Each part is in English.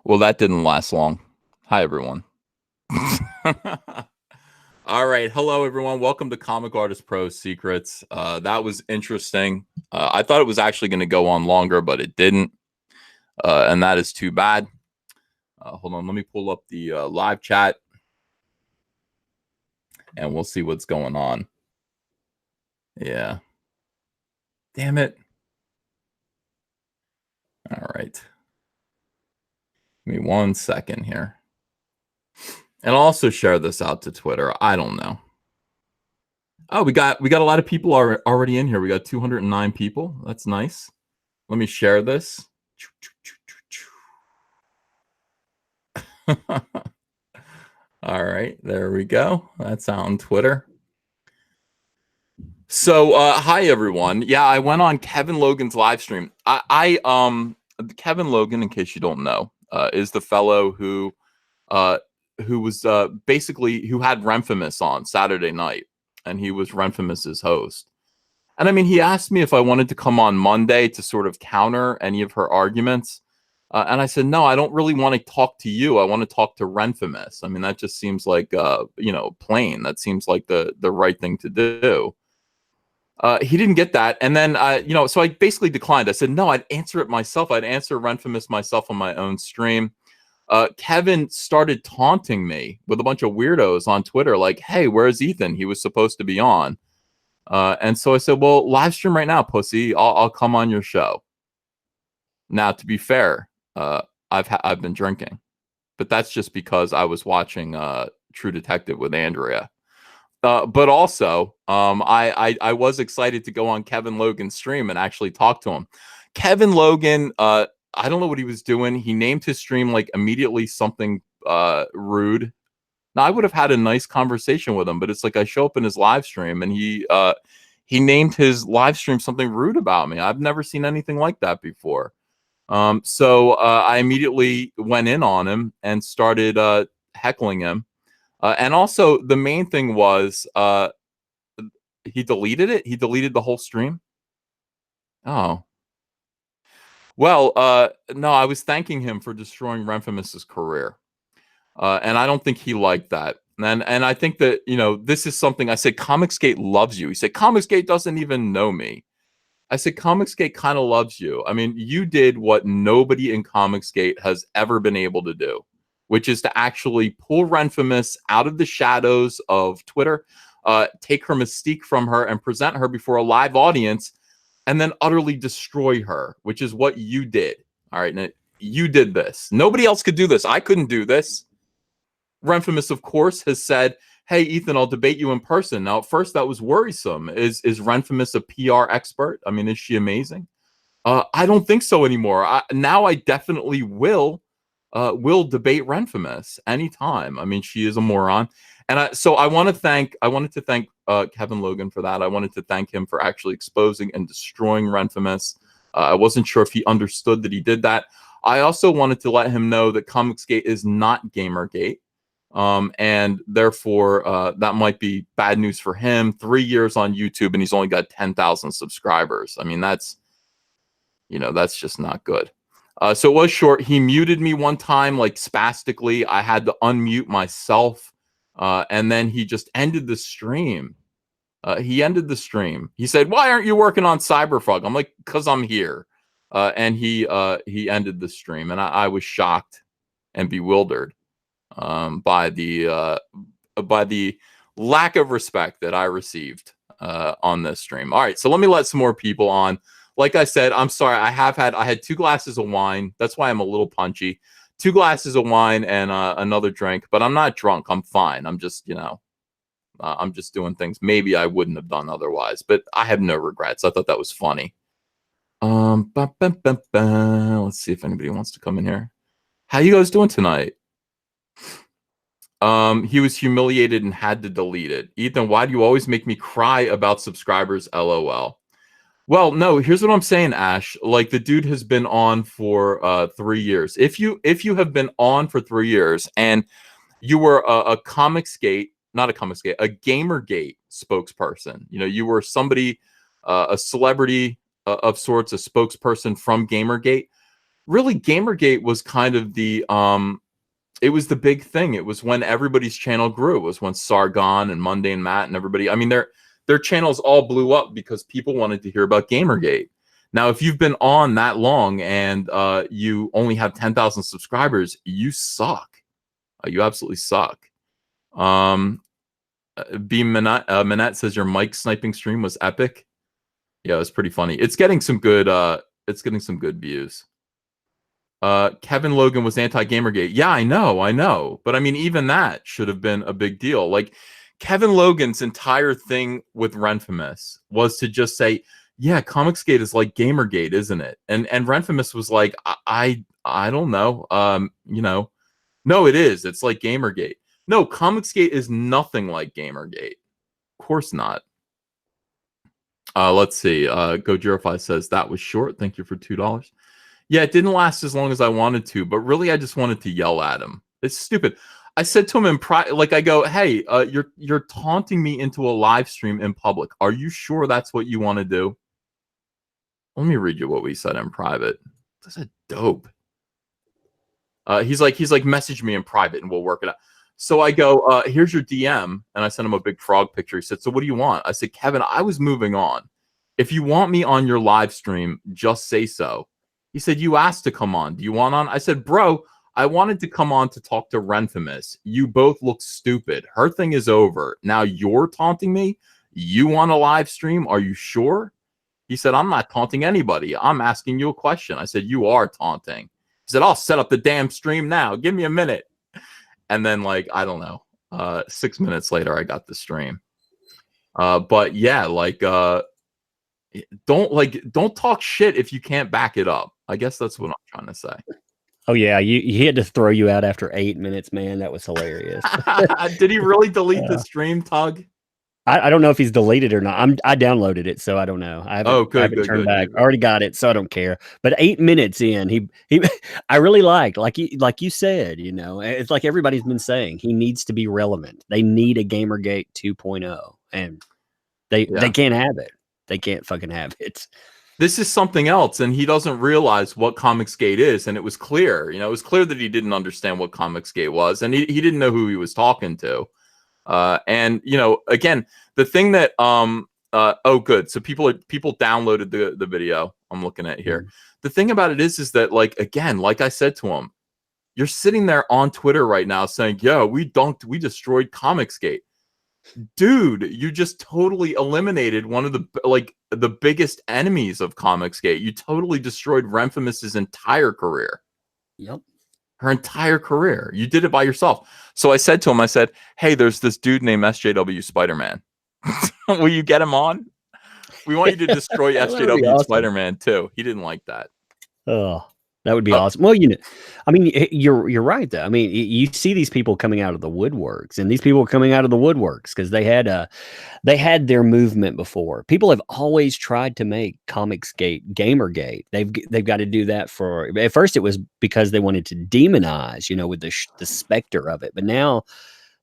Well, that didn't last long. Hi, everyone. All right. Hello, everyone. Welcome to Comic Artist Pro Secrets. That was interesting. I thought it was actually going to go on longer, but it didn't. And that is too bad. Hold on. Let me pull up the live chat and we'll see what's going on. Yeah. Damn it. All right. Give me 1 second here. And I'll also share this out to Twitter. I don't know. Oh, we got a lot of people are already in here. We got 209 people. That's nice. Let me share this. All right, there we go. That's out on Twitter. So, hi everyone. Yeah, I went on Kevin Logan's live stream. Kevin Logan, in case you don't know, is the fellow who was basically who had Renfamous on Saturday night, and he was Renfamous's host. And I mean, he asked me if I wanted to come on Monday to sort of counter any of her arguments. And I said, no, I don't really want to talk to you. I want to talk to Renfamous. I mean, that just seems like, plain. That seems like the right thing to do. He didn't get that. And then, so I basically declined. I said, no, I'd answer it myself. I'd answer Renfamous myself on my own stream. Kevin started taunting me with a bunch of weirdos on Twitter, like, hey, where's Ethan? He was supposed to be on. And so I said, well, live stream right now, pussy. I'll come on your show. Now, to be fair, I've been drinking, but that's just because I was watching True Detective with Andrea. But also, I was excited to go on Kevin Logan's stream and actually talk to him. Kevin Logan, I don't know what he was doing. He named his stream like immediately something rude. Now, I would have had a nice conversation with him, but it's like I show up in his live stream and he named his live stream something rude about me. I've never seen anything like that before. So I immediately went in on him and started heckling him. And also, the main thing was he deleted it. He deleted the whole stream. Oh. Well, no, I was thanking him for destroying Renfamous's career. And I don't think he liked that. And I think that, this is something I said, Comicsgate loves you. He said, Comicsgate doesn't even know me. I said, Comicsgate kind of loves you. I mean, you did what nobody in Comicsgate has ever been able to do, which is to actually pull Renfamous out of the shadows of Twitter, take her mystique from her and present her before a live audience, and then utterly destroy her, which is what you did. All right, now, you did this. Nobody else could do this. I couldn't do this. Renfamous, of course, has said, hey, Ethan, I'll debate you in person. Now, at first, that was worrisome. Is Renfamous a PR expert? I mean, is she amazing? I don't think so anymore. Now I definitely will debate Renfamous anytime. I mean, she is a moron. And I wanted to thank Kevin Logan for that. I wanted to thank him for actually exposing and destroying Renfamous. I wasn't sure if he understood that he did that. I also wanted to let him know that Comicsgate is not Gamergate. And therefore, that might be bad news for him. 3 years on YouTube, and he's only got 10,000 subscribers. I mean, that's just not good. So it was short. He muted me one time, like spastically. I had to unmute myself, and then he just ended the stream. He ended the stream. He said, "Why aren't you working on Cyberfrog?" I'm like, "Cause I'm here." And he ended the stream, and I was shocked and bewildered by the lack of respect that I received on this stream. All right, so let me let some more people on. Like I said, I'm sorry. I had 2 glasses of wine. That's why I'm a little punchy. 2 glasses of wine and another drink, but I'm not drunk. I'm fine. I'm just, I'm just doing things maybe I wouldn't have done otherwise, but I have no regrets. I thought that was funny. Let's see if anybody wants to come in here. How you guys doing tonight? He was humiliated and had to delete it. Ethan, why do you always make me cry about subscribers? LOL. Well, no, here's what I'm saying, Ash. Like, the dude has been on for 3 years. If you have been on for 3 years and you were a Comicsgate, not a Comicsgate, a Gamergate spokesperson, you were somebody, a celebrity of sorts, a spokesperson from Gamergate, really Gamergate was kind of the it was the big thing. It was when everybody's channel grew. It was when Sargon and Mundane Matt and everybody. I mean, their channels all blew up because people wanted to hear about Gamergate. Now, if you've been on that long and you only have 10,000 subscribers, you suck. You absolutely suck. B Minette says your mic sniping stream was epic. Yeah, it was pretty funny. It's getting some good. It's getting some good views. Kevin Logan was anti-Gamergate. Yeah, I know. But I mean, even that should have been a big deal. Like Kevin Logan's entire thing with Renfamous was to just say, yeah, Comicsgate is like Gamergate, isn't it? And Renfamous was like, I don't know. You know, no, it is. It's like Gamergate. No, Comicsgate is nothing like Gamergate. Of course not. Let's see. Gojirify says that was short. Thank you for $2. Yeah, it didn't last as long as I wanted to, but really, I just wanted to yell at him. It's stupid. I said to him in private, like I go, "Hey, you're taunting me into a live stream in public. Are you sure that's what you want to do?" Let me read you what we said in private. That's a dope. He's like, message me in private and we'll work it out. So I go, here's your DM, and I sent him a big frog picture. He said, so what do you want? I said, Kevin, I was moving on. If you want me on your live stream, just say so. He said, you asked to come on. Do you want on? I said, bro, I wanted to come on to talk to Renfamous. You both look stupid. Her thing is over. Now you're taunting me? You want a live stream? Are you sure? He said, I'm not taunting anybody. I'm asking you a question. I said, you are taunting. He said, I'll set up the damn stream now. Give me a minute. And then, like, I don't know, 6 minutes later, I got the stream. But yeah, like, don't talk shit if you can't back it up. I guess that's what I'm trying to say. Oh yeah, he had to throw you out after 8 minutes, man. That was hilarious. Did he really delete the stream, Tug? I don't know if he's deleted or not. I downloaded it, so I don't know. I haven't turned back. I already got it, so I don't care. But 8 minutes in, he I really like you said, you know, it's like everybody's been saying, he needs to be relevant. They need a Gamergate 2.0, and they can't have it. They can't fucking have it. This is something else, and he doesn't realize what Comicsgate is. And it was clear, you know, it was clear that he didn't understand what Comicsgate was, and he didn't know who he was talking to. And you know, again, the thing that oh good, so people downloaded the video I'm looking at here. The thing about it is that, like, again, like I said to him, you're sitting there on Twitter right now saying, yeah, we destroyed Comicsgate. Dude, you just totally eliminated one of the biggest enemies of Comicsgate. You totally destroyed Renfamous's entire career. Yep. Her entire career. You did it by yourself. So I said to him, I said, hey, there's this dude named SJW Spider-Man. Will you get him on? We want you to destroy SJW awesome. Spider-Man too. He didn't like that. Oh, that would be awesome. Well, you know, I mean, you're right though. I mean, you see these people coming out of the woodworks, and these people are coming out of the woodworks because they had their movement before. People have always tried to make Comicsgate Gamergate. They've got to do that for. At first, it was because they wanted to demonize, you know, with the specter of it. But now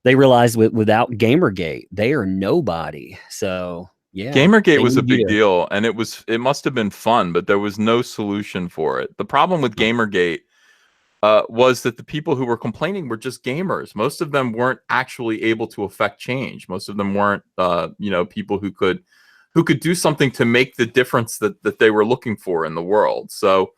they realize without Gamergate, they are nobody. So. Yeah, Gamergate was a big deal, and it must have been fun, but there was no solution for it. The problem with Gamergate was that the people who were complaining were just gamers. Most of them weren't actually able to affect change. Most of them weren't, you know, people who could do something to make the difference that they were looking for in the world. So,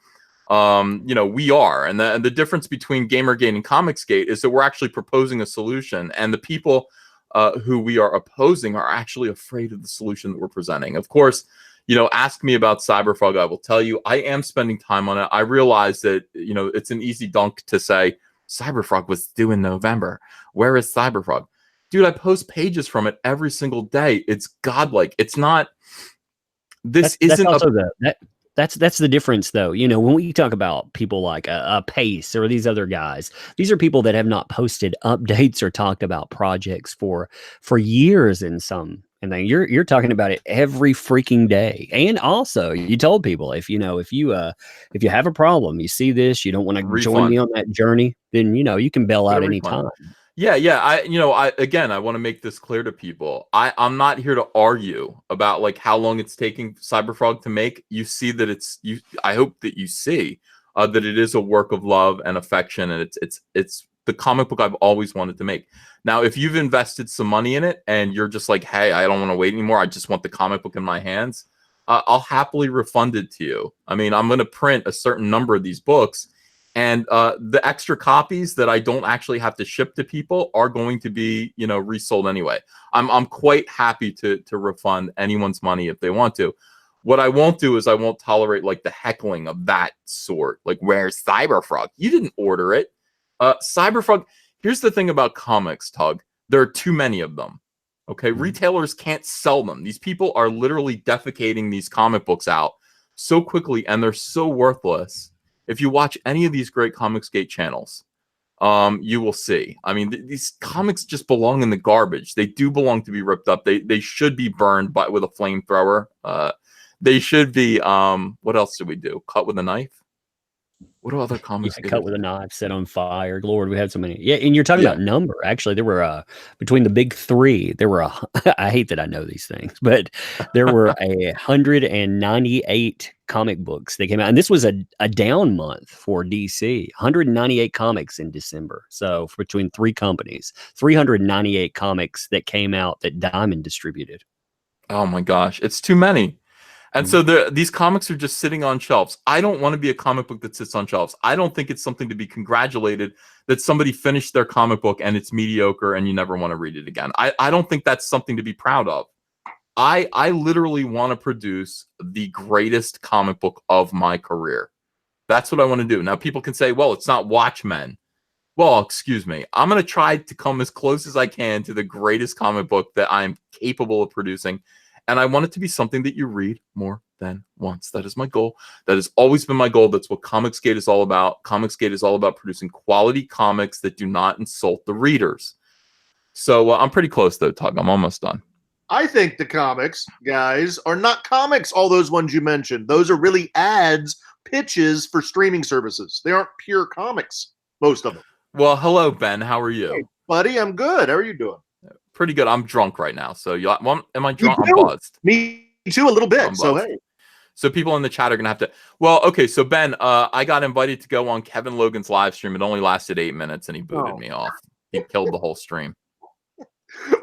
you know, we are, and the difference between Gamergate and Comicsgate is that we're actually proposing a solution, and the people who we are opposing are actually afraid of the solution that we're presenting. Of course, you know, ask me about Cyberfrog. I will tell you, I am spending time on it. I realize that, you know, it's an easy dunk to say Cyberfrog was due in November. Where is Cyberfrog? Dude, I post pages from it every single day. It's godlike. It's not. That's the difference, though. You know, when we talk about people like a Pace or these other guys, these are people that have not posted updates or talked about projects for years in some. And then you're talking about it every freaking day. And also, you told people if you have a problem, you see this, you don't want to join me on that journey, then you know you can bail out anytime. Yeah. I want to make this clear to people. I'm not here to argue about like how long it's taking Cyberfrog to make. You see that I hope that you see that it is a work of love and affection, and it's the comic book I've always wanted to make. Now, if you've invested some money in it and you're just like, hey, I don't want to wait anymore, I just want the comic book in my hands, I'll happily refund it to you. I mean, I'm going to print a certain number of these books, and the extra copies that I don't actually have to ship to people are going to be, resold anyway. I'm quite happy to refund anyone's money if they want to. What I won't do is I won't tolerate like the heckling of that sort. Like, where's Cyberfrog? You didn't order it. Cyberfrog. Here's the thing about comics, Tug. There are too many of them. Okay, retailers can't sell them. These people are literally defecating these comic books out so quickly, and they're so worthless. If you watch any of these great Comicsgate channels, you will see. I mean, these comics just belong in the garbage. They do belong to be ripped up. They should be burned with a flamethrower. They should be. What else do we do? Cut with a knife. What do other comics cut with a knife, set on fire? Lord, we had so many. Yeah, and you're talking about number. Actually, there were between the big three, there were I hate that I know these things, but there were 198 comic books that came out, and this was a down month for DC. 198 comics in December. So between three companies, 398 comics that came out that Diamond distributed. Oh my gosh, it's too many. And so these comics are just sitting on shelves. I don't want to be a comic book that sits on shelves. I don't think it's something to be congratulated that somebody finished their comic book and it's mediocre and you never want to read it again. I don't think that's something to be proud of. I literally want to produce the greatest comic book of my career. That's what I want to do. Now, people can say, well, it's not Watchmen. Well, excuse me. I'm going to try to come as close as I can to the greatest comic book that I'm capable of producing. And I want it to be something that you read more than once. That is my goal. That has always been my goal. That's what Comicsgate is all about. Comicsgate is all about producing quality comics that do not insult the readers. So I'm pretty close, though, Tug. I'm almost done. I think the comics, guys, are not comics, all those ones you mentioned. Those are really ads, pitches for streaming services. They aren't pure comics, most of them. Well, hello, Ben. How are you? Hey, buddy, I'm good. How are you doing? Pretty good. I'm drunk right now. So, am I drunk? I'm buzzed. Me too, a little bit. So, hey. So people in the chat are going to have to... Well, okay. So, Ben, I got invited to go on Kevin Logan's live stream. It only lasted 8 minutes, and he booted me off. He killed the whole stream.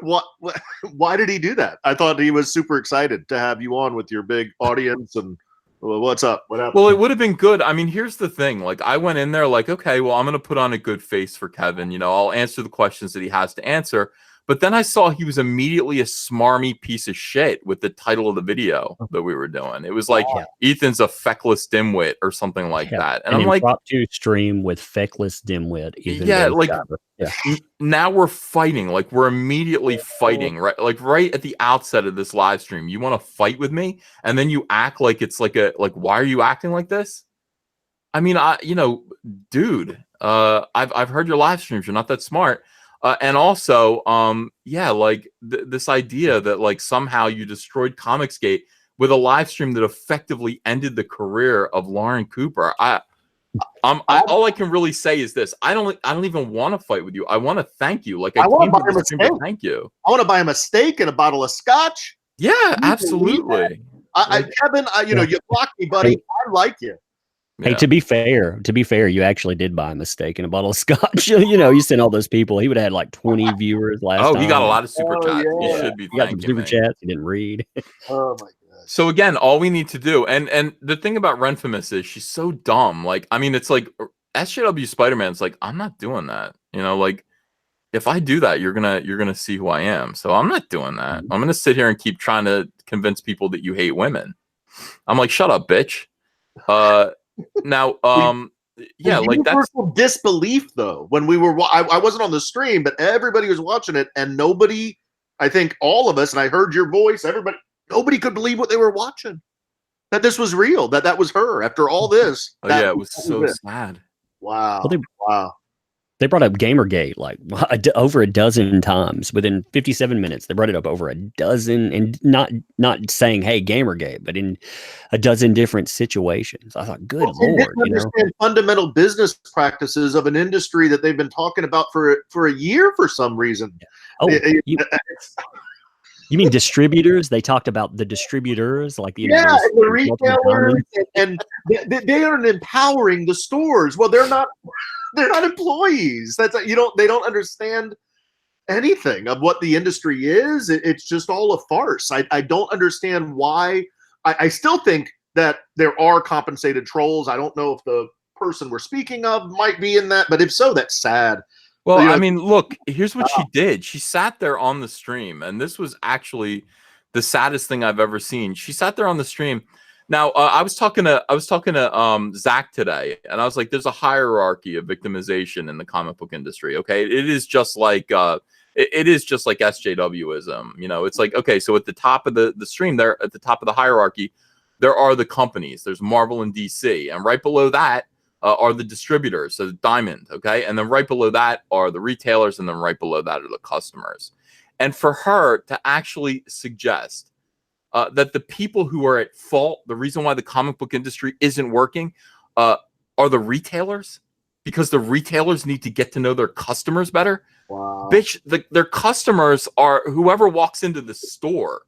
Why did he do that? I thought he was super excited to have you on with your big audience. And what's up? What happened? Well, it would have been good. I mean, here's the thing. Like, I went in there like, okay, well, I'm going to put on a good face for Kevin. I'll answer the questions that he has to answer. But then I saw he was immediately a smarmy piece of shit with the title of the video that we were doing. It was like Ethan's a feckless dimwit or something like that. And I'm like, to stream with feckless dimwit. Ethan now we're fighting. Like, we're immediately fighting, right? Like right at the outset of this live stream, you want to fight with me, and then you act like it's like why are you acting like this? I mean, dude, I've heard your live streams. You're not that smart. And also, this idea that like somehow you destroyed Comicsgate with a live stream that effectively ended the career of Lauren Cooper. All I can really say is this: I don't even want to fight with you. I want to thank you. Like I came to the stream to thank you. I want to buy him a steak and a bottle of scotch. Yeah, absolutely. Kevin, you blocked me, buddy. I like you. Yeah. Hey, to be fair, you actually did buy a mistake in a bottle of scotch. You sent all those people. He would have had like 20 viewers last time. Oh, he got a lot of super chats. Yeah. He should be thanking super chats. He didn't read. Oh my god. So again, all we need to do, and the thing about Renfamous is she's so dumb. Like, I mean, it's like SJW Spider-Man's like, I'm not doing that. Like if I do that, you're gonna see who I am. So I'm not doing that. I'm gonna sit here and keep trying to convince people that you hate women. I'm like, shut up, bitch. Now, like that's disbelief though. When we were, I wasn't on the stream, but everybody was watching it, and nobody, I think all of us, and I heard your voice. Nobody could believe what they were watching. That this was real. That was her. After all this, it was so sad. Wow. Wow. They brought up Gamergate like over a dozen times within 57 minutes. They brought it up over a dozen, and not saying, "Hey, Gamergate," but in a dozen different situations. I thought, good Lord, understand fundamental business practices of an industry that they've been talking about for a year for some reason. Oh, You mean distributors? They talked about the distributors, like the there's multiple retailers, diamonds. and they aren't empowering the stores. Well, they're not. They're not employees. They don't understand anything of what the industry is. It's just all a farce. I don't understand why. I still think that there are compensated trolls. I don't know if the person we're speaking of might be in that, but if so, that's sad. Well, I mean, look, here's what she did. She sat there on the stream, and this was actually the saddest thing I've ever seen. She sat there on the stream. Now, I was talking to Zach today, and I was like, "There's a hierarchy of victimization in the comic book industry. Okay, it is just like it is just like SJWism. You know, it's like, okay, so at the top of the stream, there at the top of the hierarchy, there are the companies. There's Marvel and DC, and right below that are the distributors, so Diamond, okay? And then right below that are the retailers, and then right below that are the customers. And for her to actually suggest that the people who are at fault, the reason why the comic book industry isn't working, are the retailers, because the retailers need to get to know their customers better. Wow. Bitch, their customers are whoever walks into the store.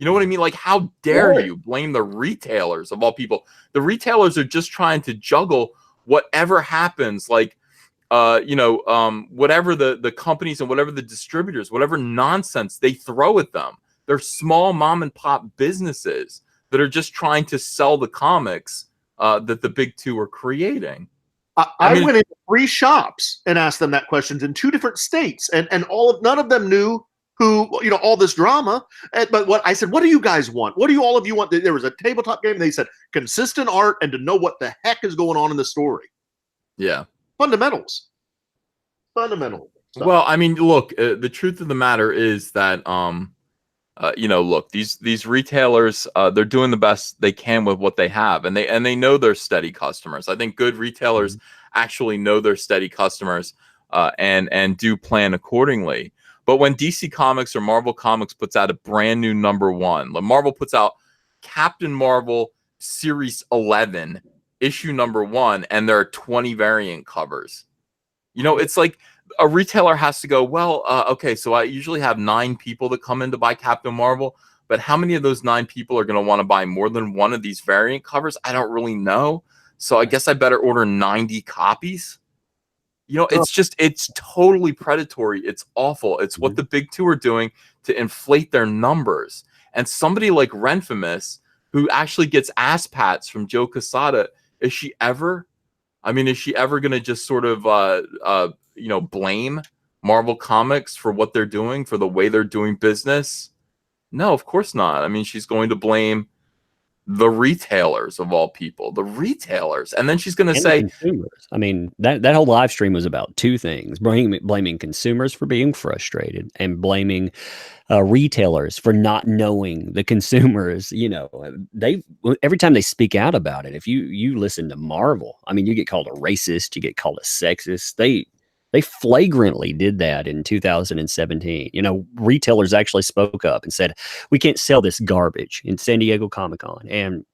You know what I mean? Like, how dare you blame the retailers of all people? The retailers are just trying to juggle whatever happens, like, whatever the companies and whatever the distributors, whatever nonsense they throw at them. They're small mom and pop businesses that are just trying to sell the comics that the big two are creating. I went into 3 shops and asked them that questions in 2 different states, and none of them knew who, all this drama. But what I said, what do you guys want? What do all of you want? There was a tabletop game. They said consistent art and to know what the heck is going on in the story. Yeah. Fundamentals. Fundamental stuff. Well, I mean, look, the truth of the matter is that, look, these retailers, they're doing the best they can with what they have, and they know they're steady customers. I think good retailers actually know their steady customers, and do plan accordingly. But when DC Comics or Marvel Comics puts out a brand new #1, like Marvel puts out Captain Marvel Series 11, issue #1, and there are 20 variant covers. It's like a retailer has to go, well, okay, so I usually have 9 people that come in to buy Captain Marvel, but how many of those 9 people are going to want to buy more than one of these variant covers? I don't really know. So I guess I better order 90 copies. It's totally predatory. It's awful. It's what the big two are doing to inflate their numbers. And somebody like Renfamous, who actually gets ass pats from Joe Quesada, is she ever going to just sort of, blame Marvel Comics for what they're doing, for the way they're doing business? No, of course not. I mean, she's going to blame the retailers of all people, the retailers. And then she's going to say, consumers. I mean, that whole live stream was about 2 things: blaming consumers for being frustrated, and blaming retailers for not knowing the consumers. They every time they speak out about it, if you listen to Marvel, I mean, you get called a racist, you get called a sexist. They flagrantly did that in 2017. Retailers actually spoke up and said, we can't sell this garbage in San Diego Comic-Con. And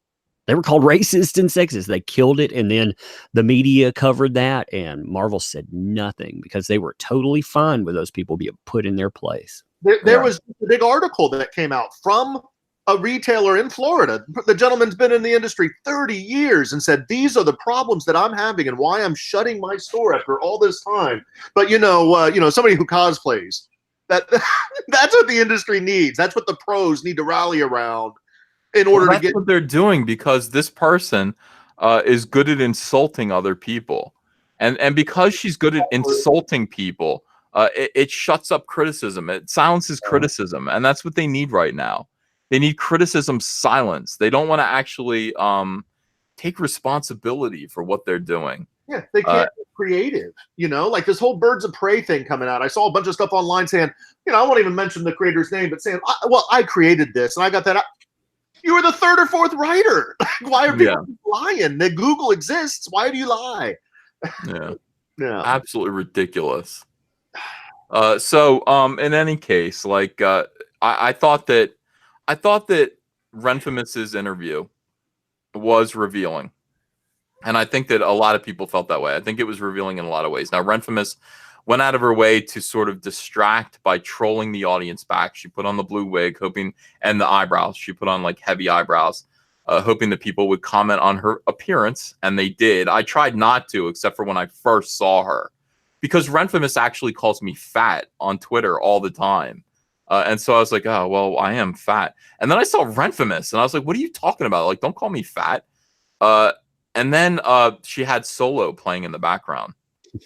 they were called racist and sexist. They killed it. And then the media covered that, and Marvel said nothing because they were totally fine with those people being put in their place. There was a big article that came out from a retailer in Florida. The gentleman's been in the industry 30 years and said, these are the problems that I'm having and why I'm shutting my store after all this time. But somebody who cosplays, that's what the industry needs. That's what the pros need to rally around in order to get what they're doing, because this person is good at insulting other people. And because she's good at insulting people, it shuts up criticism. It silences criticism. And that's what they need right now. They need criticism silenced. They don't want to actually take responsibility for what they're doing. Yeah, they can't be creative. Like this whole Birds of Prey thing coming out. I saw a bunch of stuff online saying, I won't even mention the creator's name, but saying, I created this and I got that. You were the 3rd or 4th writer. Why are people lying? That Google exists. Why do you lie? Yeah. Yeah. Absolutely ridiculous. So in any case, like I thought that Renfamous's interview was revealing. And I think that a lot of people felt that way. I think it was revealing in a lot of ways. Now, Renfamous went out of her way to sort of distract by trolling the audience back. She put on the blue wig, and the eyebrows. She put on like heavy eyebrows, hoping that people would comment on her appearance, and they did. I tried not to, except for when I first saw her, because Renfamous actually calls me fat on Twitter all the time. And so I was like, oh, well, I am fat. And then I saw Renfamous, and I was like, what are you talking about? Like, don't call me fat. And then she had Solo playing in the background.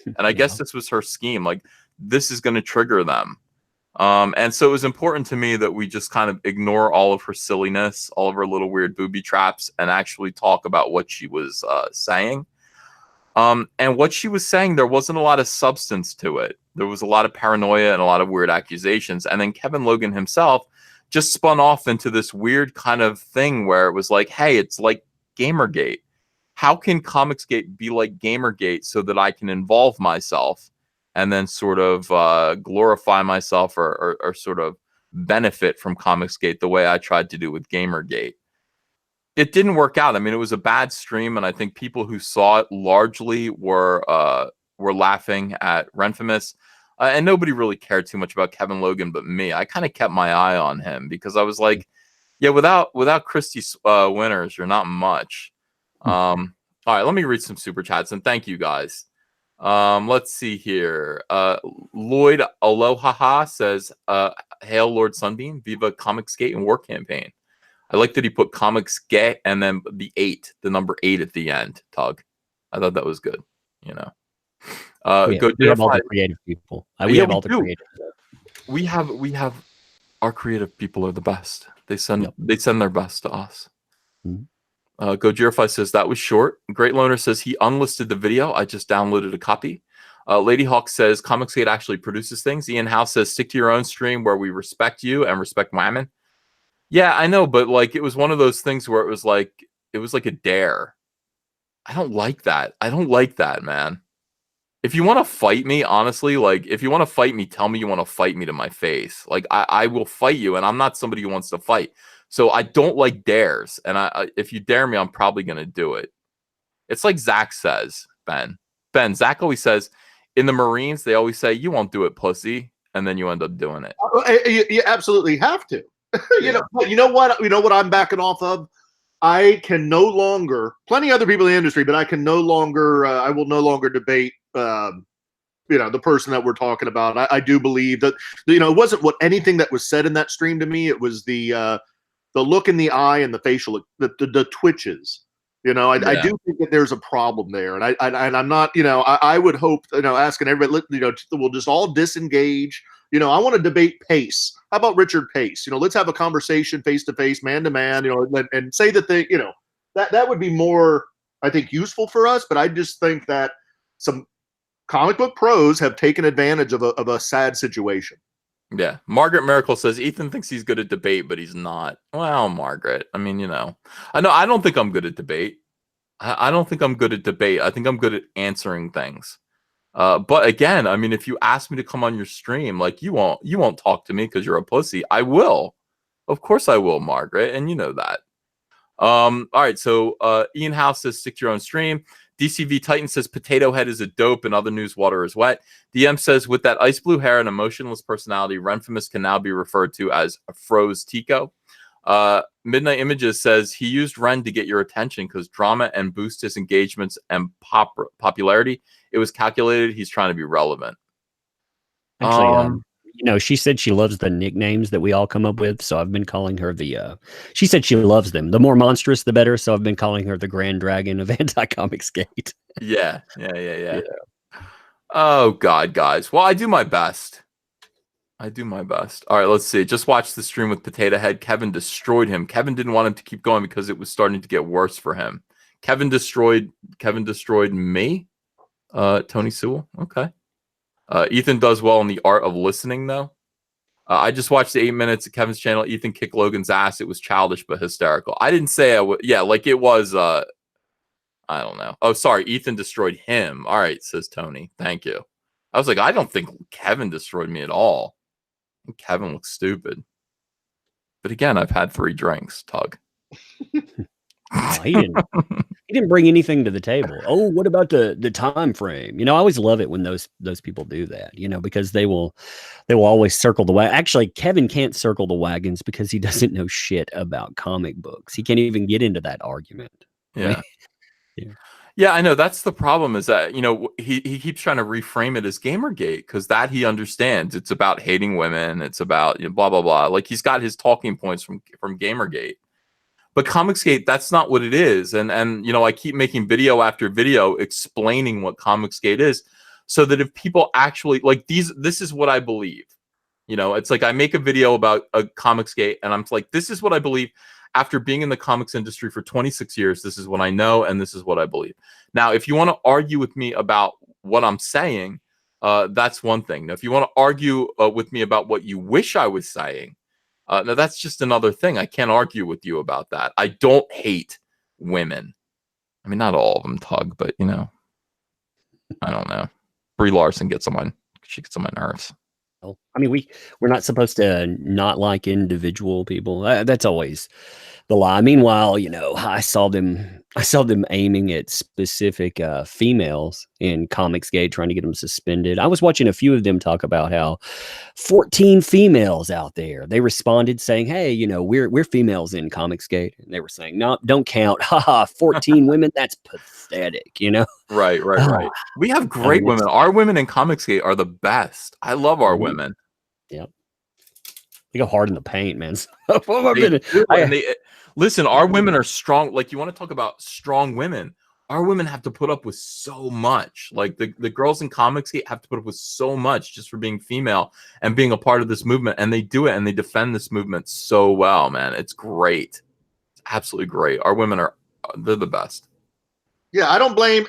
And I guess this was her scheme. Like, this is going to trigger them. And so it was important to me that we just kind of ignore all of her silliness, all of her little weird booby traps, and actually talk about what she was saying. And what she was saying, there wasn't a lot of substance to it. There was a lot of paranoia and a lot of weird accusations. And then Kevin Logan himself just spun off into this weird kind of thing where it was like, hey, it's like Gamergate. How can Comicsgate be like Gamergate so that I can involve myself and then sort of glorify myself or sort of benefit from Comicsgate the way I tried to do with Gamergate? It didn't work out. I mean, it was a bad stream, and I think people who saw it largely were laughing at Renfamous, and nobody really cared too much about Kevin Logan but me. I kind of kept my eye on him because I was like, yeah, without Christy Winters, you're not much. All right, let me read some super chats, and thank you guys. Let's see here. Lloyd Aloha says, hail Lord Sunbeam, viva Comicsgate and War Campaign. I like that he put Comicsgate and then the number 8 at the end, Tug. I thought that was good, you know. We have all the creative people. We have all the creative. We have our creative people are the best. They send their best to us. Mm-hmm. Gojirify says that was short. Great Loner says he unlisted the video. I just downloaded a copy. Lady Hawk says Comicsgate actually produces things. Ian House says stick to your own stream where we respect you and respect Whammon. Yeah, I know, but like it was one of those things where it was like a dare. I don't like that. I don't like that, man. If you want to fight me, honestly, like if you want to fight me, tell me you want to fight me to my face. Like I will fight you, and I'm not somebody who wants to fight. So I don't like dares, and if you dare me, I'm probably gonna do it. It's like Zach says, Ben. Zach always says in the Marines, they always say, "You won't do it, pussy," and then you end up doing it. You absolutely have to. You know what I'm backing off of? I can no longer, plenty of other people in the industry, but I can no longer, I will no longer debate, the person that we're talking about. I do believe that, it wasn't anything that was said in that stream to me. It was the look in the eye and the facial, the twitches. I do think that there's a problem there, and I'm not, I would hope, asking everybody, we'll just all disengage. I want to debate Pace. How about Richard Pace? Let's have a conversation face to face, man to man, and say that that would be more, I think, useful for us. But I just think that some comic book pros have taken advantage of a sad situation. Yeah. Margaret Miracle says Ethan thinks he's good at debate, but he's not. Well, Margaret, I mean, I don't think I'm good at debate. I don't think I'm good at debate. I think I'm good at answering things. But again, I mean, if you ask me to come on your stream, like you won't talk to me because you're a pussy. I will. Of course I will, Margaret. And you know that. All right. So Ian House says stick to your own stream. DCV Titan says Potato Head is a dope and other news water is wet. DM says with that ice blue hair and emotionless personality, Renfamous can now be referred to as a Froze Tico. Midnight Images says he used Ren to get your attention because drama and boost his engagements and popularity. It was calculated. He's trying to be relevant. Actually, she said she loves the nicknames that we all come up with. So I've been calling her she said she loves them. The more monstrous, the better. So I've been calling her the Grand Dragon of Anti-Comicsgate. Yeah. Oh, God, guys. Well, I do my best. All right, let's see. Just watched the stream with Potato Head. Kevin destroyed him. Kevin didn't want him to keep going because it was starting to get worse for him. Kevin destroyed me. Tony Sewell. Okay. Ethan does well in the art of listening, though. I just watched the 8 minutes of Kevin's channel. Ethan kicked Logan's ass. It was childish but hysterical. I didn't say I would. Yeah, like it was. I don't know. Oh, sorry. Ethan destroyed him. All right, says Tony. Thank you. I was like, I don't think Kevin destroyed me at all. Kevin looks stupid. But again, I've had 3 drinks, Tug. He didn't. He didn't bring anything to the table. Oh, what about the time frame? I always love it when those people do that. Because they will always circle the wagon. Actually, Kevin can't circle the wagons because he doesn't know shit about comic books. He can't even get into that argument. Yeah. Yeah. Yeah, I know. That's the problem is that, he keeps trying to reframe it as Gamergate because that he understands. It's about hating women. It's about blah, blah, blah. Like he's got his talking points from Gamergate. But Comicsgate, that's not what it is. And I keep making video after video explaining what Comicsgate is so that if people actually like this is what I believe. It's like I make a video about a Comicsgate and I'm like, this is what I believe. After being in the comics industry for 26 years, this is what I know and this is what I believe. Now, if you want to argue with me about what I'm saying, that's one thing. Now, if you want to argue with me about what you wish I was saying, now that's just another thing. I can't argue with you about that. I don't hate women. I mean, not all of them, Tug, but I don't know. Brie Larson gets on my nerves. I mean, we're not supposed to not like individual people. That's always the lie. Meanwhile, I saw them aiming at specific females in Comicsgate, trying to get them suspended. I was watching a few of them talk about how 14 females out there. They responded saying, "Hey, we're females in Comicsgate," and they were saying, "No, don't count. Haha, 14 women. That's pathetic." Right. We have great women. Our women in Comicsgate are the best. I love our women. Yep. They go hard in the paint, man. Listen, our women are strong. Like, you want to talk about strong women. Our women have to put up with so much. Like the girls in Comicsgate have to put up with so much just for being female and being a part of this movement. And they do it and they defend this movement so well, man. It's great. It's absolutely great. Our women they're the best. Yeah, I don't blame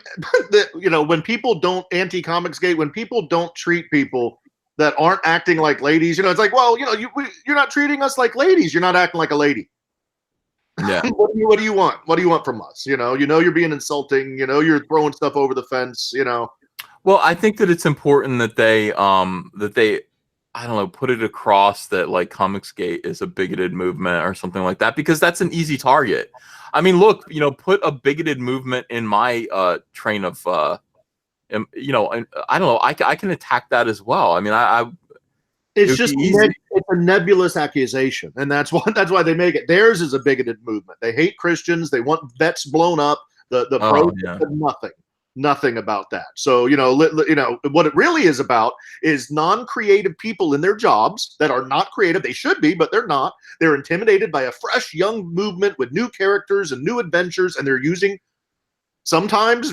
when people don't anti-Comicsgate, when people don't treat people that aren't acting like ladies, it's like, well, you're not treating us like ladies. You're not acting like a lady. Yeah. What do you want? What do you want from us? You're being insulting. You're throwing stuff over the fence. Well, I think that it's important that they I don't know, put it across that like Comicsgate is a bigoted movement or something like that, because that's an easy target. I mean, look, put a bigoted movement in my train of and I don't know, I can attack that as well. I mean, it's just it's a nebulous accusation, and that's why they make it. Theirs is a bigoted movement. They hate Christians. They want vets blown up. The pros said nothing about that. So what it really is about is non-creative people in their jobs that are not creative. They should be, but they're not. They're intimidated by a fresh young movement with new characters and new adventures, and they're using sometimes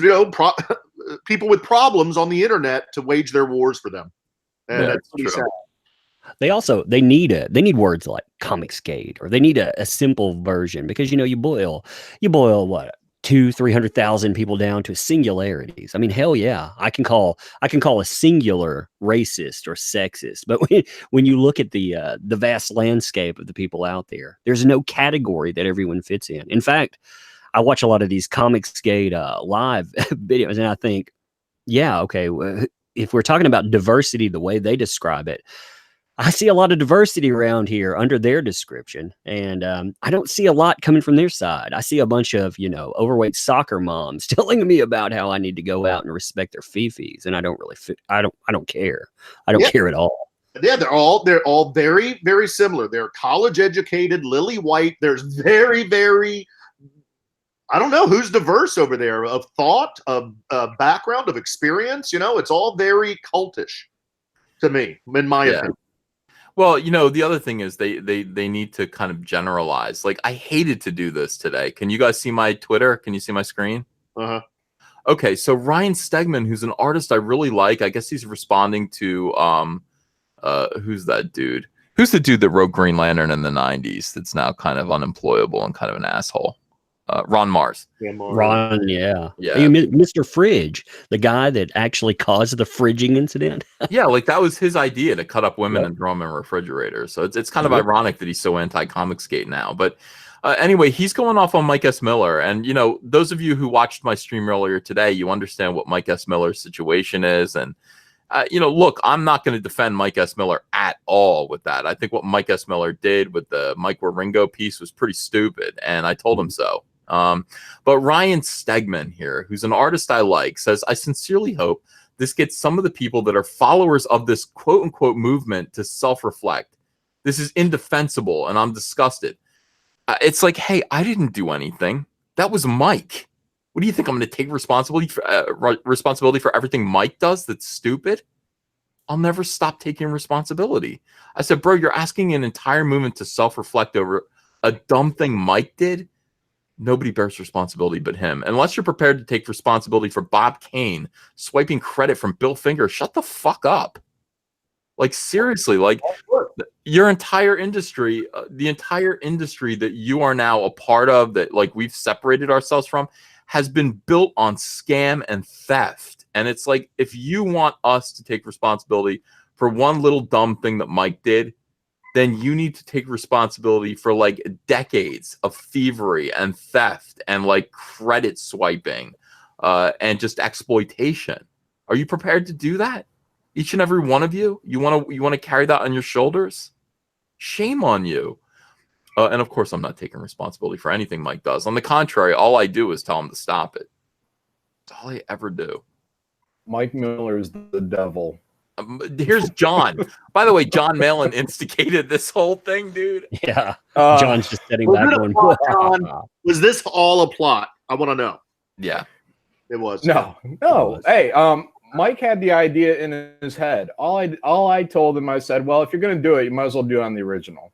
people with problems on the internet to wage their wars for them. And that's pretty sad. They need words like Comicsgate, or they need a simple version, because you boil what 200,000-300,000 people down to singularities. I mean, hell yeah, I can call a singular racist or sexist, but when you look at the vast landscape of the people out there, there's no category that everyone fits in. In fact, I watch a lot of these Comicsgate live videos, and I think, yeah, okay, if we're talking about diversity the way they describe it, I see a lot of diversity around here under their description, and I don't see a lot coming from their side. I see a bunch of overweight soccer moms telling me about how I need to go out and respect their fifis, and I don't really I don't care. I don't care at all. Yeah, they're all very, very similar. They're college educated, lily white. There's very, very, I don't know who's diverse over there, of thought, of background, of experience. It's all very cultish to me, in my opinion. Well, the other thing is they need to kind of generalize. Like, I hated to do this today. Can you guys see my Twitter? Can you see my screen? Uh-huh. Okay, so Ryan Stegman, who's an artist I really like, I guess he's responding to who's that dude? Who's the dude that wrote Green Lantern in the 90s that's now kind of unemployable and kind of an asshole? Ron Mars. Yeah, Ron, yeah. Mr. Fridge, the guy that actually caused the fridging incident. Yeah, like that was his idea to cut up women and throw them in refrigerators. So it's kind of ironic that he's so anti-Comicsgate now. But anyway, he's going off on Mike S. Miller. And, those of you who watched my stream earlier today, you understand what Mike S. Miller's situation is. And, look, I'm not going to defend Mike S. Miller at all with that. I think what Mike S. Miller did with the Mike Waringo piece was pretty stupid. And I told him so. But Ryan Stegman here, who's an artist I like, says, I sincerely hope this gets some of the people that are followers of this quote unquote movement to self-reflect. This is indefensible and I'm disgusted. It's like, hey, I didn't do anything. That was Mike. What do you think? I'm going to take responsibility for everything Mike does that's stupid? I'll never stop taking responsibility. I said, bro, you're asking an entire movement to self-reflect over a dumb thing Mike did. Nobody bears responsibility but him. Unless you're prepared to take responsibility for Bob Kane swiping credit from Bill Finger, shut the fuck up. Like, seriously, like your entire industry, the entire industry that you are now a part of, that like we've separated ourselves from, has been built on scam and theft. And it's like, if you want us to take responsibility for one little dumb thing that Mike did, then you need to take responsibility for like decades of thievery and theft and like credit swiping and just exploitation. Are you prepared to do that? Each and every one of you? You want to carry that on your shoulders? Shame on you. And of course, I'm not taking responsibility for anything Mike does. On the contrary, all I do is tell him to stop it. That's all I ever do. Mike Miller is the devil. Here's John. By the way, John Malin instigated this whole thing, dude. Yeah. John's just sitting back going, was this all a plot? I want to know. Yeah. It was. No. Hey, Mike had the idea in his head. All I told him, I said, well, if you're going to do it, you might as well do it on the original.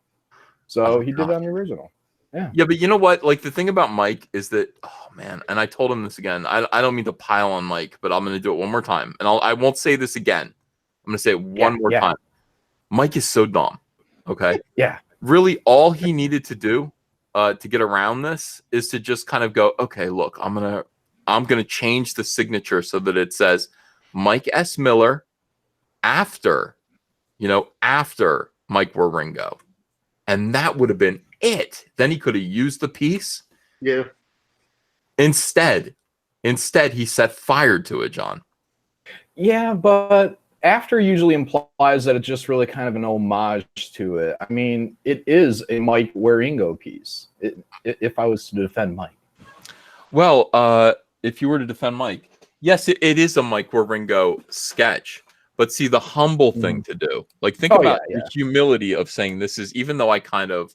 So he did it on the original. Yeah. Yeah, but you know what? Like, the thing about Mike is that, oh man, and I told him this again. I don't mean to pile on Mike, but I'm going to do it one more time. And I won't say this again. I'm going to say it one more time. Mike is so dumb. Okay. Yeah. Really, all he needed to do to get around this is to just kind of go, okay, look, I'm gonna change the signature so that it says Mike S. Miller after Mike Waringo. And that would have been it. Then he could have used the piece. Yeah. Instead, he set fire to it, John. Yeah, but after usually implies that it's just really kind of an homage to it. I mean, it is a Mike Waringo piece. If I was to defend Mike. Well, if you were to defend Mike, yes, it is a Mike Waringo sketch. But see, the humble thing to do, like, think about the humility of saying this is, even though I kind of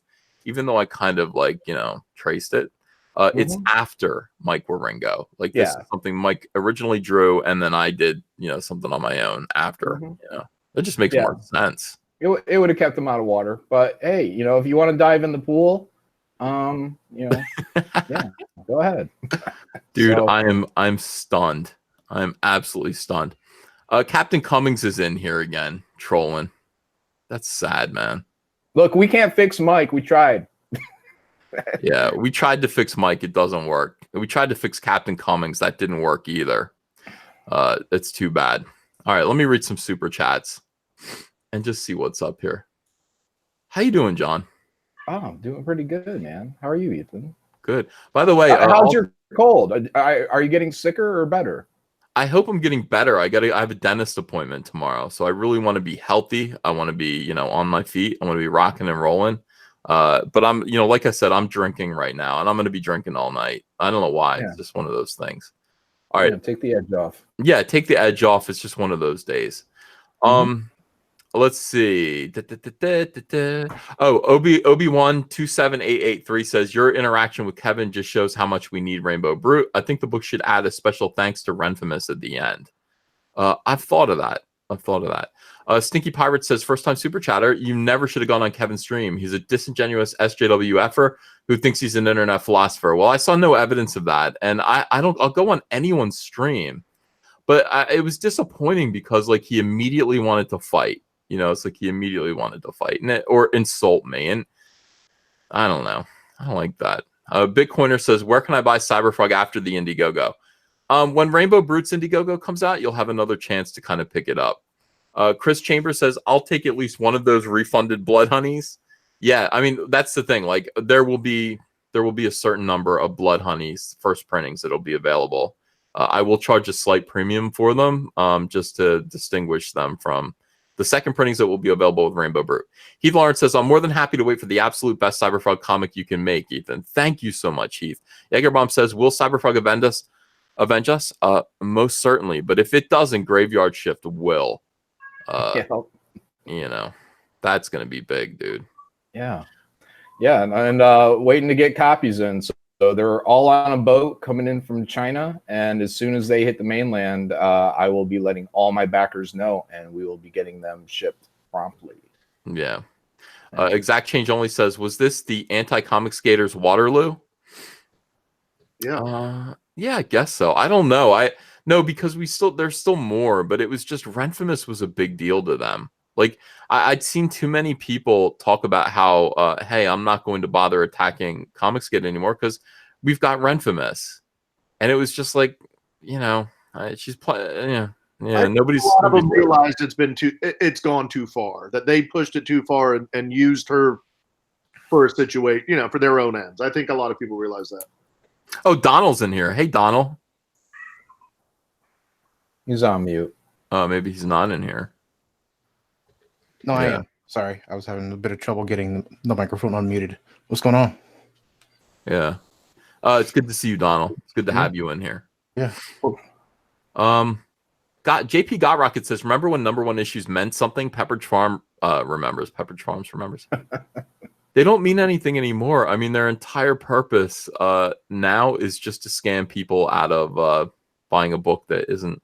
like, traced it. It's after Mike Waringo. Like, this is something Mike originally drew, and then I did, something on my own after. It just makes more sense. It would have kept him out of water. But hey, if you want to dive in the pool, yeah, go ahead, dude. So, I'm stunned. I'm absolutely stunned. Captain Cummings is in here again, trolling. That's sad, man. Look, we can't fix Mike. We tried. Yeah, we tried to fix Mike. It doesn't work. We tried to fix Captain Cummings. That didn't work either. It's too bad. All right, let me read some super chats and just see what's up here. How you doing, John? Oh, I'm doing pretty good, man. How are you, Ethan? Good. By the way, how's your cold? Are you getting sicker or better? I hope I'm getting better. I have a dentist appointment tomorrow, so I really want to be healthy. I want to be, on my feet. I want to be rocking and rolling. But I'm, like I said, I'm drinking right now, and I'm going to be drinking all night. I don't know why. Yeah. It's just one of those things. All right, take the edge off. Yeah, take the edge off. It's just one of those days. Let's see. Oh, Obi-Wan 27883 says your interaction with Kevin just shows how much we need Rainbow Brute. I think the book should add a special thanks to Renfamous at the end. I've thought of that. Stinky Pirate says, first time super chatter, you never should have gone on Kevin's stream. He's a disingenuous SJWFer who thinks he's an internet philosopher. Well, I saw no evidence of that, and I'll go on anyone's stream, but it was disappointing because like he immediately wanted to fight. It's like he immediately wanted to fight or insult me, and I don't know. I don't like that. Bitcoiner says, where can I buy Cyberfrog after the Indiegogo? When Rainbow Brute's Indiegogo comes out, you'll have another chance to kind of pick it up. Chris Chambers says, I'll take at least one of those refunded blood honeys. Yeah, I mean, that's the thing. Like, there will be a certain number of blood honeys, first printings, that'll be available. I will charge a slight premium for them, just to distinguish them from The second printings that will be available with Rainbow Brute. Heath Lawrence says, I'm more than happy to wait for the absolute best Cyberfrog comic you can make, Ethan. Thank you so much, Heath. Jagerbomb says, will Cyberfrog avenge us? Most certainly. But if it doesn't, Graveyard Shift will. You know, that's going to be big, dude. Yeah. Yeah. And waiting to get copies in. So they're all on a boat coming in from China. And as soon as they hit the mainland, I will be letting all my backers know, and we will be getting them shipped promptly. Yeah. Exact Change Only says, was this the Anti-Comic Skaters Waterloo? Yeah. Yeah, I guess so. I don't know. No, because there's still more, but it was just Renfamous was a big deal to them. Like I'd seen too many people talk about how, hey, I'm not going to bother attacking Comicsgate anymore because we've got Renfamous, and it was just like, you know, she's playing. Yeah. Nobody's. A lot of them realized it's gone too far. That they pushed it too far and used her for a situation, you know, for their own ends. I think a lot of people realize that. Oh, Donald's in here. Hey, Donald. He's on mute. Oh, maybe he's not in here. No, I am. Sorry. I was having a bit of trouble getting the microphone unmuted. What's going on? Yeah. It's good to see you, Donald. It's good to have you in here. Yeah. Cool. JP Got Rocket says, remember when #1 issues meant something? Pepperidge Farm remembers. Pepperidge Farms remembers. They don't mean anything anymore. I mean, their entire purpose now is just to scam people out of buying a book that isn't.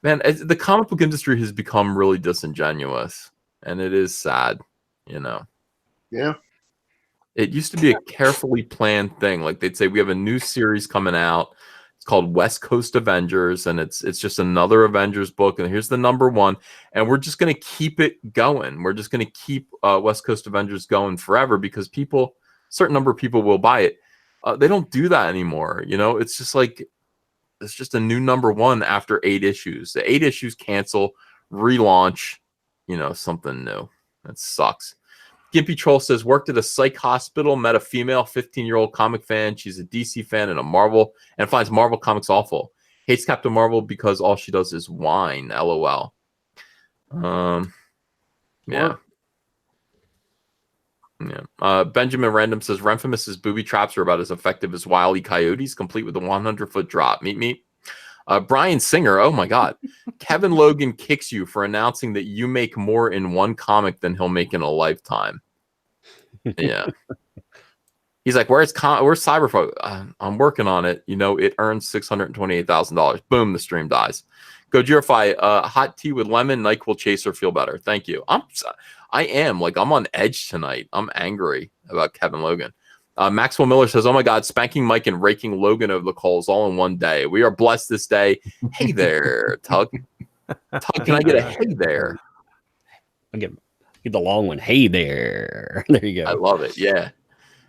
Man, the comic book industry has become really disingenuous, and it is sad, you know. Yeah. It used to be a carefully planned thing. Like they'd say, we have a new series coming out. It's called West Coast Avengers, and it's just another Avengers book, and here's the #1, and we're just going to keep it going. We're just going to keep West Coast Avengers going forever because a certain number of people will buy it. They don't do that anymore, you know. It's just like it's just a new #1 after 8 issues. The 8 issues cancel, relaunch, you know, something new. That sucks. Gimpy Troll says, worked at a psych hospital, met a female 15-year-old comic fan. She's a DC fan and finds Marvel comics awful. Hates Captain Marvel because all she does is whine. LOL. Yeah. Yeah. Benjamin Random says, Renfamous's booby traps are about as effective as Wile E. Coyotes, complete with a 100-foot drop. Meet. Brian Singer, oh my God. Kevin Logan kicks you for announcing that you make more in one comic than he'll make in a lifetime. Yeah. He's like, where's Cyberfrog? I'm working on it. You know, it earns $628,000. Boom, the stream dies. Gojirify, hot tea with lemon, NyQuil chaser, feel better. Thank you. I am like, I'm on edge tonight. I'm angry about Kevin Logan. Maxwell Miller says, oh my God, spanking Mike and raking Logan over the coals all in one day. We are blessed this day. Hey there, Tug. Tug, can I get a hey there? I get the long one. Hey there. There you go. I love it. Yeah.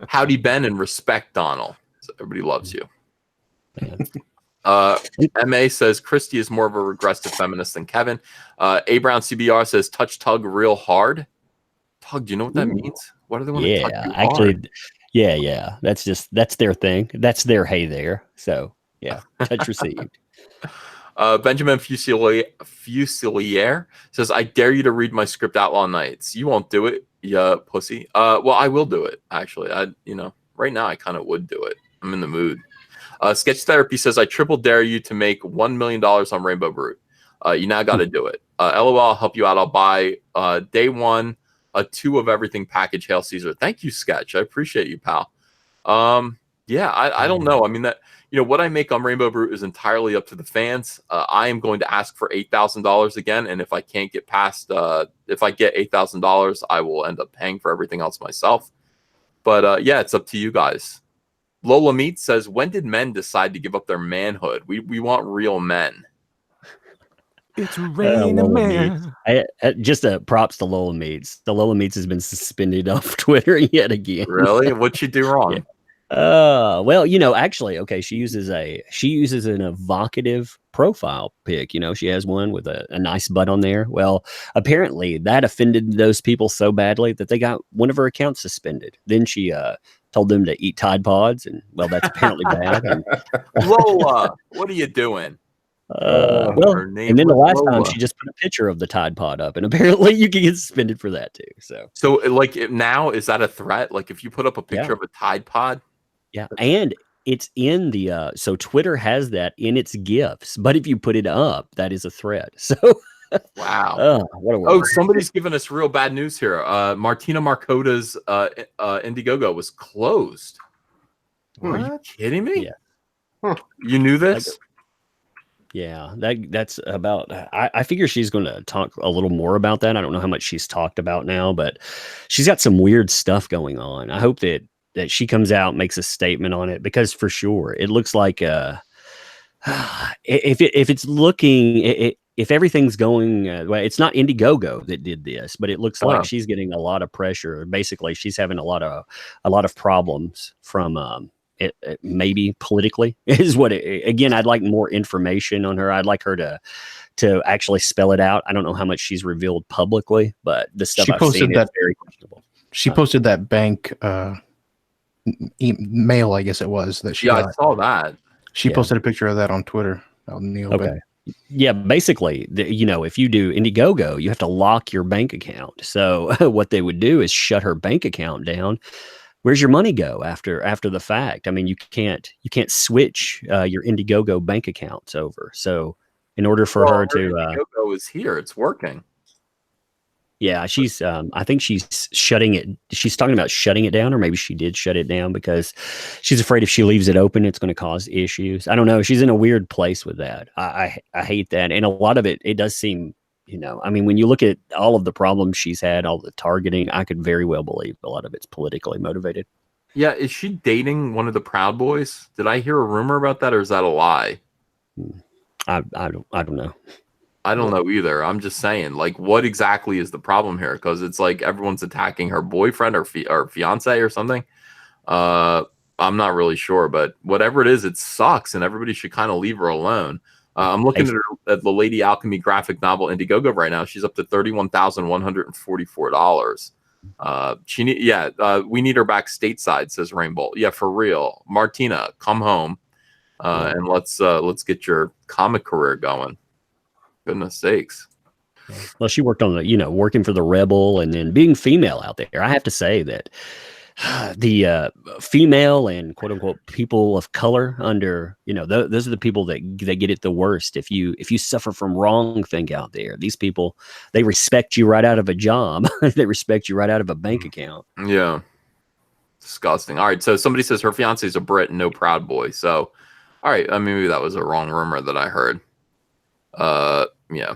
Howdy, Ben, and respect, Donald. So everybody loves you. MA says Christy is more of a regressive feminist than Kevin. A Brown CBR says touch Tug real hard. Tug, do you know what that means? What do they want to touch you actually hard? Yeah. That's their thing. That's their hey there. So yeah, touch received. Benjamin Fusilier says, I dare you to read my script Outlaw Nights. You won't do it, yeah, pussy. Well, I will do it, actually. Right now I kind of would do it. I'm in the mood. Sketch Therapy says, I triple dare you to make $1 million on Rainbow Brute. You now got to do it. LOL, I'll help you out. I'll buy day 1 a 2 of everything package. Hail Caesar. Thank you, Sketch. I appreciate you, pal. Yeah, I don't know. I mean, that, you know, what I make on Rainbow Brute is entirely up to the fans. I am going to ask for $8,000 again, and if I can't get past, if I get $8,000, I will end up paying for everything else myself. But yeah, it's up to you guys. Lola Meat says, when did men decide to give up their manhood? We want real men. It's raining man. Just props to Lola Meats. The Lola Meats has been suspended off Twitter yet again. Really? What'd she do wrong? Yeah. Well, you know, actually, okay, she uses an evocative profile pic. You know, she has one with a nice butt on there. Well, apparently that offended those people so badly that they got one of her accounts suspended. Then she told them to eat Tide Pods, and well, that's apparently bad. And, Lola, what are you doing? Well, Her name and then the was last time Lola. she just put a picture of the Tide Pod up, and apparently you can get suspended for that too. So like now, is that a threat? Like if you put up a yeah, picture of a Tide Pod, yeah, and it's in the so Twitter has that in its gifs, but if you put it up, that is a threat. So wow. what a Oh, world. somebody's giving us real bad news here. Martina Marcota's Indiegogo was closed. Are you What? kidding me? Yeah. You knew this? Yeah, that's about. I figure she's going to talk a little more about that. I don't know how much she's talked about now, but she's got some weird stuff going on. I hope that she comes out and makes a statement on it, because for sure it looks like if it's looking if everything's going well, it's not Indiegogo that did this, but it looks like she's getting a lot of pressure. Basically, she's having a lot of problems from it maybe politically is what again, I'd like more information on her. I'd like her to actually spell it out. I don't know how much she's revealed publicly, but the stuff She I've posted seen that- is very questionable. She posted that bank mail, I guess it was, that she I got. saw that. She Yeah. posted a picture of that on Twitter out in the open. Okay. Yeah, basically, if you do Indiegogo, you have to lock your bank account. So what they would do is shut her bank account down. Where's your money go after the fact? I mean, you can't switch your Indiegogo bank accounts over. So in order for her to Indiegogo is here. It's working. yeah, she's I think she's shutting it. She's talking about shutting it down, or maybe she did shut it down because she's afraid if she leaves it open, it's going to cause issues. I don't know. She's in a weird place with that. I hate that. And a lot of it does seem, I mean, when you look at all of the problems she's had, all the targeting, I could very well believe a lot of it's politically motivated. Yeah, is she dating one of the Proud Boys? Did I hear a rumor about that, or is that a lie? I don't know. I don't know either. I'm just saying, like, what exactly is the problem here? Because it's like everyone's attacking her boyfriend or fiance or something. I'm not really sure, but whatever it is, it sucks, and everybody should kind of leave her alone. I'm looking at the Lady Alchemy graphic novel Indiegogo right now. She's up to $31,144. We need her back stateside, says Rainbow. Yeah, for real. Martina, come home, and let's get your comic career going. Goodness sakes. Well, she worked on working for the Rebel and then being female out there. I have to say that the female and quote unquote people of color under, those are the people that get it the worst. If you suffer from wrongthink out there, these people, they respect you right out of a job. They respect you right out of a bank account. Yeah. Disgusting. All right. So somebody says her fiance is a Brit and no Proud Boy. So, all right. I mean, maybe that was a wrong rumor that I heard. Yeah.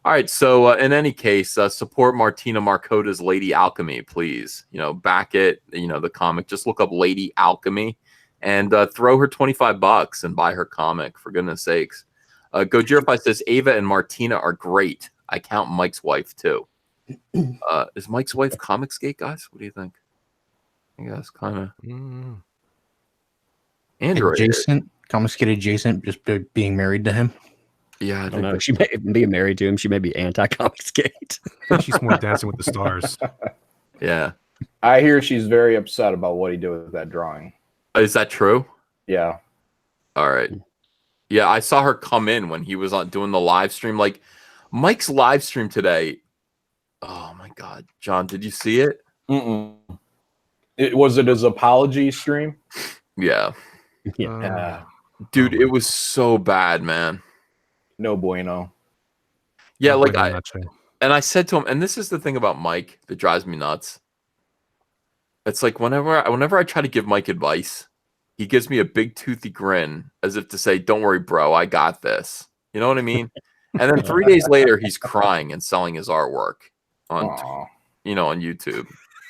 All right. So in any case, support Martina Marcota's Lady Alchemy, please. Back it. The comic. Just look up Lady Alchemy and throw her $25 and buy her comic, for goodness sakes. Gojirify says Ava and Martina are great. I count Mike's wife too. Is Mike's wife Comicsgate, guys? What do you think? I guess kind of. Android adjacent, Comicsgate adjacent, just being married to him. Yeah, I don't know. She may be married to him. She may be anti-Comicsgate. I think she's more Dancing with the Stars. Yeah. I hear she's very upset about what he did with that drawing. Is that true? Yeah. All right. Yeah, I saw her come in when he was doing the live stream. Like Mike's live stream today. Oh my God, John, did you see it? Was it his apology stream? Yeah. Yeah. Dude, it was so bad, man. No bueno. Yeah, like I said to him, and this is the thing about Mike that drives me nuts. It's like whenever I try to give Mike advice, he gives me a big toothy grin as if to say, "Don't worry, bro, I got this." You know what I mean? And then 3 days later, he's crying and selling his artwork on YouTube.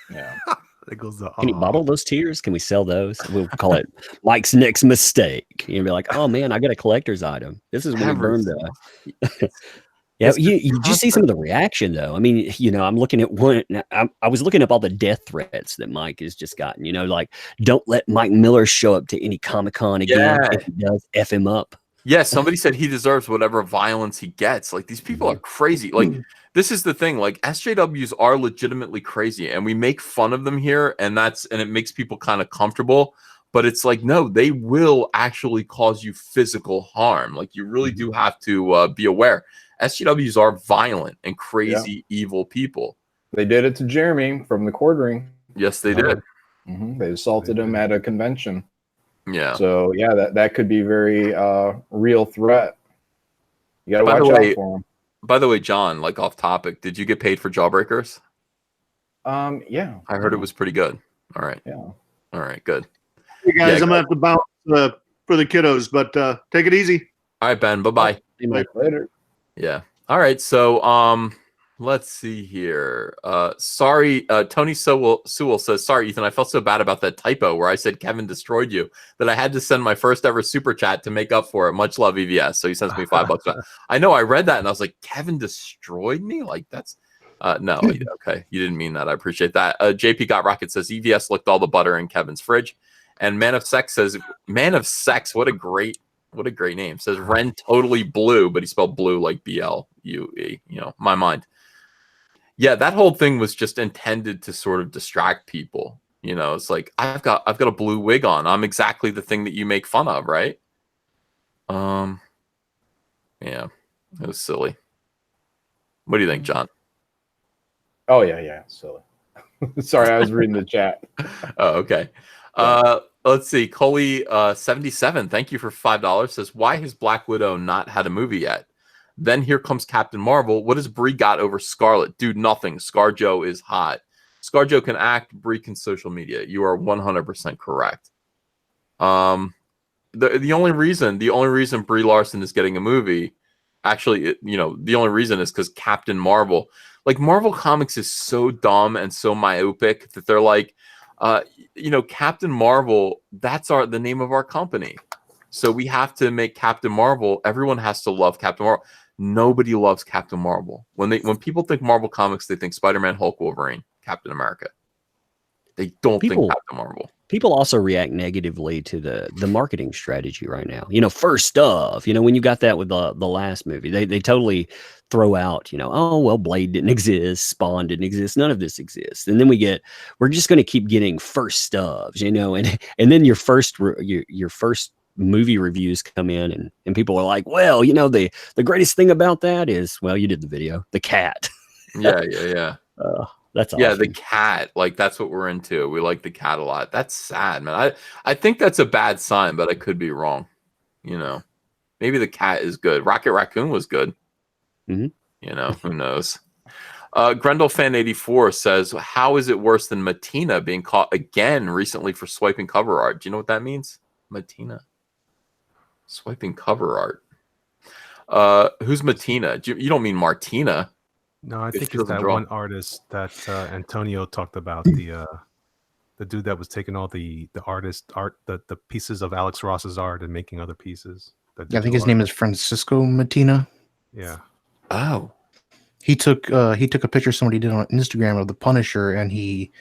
Yeah. That goes Can you bottle those tears? Can we sell those? We'll call it Mike's next mistake. You'll be like, oh man, I got a collector's item. This is when he burned the. Yeah, you just see some of the reaction though. I mean, I'm looking at one. I was looking up all the death threats that Mike has just gotten. Like, don't let Mike Miller show up to any Comic-Con again. Yeah. If he does, F him up. Yeah, somebody said he deserves whatever violence he gets. Like, these people are crazy. Like, this is the thing. Like, SJWs are legitimately crazy, and we make fun of them here, and it makes people kind of comfortable. But it's like, no, they will actually cause you physical harm. Like, you really do have to be aware. SJWs are violent and crazy, evil people. They did it to Jeremy from the quartering. Yes, they did. They assaulted him at a convention. Yeah. So yeah, that could be very real threat. You gotta By the watch way- out for him. By the way, John, like off topic, did you get paid for Jawbreakers? Yeah. I heard it was pretty good. All right. Yeah. All right, good. Hey guys, Yeah, I'm gonna have to bounce for the kiddos, but take it easy. All right, Ben. Bye-bye. Later. Yeah. All right. So let's see here. Sorry, Tony Sewell says, sorry, Ethan, I felt so bad about that typo where I said Kevin destroyed you that I had to send my first ever super chat to make up for it. Much love, EVS. So he sends me $5 back. I know I read that and I was like, Kevin destroyed me? Like, that's no, okay. You didn't mean that. I appreciate that. JP Got Rocket says EVS licked all the butter in Kevin's fridge. And Man of Sex says, Man of Sex, what a great name. Says Ren totally blue, but he spelled blue like B-L-U-E. You know, my mind. Yeah, that whole thing was just intended to sort of distract people. You know, it's like I've got a blue wig on. I'm exactly the thing that you make fun of, right? Yeah, it was silly. What do you think, John? Oh yeah. So sorry, I was reading the chat. Oh, okay. Let's see. Coley 77, thank you for $5. Says, why has Black Widow not had a movie yet? Then here comes Captain Marvel. What has Brie got over Scarlet? Dude, nothing. ScarJo is hot. ScarJo can act. Brie can social media. You are 100% correct. The only reason Brie Larson is getting a movie, actually, the only reason is because Captain Marvel. Like, Marvel Comics is so dumb and so myopic that they're like, Captain Marvel, that's the name of our company. So we have to make Captain Marvel. Everyone has to love Captain Marvel. Nobody loves Captain Marvel. When people think Marvel Comics, they think Spider-Man, Hulk, Wolverine, Captain America. They don't think Captain Marvel. People also react negatively to the marketing strategy right now. First of, when you got that with the last movie, they totally throw out, oh, well, Blade didn't exist, Spawn didn't exist, none of this exists. And then we're just going to keep getting first ofs, and then your first movie reviews come in and people are like, well, the greatest thing about that is, well, you did the video, the cat. Yeah. That's awesome. Yeah, the cat. Like, that's what we're into. We like the cat a lot. That's sad, man. I think that's a bad sign, but I could be wrong. Maybe the cat is good. Rocket Raccoon was good. Mm-hmm. Who knows? Grendel Fan 84 says, how is it worse than Matina being caught again recently for swiping cover art? Do you know what that means? Matina. Swiping cover art. Who's Matina? You don't mean Martina. No, I think it's that one artist that Antonio talked about, the dude that was taking all the artist art, the pieces of Alex Ross's art and making other pieces. I think his name is Francisco Matina. Yeah. Oh. He took a picture somebody did on Instagram of the Punisher, and he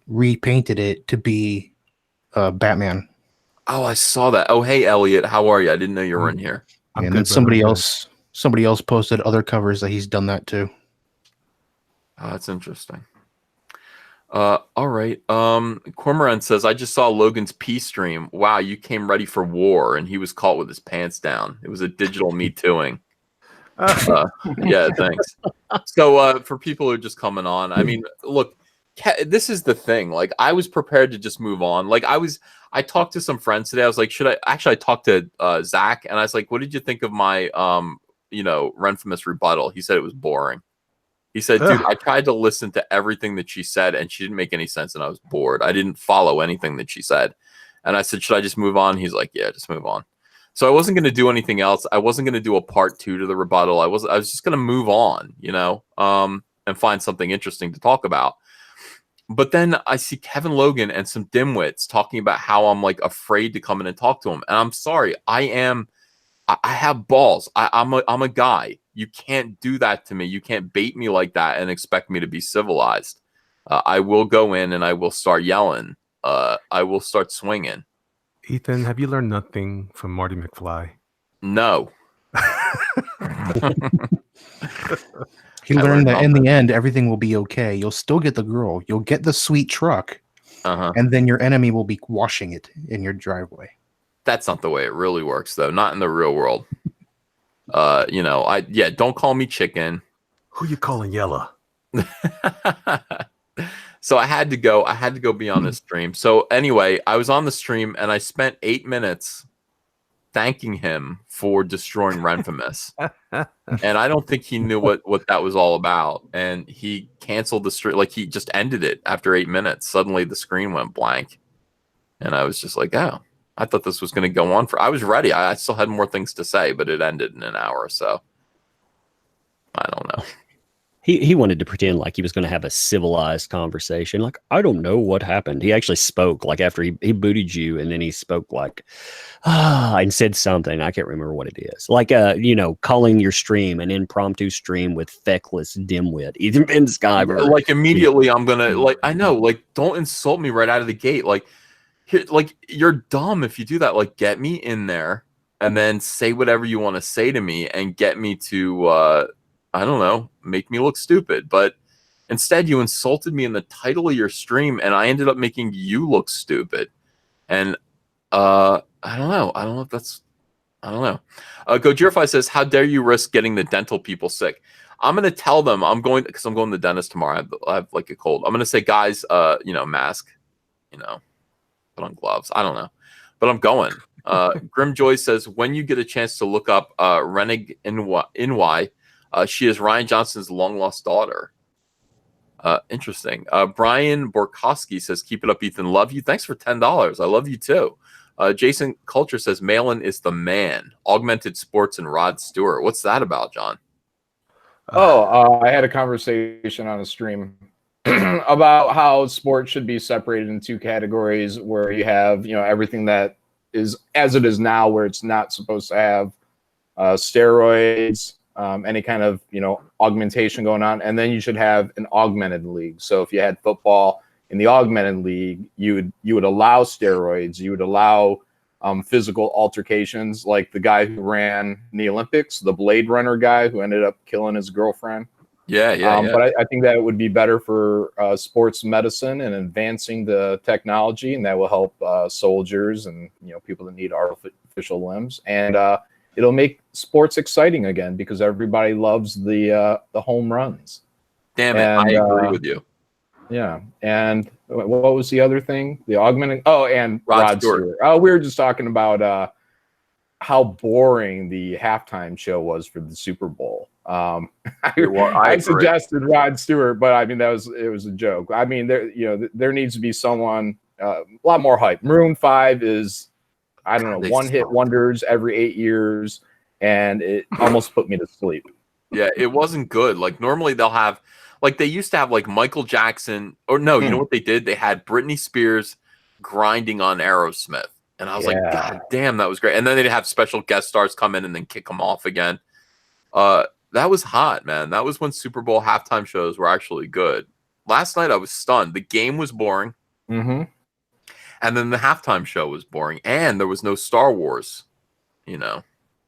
repainted it to be Batman. Oh, I saw that. Oh, hey, Elliot, how are you? I didn't know you were in here. And then somebody else posted other covers that he's done that too. Oh, that's interesting. All right. Cormoran says, I just saw Logan's peace stream. Wow, you came ready for war, and he was caught with his pants down. It was a digital Me Tooing. Yeah, thanks. So for people who are just coming on, I mean, look, this is the thing. Like, I was prepared to just move on. Like, I talked to some friends today. I was like, I talked to Zach, and I was like, what did you think of my Renfamous rebuttal? He said it was boring. He said, dude, I tried to listen to everything that she said, and she didn't make any sense, and I was bored. I didn't follow anything that she said. And I said, should I just move on? He's like, yeah, just move on. So I wasn't going to do anything else. I wasn't going to do a part 2 to the rebuttal. I was just going to move on, and find something interesting to talk about. But then I see Kevin Logan and some dimwits talking about how I'm like afraid to come in and talk to him. And I'm sorry, I have balls. I'm a guy. You can't do that to me. You can't bait me like that and expect me to be civilized. I will go in and I will start yelling. I will start swinging. Ethan, have you learned nothing from Marty McFly? No. He learned that in the end, everything will be okay. You'll still get the girl. You'll get the sweet truck. and then your enemy will be washing it in your driveway. That's not the way it really works, though. Not in the real world. Don't call me chicken. Who you calling yellow? So I had to go be on this stream. So anyway, I was on the stream and I spent 8 minutes thanking him for destroying Renfamous. And I don't think he knew what that was all about. And he canceled the stream. Like, he just ended it after 8 minutes. Suddenly the screen went blank. And I was just like, oh, I thought this was going to go on I was ready. I still had more things to say, but it ended in an hour or so. I don't know. He wanted to pretend like he was going to have a civilized conversation. Like, I don't know what happened. He actually spoke, like, after he booted you, and then he spoke like, and said something. I can't remember what it is. Like, calling your stream an impromptu stream with feckless dimwit. Either Ben Skyber. Like, immediately I'm going to, I know, don't insult me right out of the gate. You're dumb if you do that. Like, get me in there and then say whatever you want to say to me and get me to, I don't know, make me look stupid. But instead, you insulted me in the title of your stream, and I ended up making you look stupid. And I don't know. I don't know if that's. I don't know. Gojirify says, "How dare you risk getting the dental people sick?" I'm going to tell them because I'm going to the dentist tomorrow. I have like a cold. I'm going to say, guys, mask, put on gloves. I don't know, but I'm going. Grimjoy says, when you get a chance to look up Reneg Inwai. She is Ryan Johnson's long-lost daughter. Interesting. Brian Borkowski says, keep it up, Ethan. Love you. Thanks for $10. I love you, too. Jason Culture says, Malin is the man. Augmented Sports and Rod Stewart. What's that about, John? I had a conversation on a stream about how sports should be separated in two categories, where you have, everything that is as it is now, where it's not supposed to have steroids, any kind of augmentation going on, and then you should have an augmented league. So if you had football in the augmented league, you would allow steroids, you would allow physical altercations, like the guy who ran in the Olympics, the Blade Runner guy who ended up killing his girlfriend. Yeah. But I think that it would be better for sports medicine and advancing the technology, and that will help soldiers and people that need artificial limbs, and it'll make sports exciting again because everybody loves the home runs. Damn it, I agree with you. Yeah, and what was the other thing? The augmenting. Oh, and Rod Stewart. Oh, we were just talking about how boring the halftime show was for the Super Bowl. I suggested Rod Stewart, but I mean it was a joke. I mean there needs to be someone a lot more hype. Maroon 5 is, I don't know, one-hit wonders every 8 years, and it almost put me to sleep. Yeah, it wasn't good. Like, normally they'll have, like, they used to have, like, Michael Jackson, or no, you know what they did? They had Britney Spears grinding on Aerosmith, and I was like, God damn, that was great. And then they'd have special guest stars come in and then kick them off again. That was hot, man. That was when Super Bowl halftime shows were actually good. Last night I was stunned. The game was boring. Mm-hmm. And then the halftime show was boring, and there was no Star Wars, Yeah,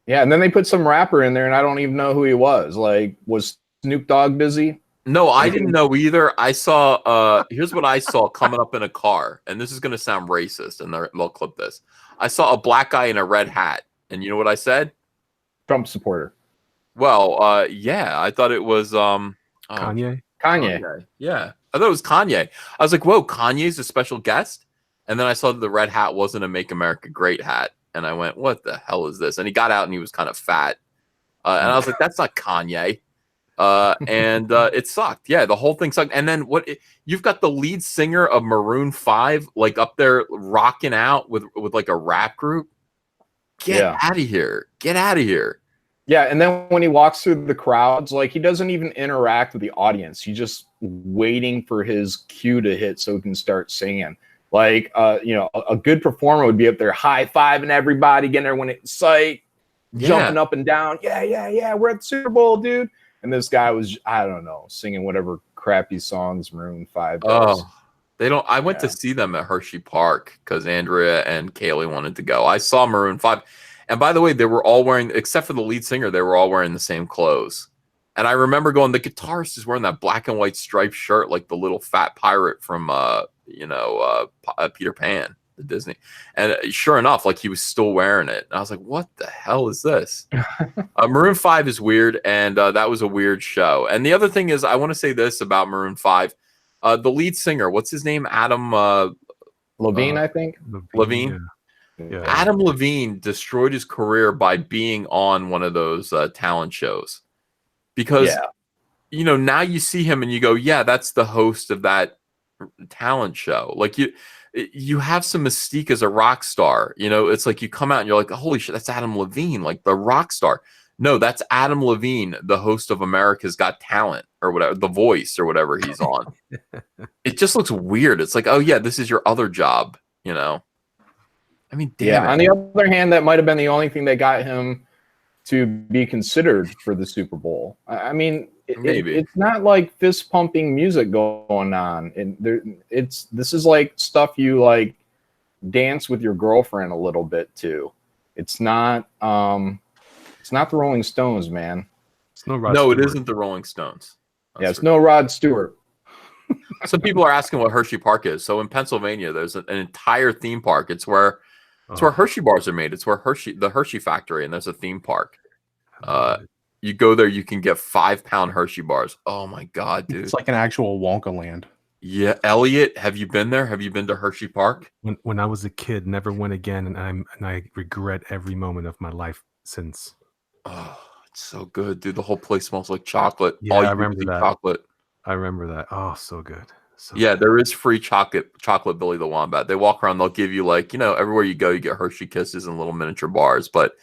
and then they put some rapper in there, and I don't even know who he was. Like, was Snoop Dogg busy? No, I didn't know either. I saw, here's what I saw coming up in a car, and this is going to sound racist, and they'll clip this. I saw a black guy in a red hat, and you know what I said? Trump supporter. Well, yeah, I thought it was Kanye. Yeah, I thought it was Kanye. I was like, whoa, Kanye's a special guest? And then I saw that the red hat wasn't a Make America Great hat. And I went, what the hell is this? And he got out and he was kind of fat. And I was like, that's not Kanye. And it sucked. Yeah, the whole thing sucked. And then you've got the lead singer of Maroon 5, like, up there rocking out with like a rap group. Get out of here. Get out of here. Yeah, and then when he walks through the crowds, like, he doesn't even interact with the audience. He's just waiting for his cue to hit so he can start singing. Like, a good performer would be up there high-fiving everybody, getting everyone excited, jumping up and down. Yeah, we're at the Super Bowl, dude. And this guy was, I don't know, singing whatever crappy songs Maroon 5 does. Oh, they don't. I went to see them at Hershey Park because Andrea and Kaylee wanted to go. I saw Maroon 5. And by the way, they were all wearing, except for the lead singer, they were all wearing the same clothes. And I remember going, the guitarist is wearing that black and white striped shirt, like the little fat pirate from, Peter Pan, the Disney. And sure enough, like he was still wearing it. And I was like, what the hell is this? Maroon 5 is weird. And that was a weird show. And the other thing is, I want to say this about Maroon 5. The lead singer, what's his name? Adam Levine, I think. Levine. Yeah. Adam Levine destroyed his career by being on one of those talent shows. Because, now you see him and you go, yeah, that's the host of that talent show. Like you have some mystique as a rock star. It's like you come out and you're like, holy shit, that's Adam Levine, like the rock star. No, that's Adam Levine, the host of America's Got Talent or whatever, The Voice or whatever he's on. It just looks weird. It's like, oh yeah, this is your other job, I mean, damn it. On the other hand, that might have been the only thing that got him to be considered for the Super Bowl. I mean, it's not like fist pumping music going on, and this is like stuff you like dance with your girlfriend a little bit too. It's not the Rolling Stones, man. It's no Rod Stewart. It isn't the Rolling Stones. It's no Rod Stewart. Some people are asking what Hershey Park is. So in Pennsylvania, there's an entire theme park. It's where Hershey bars are made. It's where the Hershey factory, and there's a theme park. You go there, you can get 5-pound Hershey bars. Oh my god, dude! It's like an actual Wonka land. Yeah, Elliot, have you been there? Have you been to Hershey Park? When I was a kid, never went again, and I regret every moment of my life since. Oh, it's so good, dude. The whole place smells like chocolate. Yeah, I remember that. Chocolate. I remember that. Oh, so good. There is free chocolate Billy the Wombat. They walk around, they'll give you everywhere you go, you get Hershey Kisses and little miniature bars. But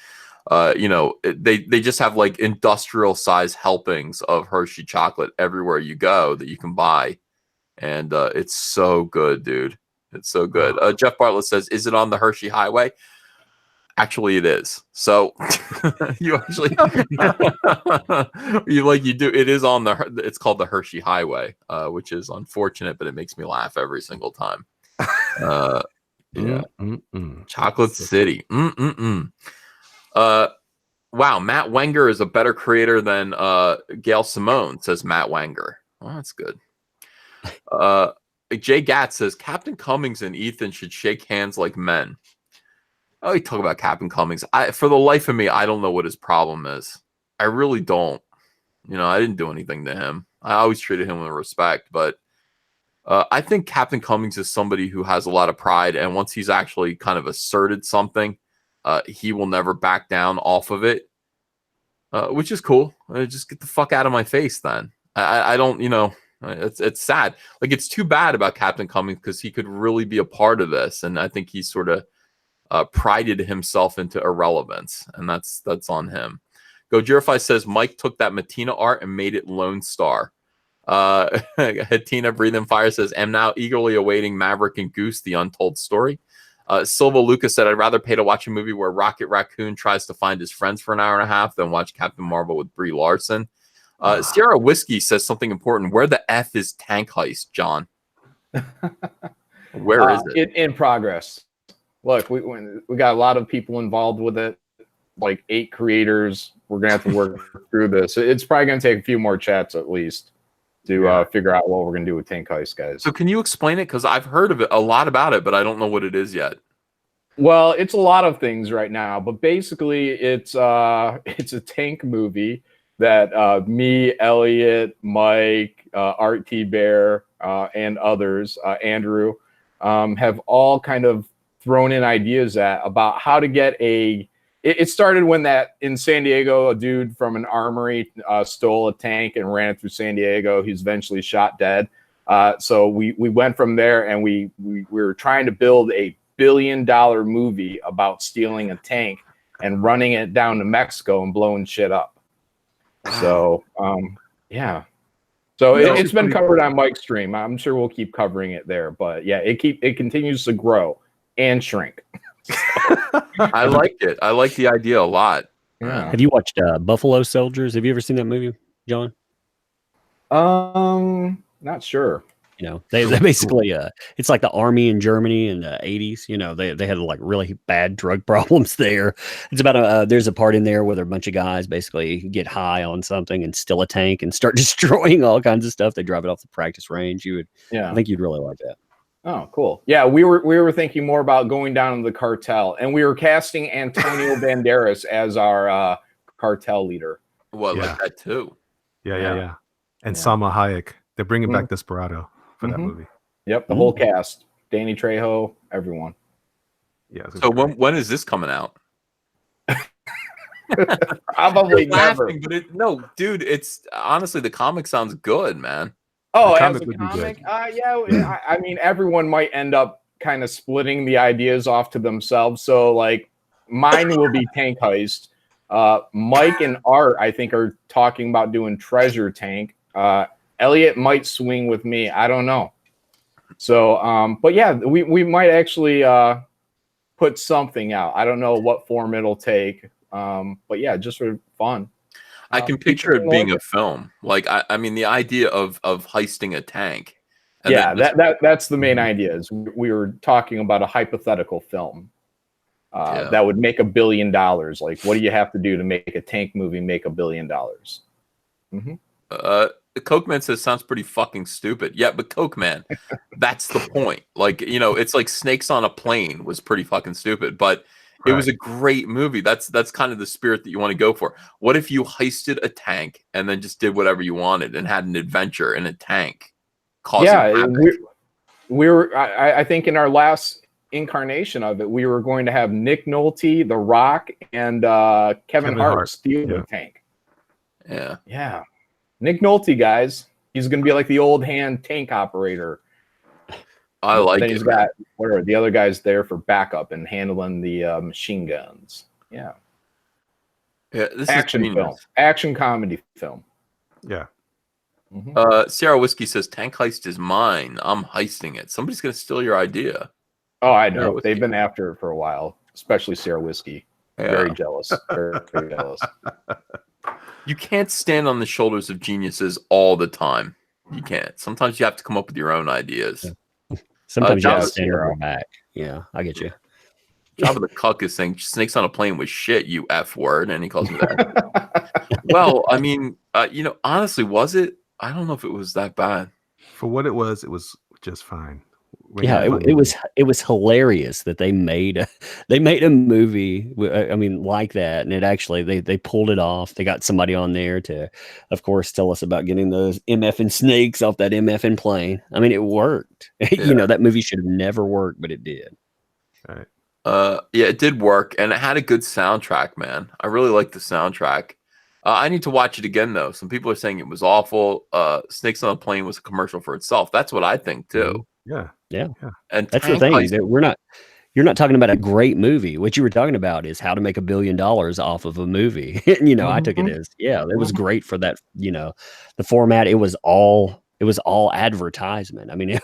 they just have like industrial size helpings of Hershey chocolate everywhere you go that you can buy. And it's so good, dude. It's so good. Jeff Bartlett says, is it on the Hershey Highway? Actually, it is. So you actually you do. It is on it's called the Hershey Highway, which is unfortunate, but it makes me laugh every single time. Chocolate City. Wow, Matt Wenger is a better creator than Gail Simone, says Matt Wenger. Well, that's good. Jay Gatt says Captain Cummings and Ethan should shake hands like men. Oh, you talk about Captain Cummings. For the life of me, I don't know what his problem is. I really don't. I didn't do anything to him. I always treated him with respect, but I think Captain Cummings is somebody who has a lot of pride, and once he's actually kind of asserted something, he will never back down off of it, which is cool. Just get the fuck out of my face then. I don't, it's sad. Like, it's too bad about Captain Cummings because he could really be a part of this, and I think he's sort of prided himself into irrelevance, and that's on him. Gojirify says Mike took that Matina art and made it Lone Star. Hatina Breathing Fire says, am now eagerly awaiting Maverick and Goose, the untold story. Silva Lucas said, I'd rather pay to watch a movie where Rocket Raccoon tries to find his friends for an hour and a half than watch Captain Marvel with Brie Larson. Sierra Whiskey says something important. Where the F is Tank Heist, John? Where is it? In progress. Look, we got a lot of people involved with it, like 8 creators. We're going to have to work through this. It's probably going to take a few more chats at least to figure out what we're going to do with Tank Heist, guys. So can you explain it? Because I've heard of it, a lot about it, but I don't know what it is yet. Well, it's a lot of things right now, but basically it's a tank movie that me, Elliot, Mike, Art T. Bear, and others, Andrew, have all kind of thrown in ideas about how to get it started when in San Diego, a dude from an armory stole a tank and ran it through San Diego. He's eventually shot dead. So we went from there, and we were trying to build a $1 billion movie about stealing a tank and running it down to Mexico and blowing shit up. So yeah. So it's been covered on Mike's stream. I'm sure we'll keep covering it there. But yeah, it continues to grow and shrink. I like it. I like the idea a lot. Yeah. Have you watched Buffalo Soldiers? Have you ever seen that movie, John? Not sure. You know, they basically it's like the army in Germany in the 80s. You know, they had like really bad drug problems there. It's about there's a part in there where a bunch of guys basically get high on something and steal a tank and start destroying all kinds of stuff. They drive it off the practice range. I think you'd really like that. Oh, cool. Yeah, we were thinking more about going down to the cartel, and we were casting Antonio Banderas as our cartel leader. Well, like that too. Yeah. And Salma Hayek. They're bringing back Desperado for that movie. Yep, the whole cast. Danny Trejo, everyone. Yeah. So when is this coming out? Probably never. But no, dude, it's honestly the comic sounds good, man. Oh, as a comic? I mean, everyone might end up kind of splitting the ideas off to themselves. So, like, mine will be Tank Heist. Mike and Art, I think, are talking about doing Treasure Tank. Elliot might swing with me. I don't know. So, but yeah, we might actually put something out. I don't know what form it'll take. But yeah, just for fun. I can picture it being a film. Like, I mean, the idea of heisting a tank. Yeah, that's the main idea. Is we were talking about a hypothetical film that would make $1 billion. Like, what do you have to do to make a tank movie make $1 billion? The Coke Man says sounds pretty fucking stupid. Yeah, but Coke Man, that's the point. Like, you know, it's like Snakes on a Plane was pretty fucking stupid, but it was a great movie. That's kind of the spirit that you want to go for. What if you heisted a tank and then just did whatever you wanted and had an adventure in a tank? We were. I think in our last incarnation of it, we were going to have Nick Nolte, The Rock, and Kevin Hart steal the tank. Yeah. Nick Nolte, guys. He's going to be like the old hand tank operator. I like then it. He's got what are the other guys there for backup and handling the machine guns. Yeah. This action is film, action comedy film. Yeah. Sierra Whiskey says Tank Heist is mine. I'm heisting it. Somebody's gonna steal your idea. Oh, I know. They've been after it for a while, especially Sierra Whiskey. Very jealous. Very jealous. You can't stand on the shoulders of geniuses all the time. You can't. Sometimes you have to come up with your own ideas. Sometimes you have to stand on your back. Yeah, I get you. Jabba the Cuck is saying Snakes on a Plane was shit, you F word, and he calls me that. Well, I mean, you know, honestly, was it? I don't know if it was that bad. For what it was just fine. It was hilarious that they made a movie. I mean, like that, and it actually they pulled it off. They got somebody on there to, of course, tell us about getting those MFing snakes off that MFing plane. I mean, it worked. You know, that movie should have never worked, but it did. Right. Yeah, it did work, and it had a good soundtrack, man. I really liked the soundtrack. I need to watch it again, though. Some people are saying it was awful. Snakes on a Plane was a commercial for itself. That's what I think too. Yeah. And that's the thing. You're not talking about a great movie. What you were talking about is how to make $1 billion off of a movie. You know, I took it as it was great for that. You know, the format. It was all advertisement. I mean,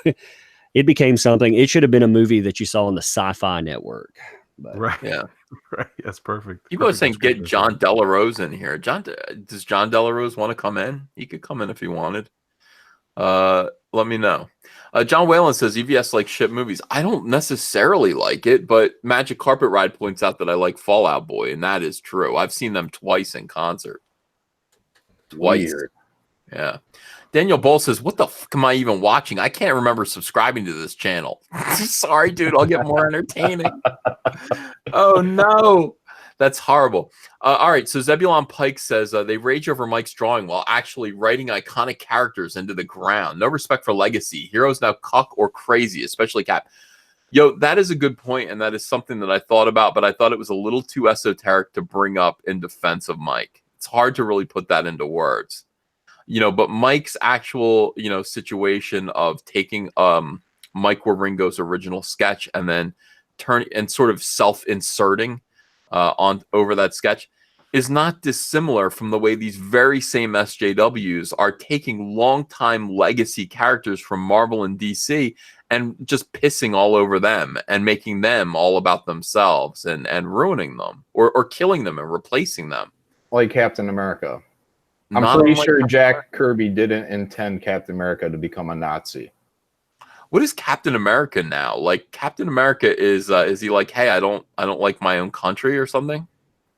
it became something. It should have been a movie that you saw on the Sci-Fi Network. But, right. That's perfect. People are saying get John Delarose in here. Does John Delarose want to come in? He could come in if he wanted. Let me know. John Whalen says EVS likes shit movies. I don't necessarily like it, but Magic Carpet Ride points out that I like Fall Out Boy, and that is true. I've seen them twice in concert. Twice. Weird. Yeah. Daniel Bull says, what the fuck am I even watching? I can't remember subscribing to this channel. Sorry, dude. I'll get more entertaining. Oh, no. That's horrible. All right. So Zebulon Pike says they rage over Mike's drawing while actually writing iconic characters into the ground. No respect for legacy. Heroes now cuck or crazy, especially Cap. Yo, that is a good point, and that is something that I thought about, but I thought it was a little too esoteric to bring up in defense of Mike. It's hard to really put that into words. You know, but Mike's actual, you know, situation of taking Mike Waringo's original sketch and then sort of self-inserting on over that sketch is not dissimilar from the way these very same SJWs are taking longtime legacy characters from Marvel and DC and just pissing all over them and making them all about themselves and ruining them or killing them and replacing them. Like Captain America. I'm pretty sure Jack Kirby didn't intend Captain America to become a Nazi. What is Captain America now? Like Captain America is he like, hey, I don't like my own country or something?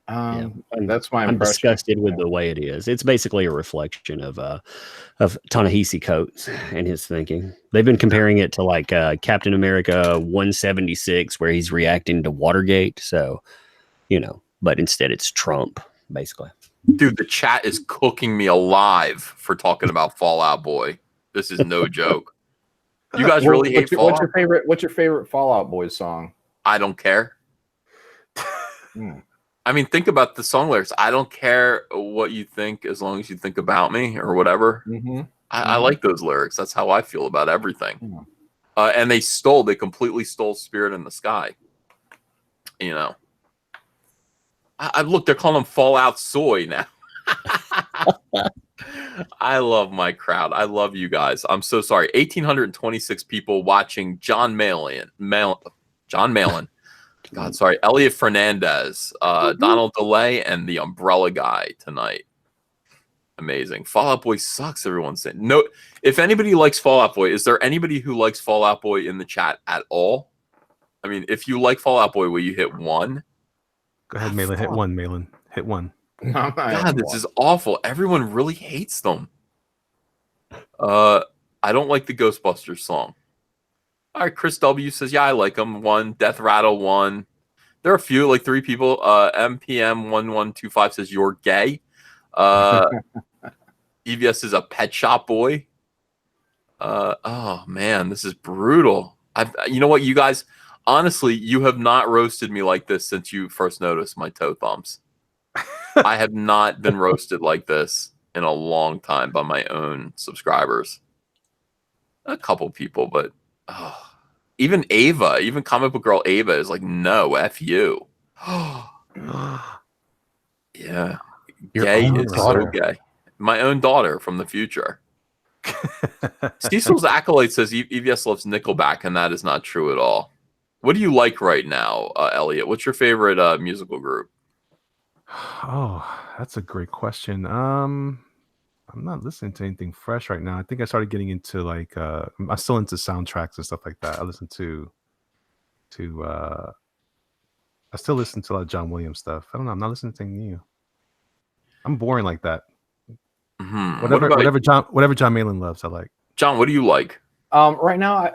That's my impression. I'm disgusted with the way it is. It's basically a reflection of Ta-Nehisi Coates and his thinking. They've been comparing it to like Captain America 176, where he's reacting to Watergate. So, but instead it's Trump, basically. Dude, the chat is cooking me alive for talking about Fall Out Boy. This is no joke. You guys really hate Fall Out? What's your favorite Fall Out Boy song? I don't care. I mean, think about the song lyrics. I don't care what you think as long as you think about me or whatever. I like those lyrics. That's how I feel about everything. And they completely stole Spirit in the Sky. I look, they're calling them Fallout Soy now. I love my crowd. I love you guys. I'm so sorry. 1,826 people watching John Malin. God, sorry. Elliot Fernandez, Donald DeLay, and the Umbrella Guy tonight. Amazing. Fall Out Boy sucks, everyone's saying. No, if anybody likes Fall Out Boy, is there anybody who likes Fall Out Boy in the chat at all? I mean, if you like Fall Out Boy, will you hit 1? Go ahead, Malin. Hit 1, Malin. Hit 1. God, this is awful. Everyone really hates them. I don't like the Ghostbusters song. All right, Chris W says, yeah, I like them. 1. Death Rattle 1. There are a few, like 3 people. MPM1125 says, you're gay. EVS is a Pet Shop Boy. Oh, man, this is brutal. You know what, you guys? Honestly, you have not roasted me like this since you first noticed my toe thumbs. I have not been roasted like this in a long time by my own subscribers. A couple people, but even Ava, even comic book girl Ava is like, no, F you. Yeah. Gay is so gay. My own daughter from the future. Cecil's Acolyte says EVS loves Nickelback, and that is not true at all. What do you like right now, Elliot? What's your favorite musical group? Oh, that's a great question. I'm not listening to anything fresh right now. I think I started getting into like I'm still into soundtracks and stuff like that. I listen to I still listen to a lot of John Williams stuff. I don't know. I'm not listening to anything new. I'm boring like that. Whatever John Malin loves, I like. John, what do you like? Right now,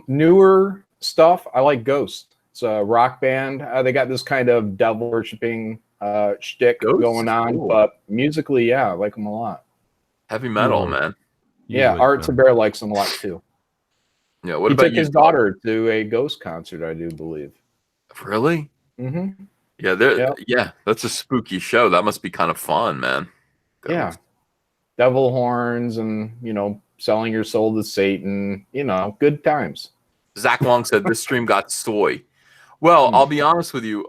newer stuff. I like Ghost. It's a rock band. They got this kind of devil worshipping shtick going on, cool. But musically, yeah, I like them a lot. Heavy metal, man. Yeah, Art Bear likes them a lot too. Yeah, what he about took his daughter to a Ghost concert, I do believe. Really? Mm-hmm. Yeah, that's a spooky show. That must be kind of fun, man. Yeah, devil horns and selling your soul to Satan. Good times. Zach Long said this stream got soy. Well, I'll be honest with you.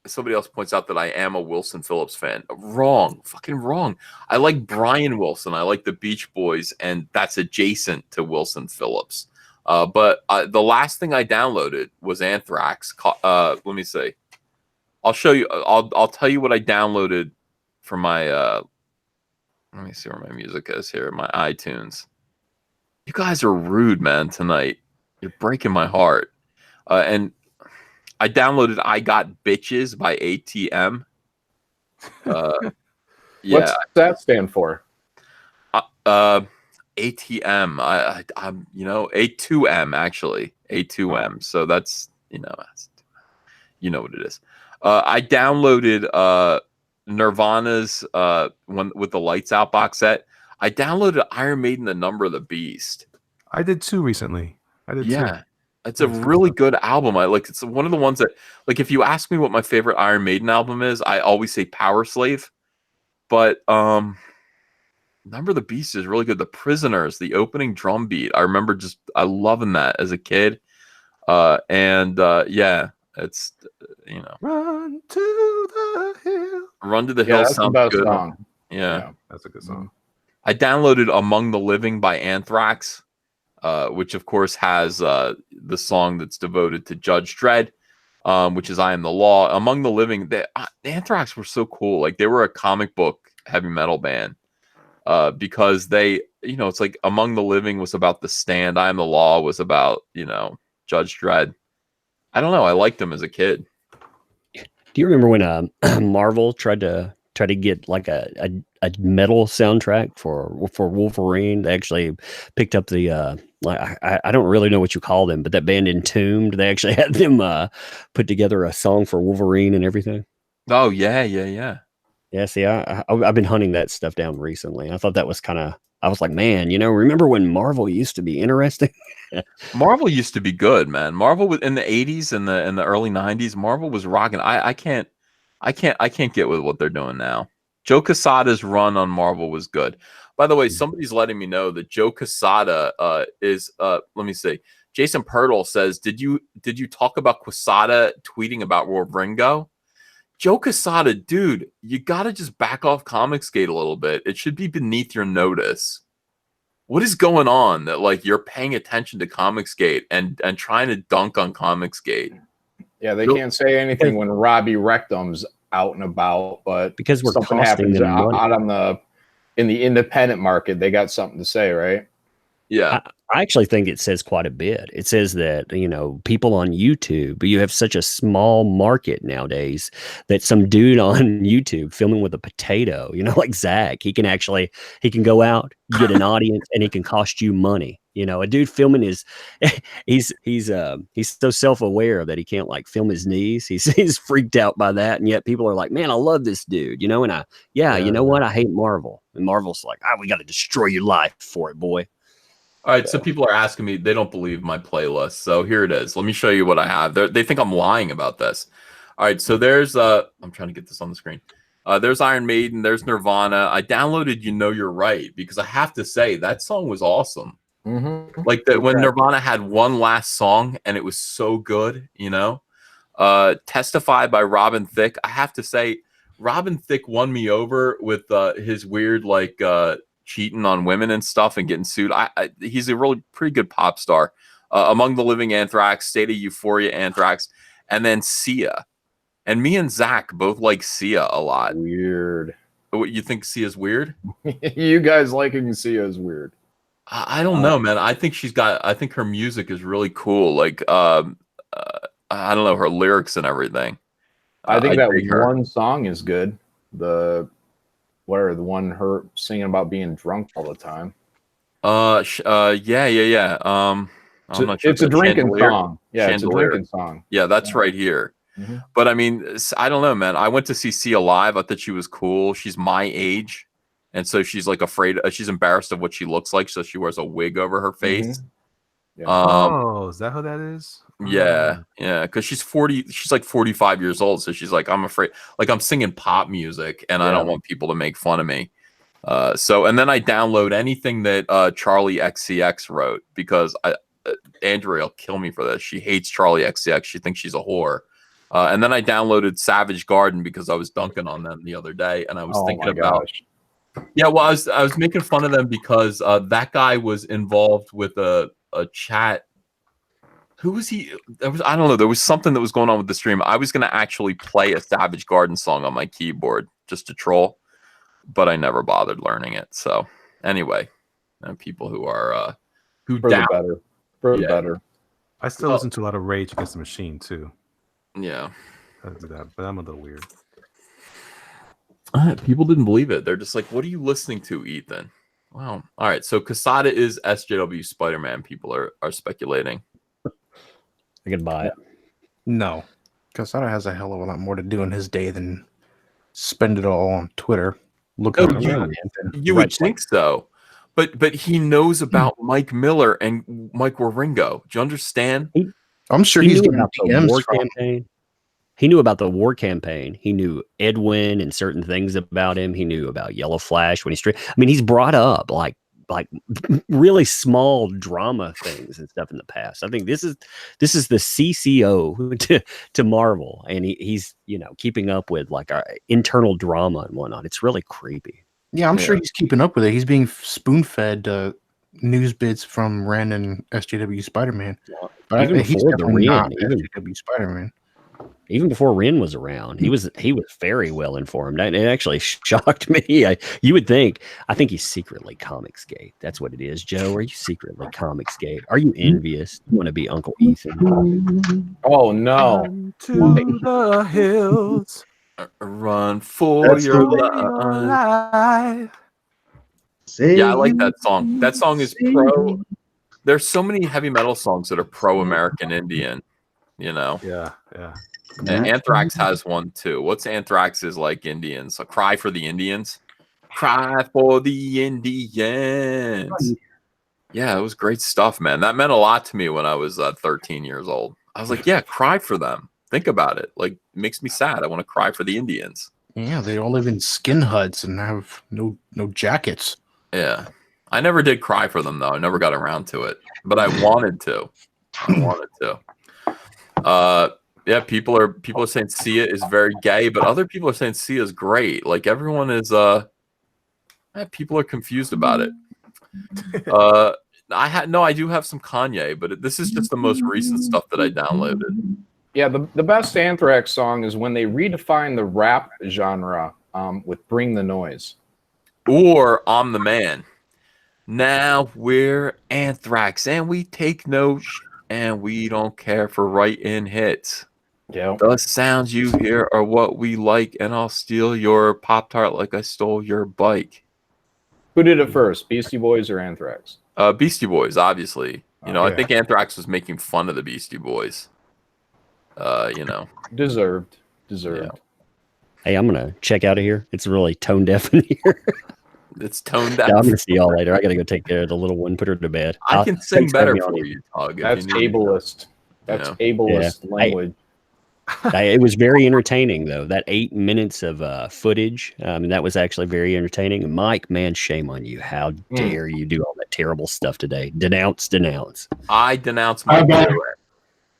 Somebody else points out that I am a Wilson Phillips fan. Wrong. Fucking wrong. I like Brian Wilson. I like the Beach Boys, and that's adjacent to Wilson Phillips. But the last thing I downloaded was Anthrax. Let me see. I'll show you. I'll tell you what I downloaded for my. Let me see where my music is here. My iTunes. You guys are rude, man. Tonight, you're breaking my heart. And I downloaded "I Got Bitches" by ATM. Yeah. What's that stand for? ATM. I'm A2M actually. A2M. So that's you know what it is. I downloaded Nirvana's with the Lights Out box set. I downloaded Iron Maiden: The Number of the Beast. I did too recently. Yeah. It's a really good album. It's one of the ones that, like, if you ask me what my favorite Iron Maiden album is, I always say Power Slave. But Number of the Beast is really good. The Prisoners, the opening drum beat. I remember I loving that as a kid. Yeah, it's Run to the Hill. Run to the Hill that's sounds the best good. song. Yeah, that's a good song. I downloaded Among the Living by Anthrax. Which of course has the song that's devoted to Judge Dredd, which is "I Am the Law." Among the Living, the Anthrax were so cool. Like, they were a comic book heavy metal band, because they, it's like Among the Living was about The Stand, I Am the Law was about, Judge Dredd. I don't know. I liked them as a kid. Do you remember when Marvel tried to get like a metal soundtrack for Wolverine? They actually picked up the I don't really know what you call them, but that band Entombed, they actually had them put together a song for Wolverine and everything. Oh yeah. Yeah, see, I've been hunting that stuff down recently. I thought that was I was like, man, remember when Marvel used to be interesting? Marvel used to be good, man. Marvel was in the 80s and the early 90s. Marvel was rocking. I can't get with what they're doing now. Joe Quesada's run on Marvel was good. By the way, somebody's letting me know that Joe Quesada is let me see. Jason Pirtle says, did you talk about Quesada tweeting about Ringo? Joe Quesada, dude, you gotta just back off Comicsgate a little bit. It should be beneath your notice. What is going on that like you're paying attention to Comicsgate and trying to dunk on Comicsgate? Yeah, they can't say anything when Robbie Rectum's out and about, but because we're something costing happens them money. out in the independent market, they got something to say, right? Yeah. I actually think it says quite a bit. It says that, people on YouTube, you have such a small market nowadays that some dude on YouTube filming with a potato, like Zach, he can go out, get an audience, and he can cost you money. A dude filming he's so self-aware that he can't like film his knees. He's freaked out by that. And yet people are like, man, I love this dude, and you know what? I hate Marvel. And Marvel's like, we got to destroy your life for it, boy. All right, so people are asking me, they don't believe my playlist. So here it is. Let me show you what I have. They think I'm lying about this. All right, so there's I'm trying to get this on the screen. There's Iron Maiden, there's Nirvana. I downloaded You Know You're Right because I have to say that song was awesome. Mm-hmm. Like when Nirvana had one last song and it was so good, Testify by Robin Thicke. I have to say, Robin Thicke won me over with his weird cheating on women and stuff and getting sued. He's a really pretty good pop star. Among the Living, Anthrax, State of Euphoria, Anthrax, and then Sia. And me and Zach both like Sia a lot. Weird. What, you think Sia's weird? You guys liking Sia is weird. I don't know, man. I think I think her music is really cool. Like, I don't know, her lyrics and everything. I think that one song is good. The one her singing about being drunk all the time. Yeah. I'm not sure. It's a drinking Chandelier. song. Yeah, Chandelier. It's a drinking song. Yeah, that's right here. Mm-hmm. But I mean, I don't know, man. I went to see Sia live. I thought she was cool. She's my age. And so she's like afraid, she's embarrassed of what she looks like. So she wears a wig over her face. Mm-hmm. Yeah. Is that who that is? Yeah. Cause she's 40, she's like 45 years old. So she's like, I'm afraid, like I'm singing pop music and I don't want people to make fun of me. And then I download anything that Charlie XCX wrote because Andrea will kill me for this. She hates Charlie XCX. She thinks she's a whore. And then I downloaded Savage Garden because I was dunking on them the other day and I was thinking about. Yeah, well, I was making fun of them because that guy was involved with a chat. Who was he? I don't know. There was something that was going on with the stream. I was going to actually play a Savage Garden song on my keyboard just to troll, but I never bothered learning it. So anyway, people who are who doubt better. I still listen to a lot of Rage Against the Machine too. Yeah, I do that, but I'm a little weird. People didn't believe it. They're just like, what are you listening to, Ethan? Wow. All right. So Quesada is SJW Spider-Man. People are speculating. I can buy it. No. Quesada has a hell of a lot more to do in his day than spend it all on Twitter. Look up you would think so. But he knows about Mike Miller and Mike Waringo. Do you understand? I'm sure he's getting DMs war from campaign. He knew about the war campaign. He knew Edwin and certain things about him. He knew about Yellow Flash when he streamed. I mean, he's brought up like really small drama things and stuff in the past. I think this is the CCO to Marvel, and he's keeping up with like our internal drama and whatnot. It's really creepy. Yeah, I'm sure he's keeping up with it. He's being spoon-fed news bits from random SJW Spider-Man. Even He's before the definitely not even SJW Spider-Man. even before Ren was around. He was very well informed. It actually shocked me. You would think. I think he's secretly Comicsgate. That's what it is. Joe, are you secretly Comicsgate? Are you envious? You want to be Uncle Ethan? Oh no! To the hills, Run for That's your your life. life. Yeah, I like that song. That song is pro. There's so many heavy metal songs that are pro-American Indian. You know. Yeah, yeah. And Anthrax has one too. What's Anthrax's like Indians? A cry for the Indians. Cry for the Indians. Yeah, it was great stuff, man. That meant a lot to me when I was 13 years old. I was like, yeah, cry for them. Think about it. Like, it makes me sad. I want to cry for the Indians. Yeah, they all live in skin huts and have no jackets. Yeah. I never did cry for them, though. I never got around to it. But I wanted to. Yeah, people are saying Sia is very gay, but other people are saying Sia is great. Like, everyone is people are confused about it. I do have some Kanye, but this is just the most recent stuff that I downloaded. Yeah, the best Anthrax song is when they redefine the rap genre with "Bring the Noise." Or I'm the Man. Now we're Anthrax and we take notes and we don't care for writing hits. Yeah. The sounds you hear are what we like, and I'll steal your Pop-Tart like I stole your bike. Who did it first, Beastie Boys or Anthrax? Beastie Boys, obviously. You know, I yeah. think Anthrax was making fun of the Beastie Boys. You know. Deserved. Yeah. Hey, I'm gonna check out of here. It's really tone deaf in here. It's toned Yeah, down. I'm gonna see y'all later. I gotta go take care of the little one, put her to bed. I can sing thanks for better having me for on. you, Tug. if That's you need. ableist. That's Yeah. ableist language. It was very entertaining, though. That 8 minutes of footage, that was actually very entertaining. And Mike, man, shame on you. How dare you do all that terrible stuff today? Denounce. I denounce my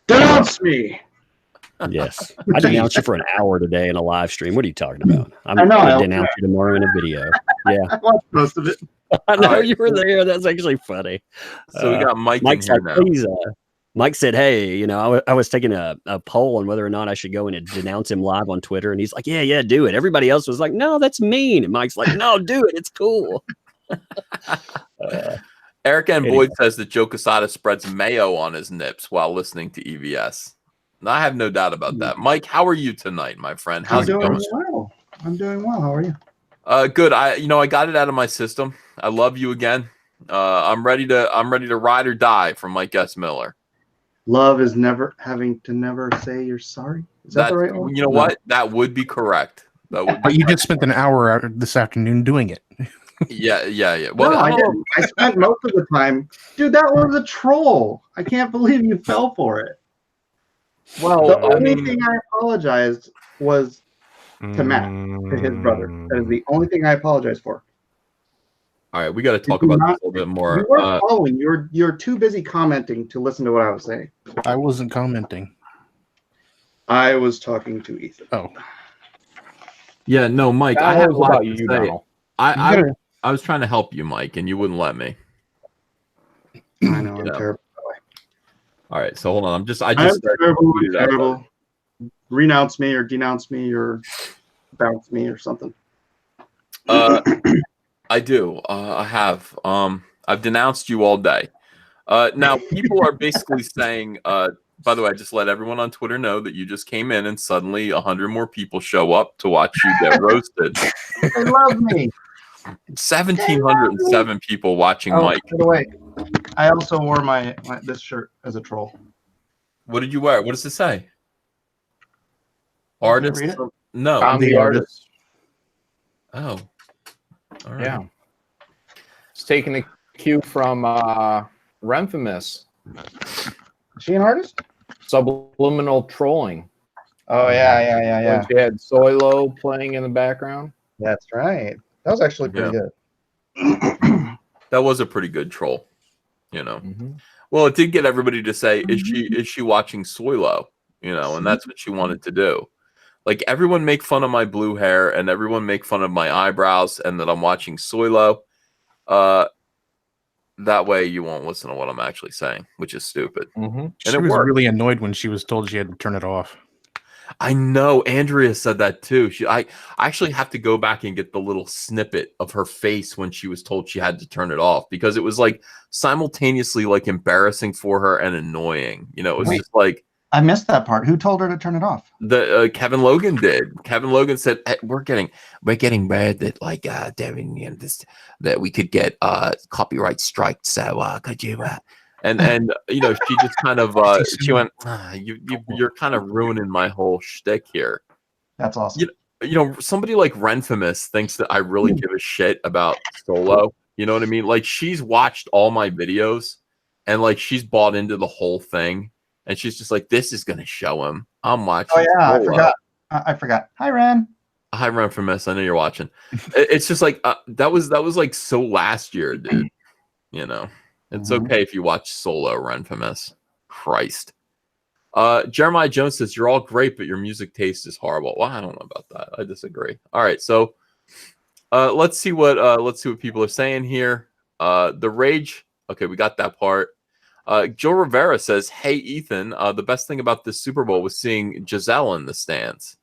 Denounce me. Yes. I denounced you for an hour today in a live stream. What are you talking about? I'm I know, going I- to denounce you tomorrow in a video. Yeah. I watched most of it. I know right. you were there. That's actually funny. So we got Mike in Mike's here like, now. please, Mike said, hey, I was taking a poll on whether or not I should go in and denounce him live on Twitter. And he's like, yeah, do it. Everybody else was like, no, that's mean. And Mike's like, no, do it. It's cool. Erica and Anyway. Boyd says that Joe Quesada spreads mayo on his nips while listening to EVS. No, I have no doubt about that. Mike, how are you tonight, my friend? How's it going? Well. I'm doing well. How are you? Good. I got it out of my system. I love you again. I'm ready to ride or die from Mike S. Miller. Love is never say you're sorry. Is that the right one? You know what? That would be correct. That would. But you just spent an hour out this afternoon doing it. Yeah. Well, No, I didn't. I spent most of the time. Dude, that was a troll. I can't believe you fell for it. Well, The only thing I apologized was to Matt, to his brother. That is the only thing I apologized for. All right, we got to talk You about not- this a little bit more. You weren't following. You're too busy commenting to listen to what I was saying. I wasn't commenting. I was talking to Ethan. Oh, Yeah, no, Mike. I That have was a lot about to you, say. Donald. I was trying to help you, Mike, and you wouldn't let me. I know I'm Yeah. terrible. All right, so hold on. I I'm just terrible. tweeted out. Terrible. Renounce me or denounce me or bounce me or something. I do. I have. I've denounced you all day. Now people are basically saying. By the way, I just let everyone on Twitter know that you just came in, and suddenly 100 more people show up to watch you get roasted. They love me. 1,707 people watching Oh, Mike. by the way, I also wore my this shirt as a troll. What did you wear? What does it say? Artist? read it? No. I'm the the artist. Oh. All right. Yeah. It's taking a cue from Renfamous. Is she an artist? Subliminal trolling. Oh yeah. When she had Soilo playing in the background. That's right. That was actually pretty good. That was a pretty good troll. You know. Mm-hmm. Well, it did get everybody to say, is she watching Soilo? You know, and that's what she wanted to do. Like, everyone make fun of my blue hair and everyone make fun of my eyebrows and that I'm watching Soilo. That way you won't listen to what I'm actually saying, which is stupid. Mm-hmm. And she it was worked. really annoyed when she was told she had to turn it off. I know Andrea said that too. I actually have to go back and get the little snippet of her face when she was told she had to turn it off, because it was like simultaneously like embarrassing for her and annoying. You know, it was Wait. just like I missed that part. Who told her to turn it off? the Kevin Logan did. Kevin Logan said, hey, we're getting word that like Devin, you know, that we could get copyright strike. So could you and you know, she just kind of she went, you're kind of ruining my whole shtick here. That's awesome. You know, somebody like Renfamous thinks that I really give a shit about Solo. You know what I mean? Like, she's watched all my videos and like she's bought into the whole thing, and she's just like, this is gonna show him. I'm watching. Oh yeah, Solo. I forgot. I forgot. Hi, Ren. Hi, Renfamous. I know you're watching. It's just like that was like so last year, dude. You know, it's okay if you watch Solo, Renfamous. Christ. Jeremiah Jones says, you're all great, but your music taste is horrible. Well, I don't know about that. I disagree. All right, so let's see what people are saying here. The Rage. Okay, we got that part. Joe Rivera says, hey, Ethan, the best thing about this Super Bowl was seeing Giselle in the stands.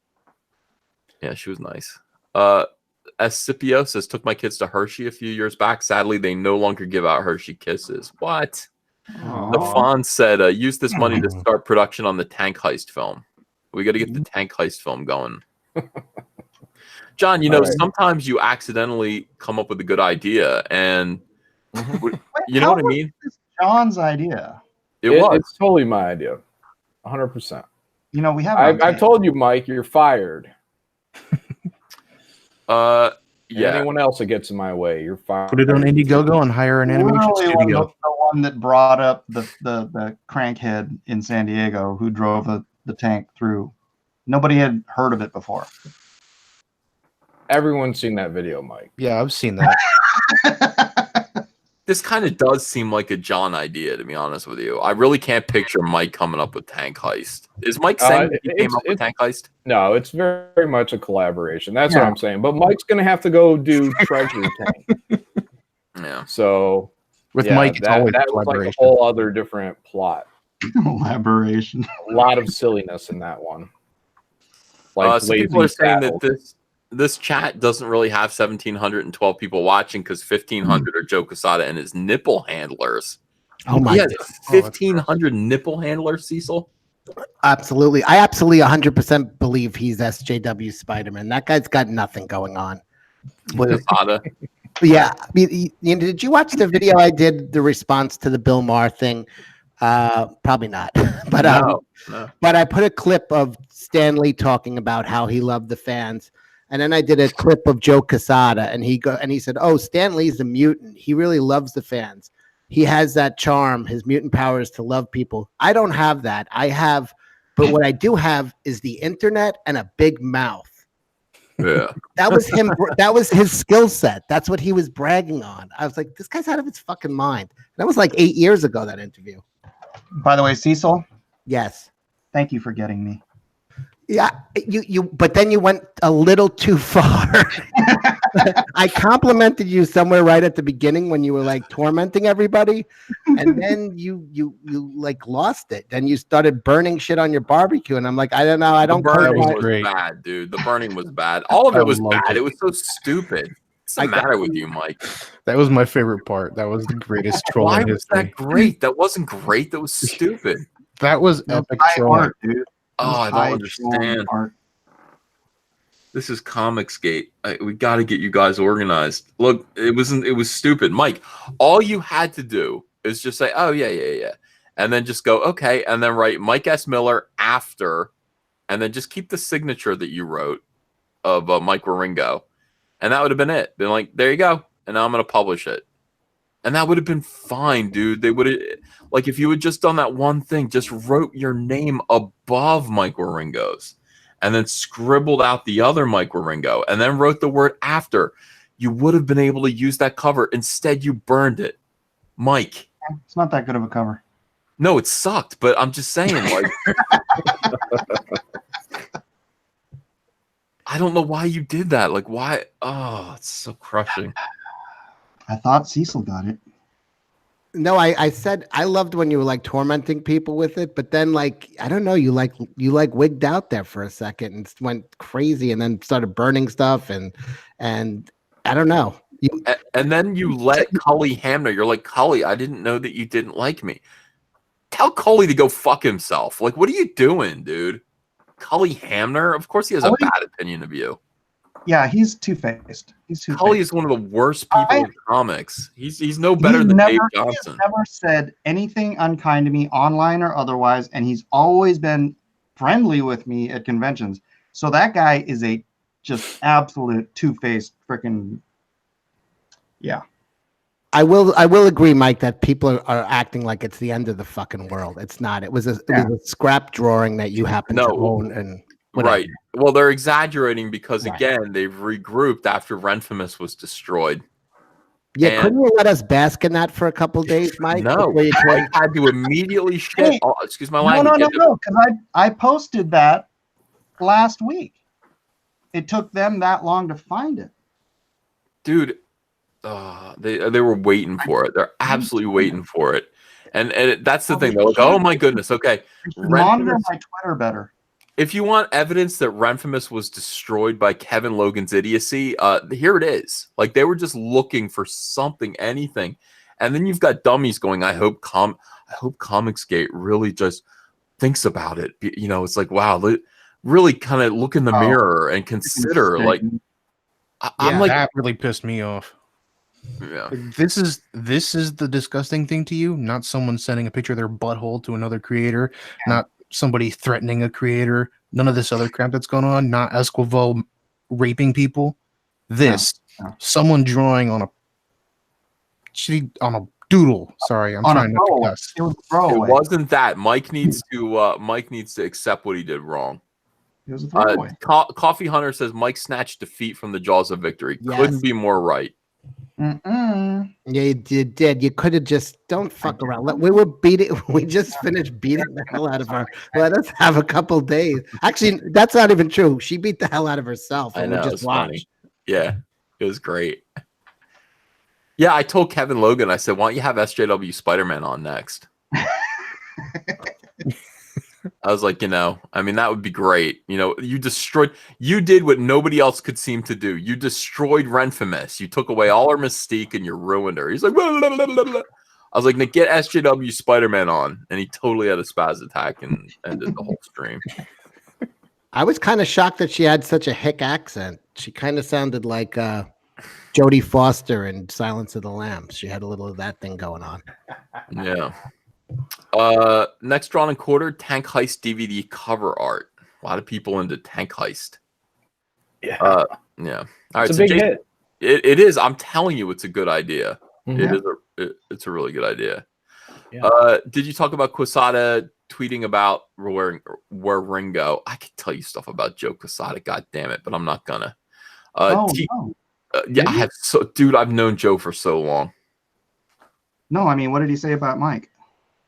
Yeah, she was nice. Scipio says, took my kids to Hershey a few years back. Sadly, they no longer give out Hershey Kisses. What? The Fawn said, use this money to start production on the Tank Heist film. We got to get the Tank Heist film going. John, you know, sometimes you accidentally come up with a good idea, and you know what I mean? It's John's idea. It's totally my idea. 100%. You know, we have. I told you, Mike, you're fired. Yeah. Anyone else that gets in my way, you're fired. Put it on Indiegogo and hire an animation studio. The one that brought up the crankhead in San Diego who drove the tank through. Nobody had heard of it before. Everyone's seen that video, Mike. Yeah, I've seen that. This kind of does seem like a John idea, to be honest with you. I really can't picture Mike coming up with Tank Heist. Is Mike saying that he came up with Tank Heist? No, it's very much a collaboration. That's what I'm saying. But Mike's going to have to go do Treasure Tank. Yeah. So with Mike, it's always that was like a whole other different plot. Collaboration. A lot of silliness in that one. Like some people are saying that this chat doesn't really have 1,712 people watching because 1,500 are Joe Quesada and his nipple handlers. Oh my! He has 1,500 nipple handlers, Cecil. Absolutely, I absolutely 100% believe he's SJW Spider-Man. That guy's got nothing going on. Quesada. Yeah, did you watch the video I did? The response to the Bill Maher thing? Probably not. But no. But I put a clip of Stan Lee talking about how he loved the fans. And then I did a clip of Joe Quesada, and he said, "Oh, Stan Lee's a mutant. He really loves the fans. He has that charm. His mutant power is to love people. I don't have that. But what I do have is the internet and a big mouth." Yeah, that was him. That was his skill set. That's what he was bragging on. I was like, this guy's out of his fucking mind. That was like 8 years ago. That interview. By the way, Cecil. Yes. Thank you for getting me. Yeah, but then you went a little too far. I complimented you somewhere right at the beginning when you were like tormenting everybody, and then you like lost it. Then you started burning shit on your barbecue, and I'm like, I don't know, I don't. The burning was bad, dude. The burning was bad. All of it was bad. It was so stupid. What's the matter with you, Mike? That was my favorite part. That was the greatest troll Why in was history. that great? That wasn't great. That was stupid. That was epic trolling, dude. Oh, I don't understand. This is Comicsgate. We got to get you guys organized. Look, it was stupid. Mike, all you had to do is just say, oh, yeah. And then just go, okay. And then write Mike S. Miller after. And then just keep the signature that you wrote of Mike Waringo. And that would have been it. Been like, there you go. And now I'm going to publish it. And that would have been fine, dude. They would have, like, if you had just done that one thing, just wrote your name above Mike Waringo's and then scribbled out the other Mike Waringo and then wrote the word after, you would have been able to use that cover. Instead, you burned it. Mike. It's not that good of a cover. No, it sucked, but I'm just saying, like, I don't know why you did that. Like, why? Oh, it's so crushing. I thought Cecil got it. No, I said I loved when you were like tormenting people with it, but then like I don't know, you like wigged out there for a second and went crazy, and then started burning stuff and I don't know. And then you let Cully Hamner. You're like, Cully, I didn't know that you didn't like me. Tell Cully to go fuck himself. Like, what are you doing, dude? Cully Hamner? Of course he has a bad opinion of you. Yeah, he's two-faced. He's two-faced. Cully is one of the worst people in comics. He's no better than Dave Johnson. He's never said anything unkind to me online or otherwise, and he's always been friendly with me at conventions. So that guy is a just absolute two-faced freaking. Yeah. I will agree, Mike, that people are acting like it's the end of the fucking world. It's not. It was a scrap drawing that you happen to own and whatever. Right. Well, they're exaggerating because again, they've regrouped after Renfimus was destroyed. Yeah, And couldn't you let us bask in that for a couple days, Mike? No, I had to immediately shit. Hey, excuse my language. No, because I posted that last week. It took them that long to find it, dude. They were waiting for it. They're absolutely waiting for it, and that's the thing. They're like, oh my goodness, okay. Monitor my Twitter better. If you want evidence that Renfimus was destroyed by Kevin Logan's idiocy, here it is. Like they were just looking for something, anything, and then you've got dummies going. I hope Comicsgate really just thinks about it. You know, it's like wow, really kind of look in the mirror and consider. Like, I'm like that really pissed me off. Yeah, this is the disgusting thing to you, not someone sending a picture of their butthole to another creator, not somebody threatening a creator, none of this other crap that's going on, not Esquivel raping people. Someone drawing on a doodle. Sorry, I'm trying to cuss. It wasn't that. Mike needs to accept what he did wrong. It was a throwaway. Coffee Hunter says Mike snatched defeat from the jaws of victory. Yes. Couldn't be more right. Yeah, you did. You could have just don't fuck around. We were beating. We just finished beating the hell out of her. Let us have a couple days. Actually, that's not even true. She beat the hell out of herself. And I know, we just watched. Funny. Yeah, it was great. Yeah, I told Kevin Logan. I said, "Why don't you have SJW Spider-Man on next?" I was like, I mean, that would be great. You did what nobody else could seem to do. You destroyed Renfimus. You took away all her mystique and you ruined her. He's like, blah, blah, blah, blah, blah. I was like, Nick, get SJW Spider-Man on. And he totally had a spaz attack and ended the whole stream. I was kind of shocked that she had such a hick accent. She kind of sounded like Jodie Foster in Silence of the Lambs. She had a little of that thing going on. Yeah. Next Drawn and Quartered Tank Heist DVD cover art. A lot of people into Tank Heist. Yeah. Yeah. All right. It's a big hit. It is. I'm telling you, it's a good idea. Mm-hmm. It's a really good idea. Yeah. Did you talk about Quesada tweeting about where Ringo? I could tell you stuff about Joe Quesada, god damn it, but I'm not gonna. No. Yeah, dude, I've known Joe for so long. No, I mean, what did he say about Mike?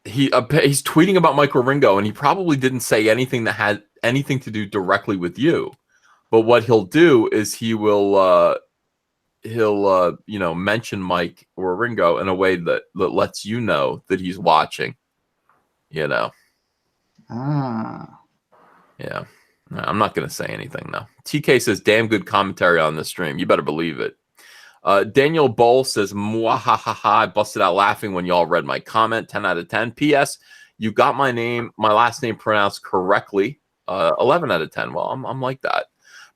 He's tweeting about Michael Ringo, and he probably didn't say anything that had anything to do directly with you. But what he'll do is he'll mention Mike or Ringo in a way that lets you know that he's watching. Yeah. I'm not going to say anything though. TK says, "Damn good commentary on this stream." You better believe it. Daniel Bowl says, "Mwahaha! I busted out laughing when y'all read my comment. 10 out of 10. P.S. You got my last name pronounced correctly. 11 out of 10. Well, I'm like that."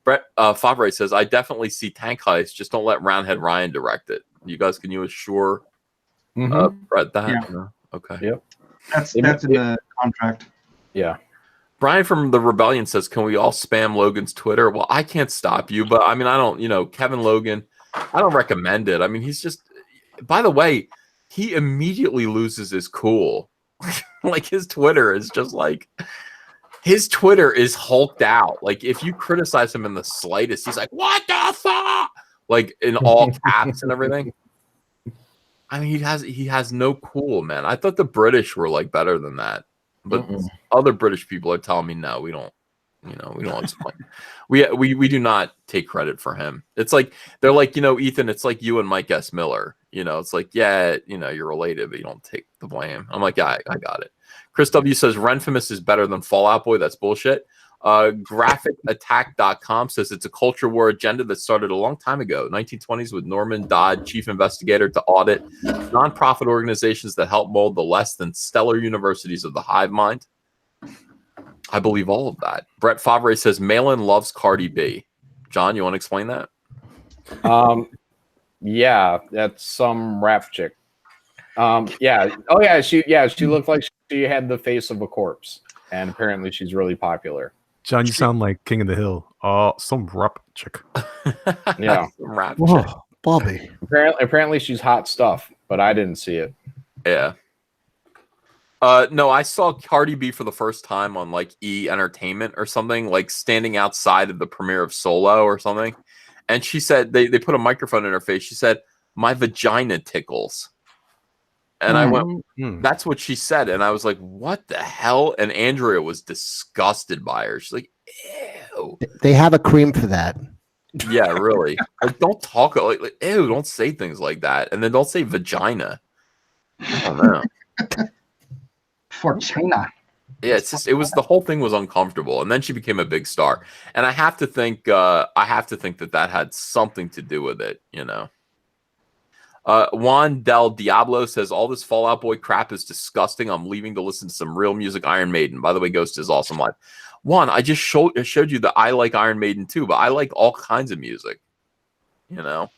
Brett Favre says, "I definitely see Tank Heist. Just don't let Roundhead Ryan direct it." You guys, can you assure Brett that? Yeah. No? Okay. Yep. That's in the contract. Yeah. Brian from the Rebellion says, "Can we all spam Logan's Twitter?" Well, I can't stop you, but I mean, I don't. Kevin Logan. I don't recommend it. I mean, he's just, by the way, he immediately loses his cool. Like his Twitter is just like, his Twitter is hulked out. Like if you criticize him in the slightest, he's like, "What the fuck?" Like in all caps and everything. I mean, he has no cool, man. I thought the British were like better than that. But other British people are telling me, no, we don't. We don't explain. We do not take credit for him. It's like they're like, Ethan, it's like you and Mike S. Miller. You know, it's like, yeah, you know, you're related, but you don't take the blame. I'm like, yeah, I got it. Chris W says Renfamous is better than Fallout Boy. That's bullshit. GraphicAttack.com says it's a culture war agenda that started a long time ago, 1920s, with Norman Dodd, chief investigator, to audit nonprofit organizations that help mold the less than stellar universities of the hive mind. I believe all of that. Brett Favre says Malin loves Cardi B. John, you want to explain that? Yeah, that's some rap chick. Yeah. Oh yeah, she looked like she had the face of a corpse, and apparently she's really popular. John, you sound like King of the Hill. Oh, some rap chick. Yeah. Rap Whoa, chick. Bobby. Apparently she's hot stuff, but I didn't see it. Yeah. No, I saw Cardi B for the first time on like E Entertainment or something, like standing outside of the premiere of Solo or something. And she said they put a microphone in her face. She said, "My vagina tickles." And I went, that's what she said. And I was like, what the hell? And Andrea was disgusted by her. She's like, ew. They have a cream for that. Yeah, really. Like, don't talk like, ew, don't say things like that. And then don't say vagina. I don't know. For China. Yeah, it's just, it was, the whole thing was uncomfortable. And then she became a big star. And I have to think that had something to do with it, you know. Juan Del Diablo says all this Fallout Boy crap is disgusting. I'm leaving to listen to some real music. Iron Maiden. By the way, Ghost is awesome live. Juan, I just showed you that I like Iron Maiden too, but I like all kinds of music. You know,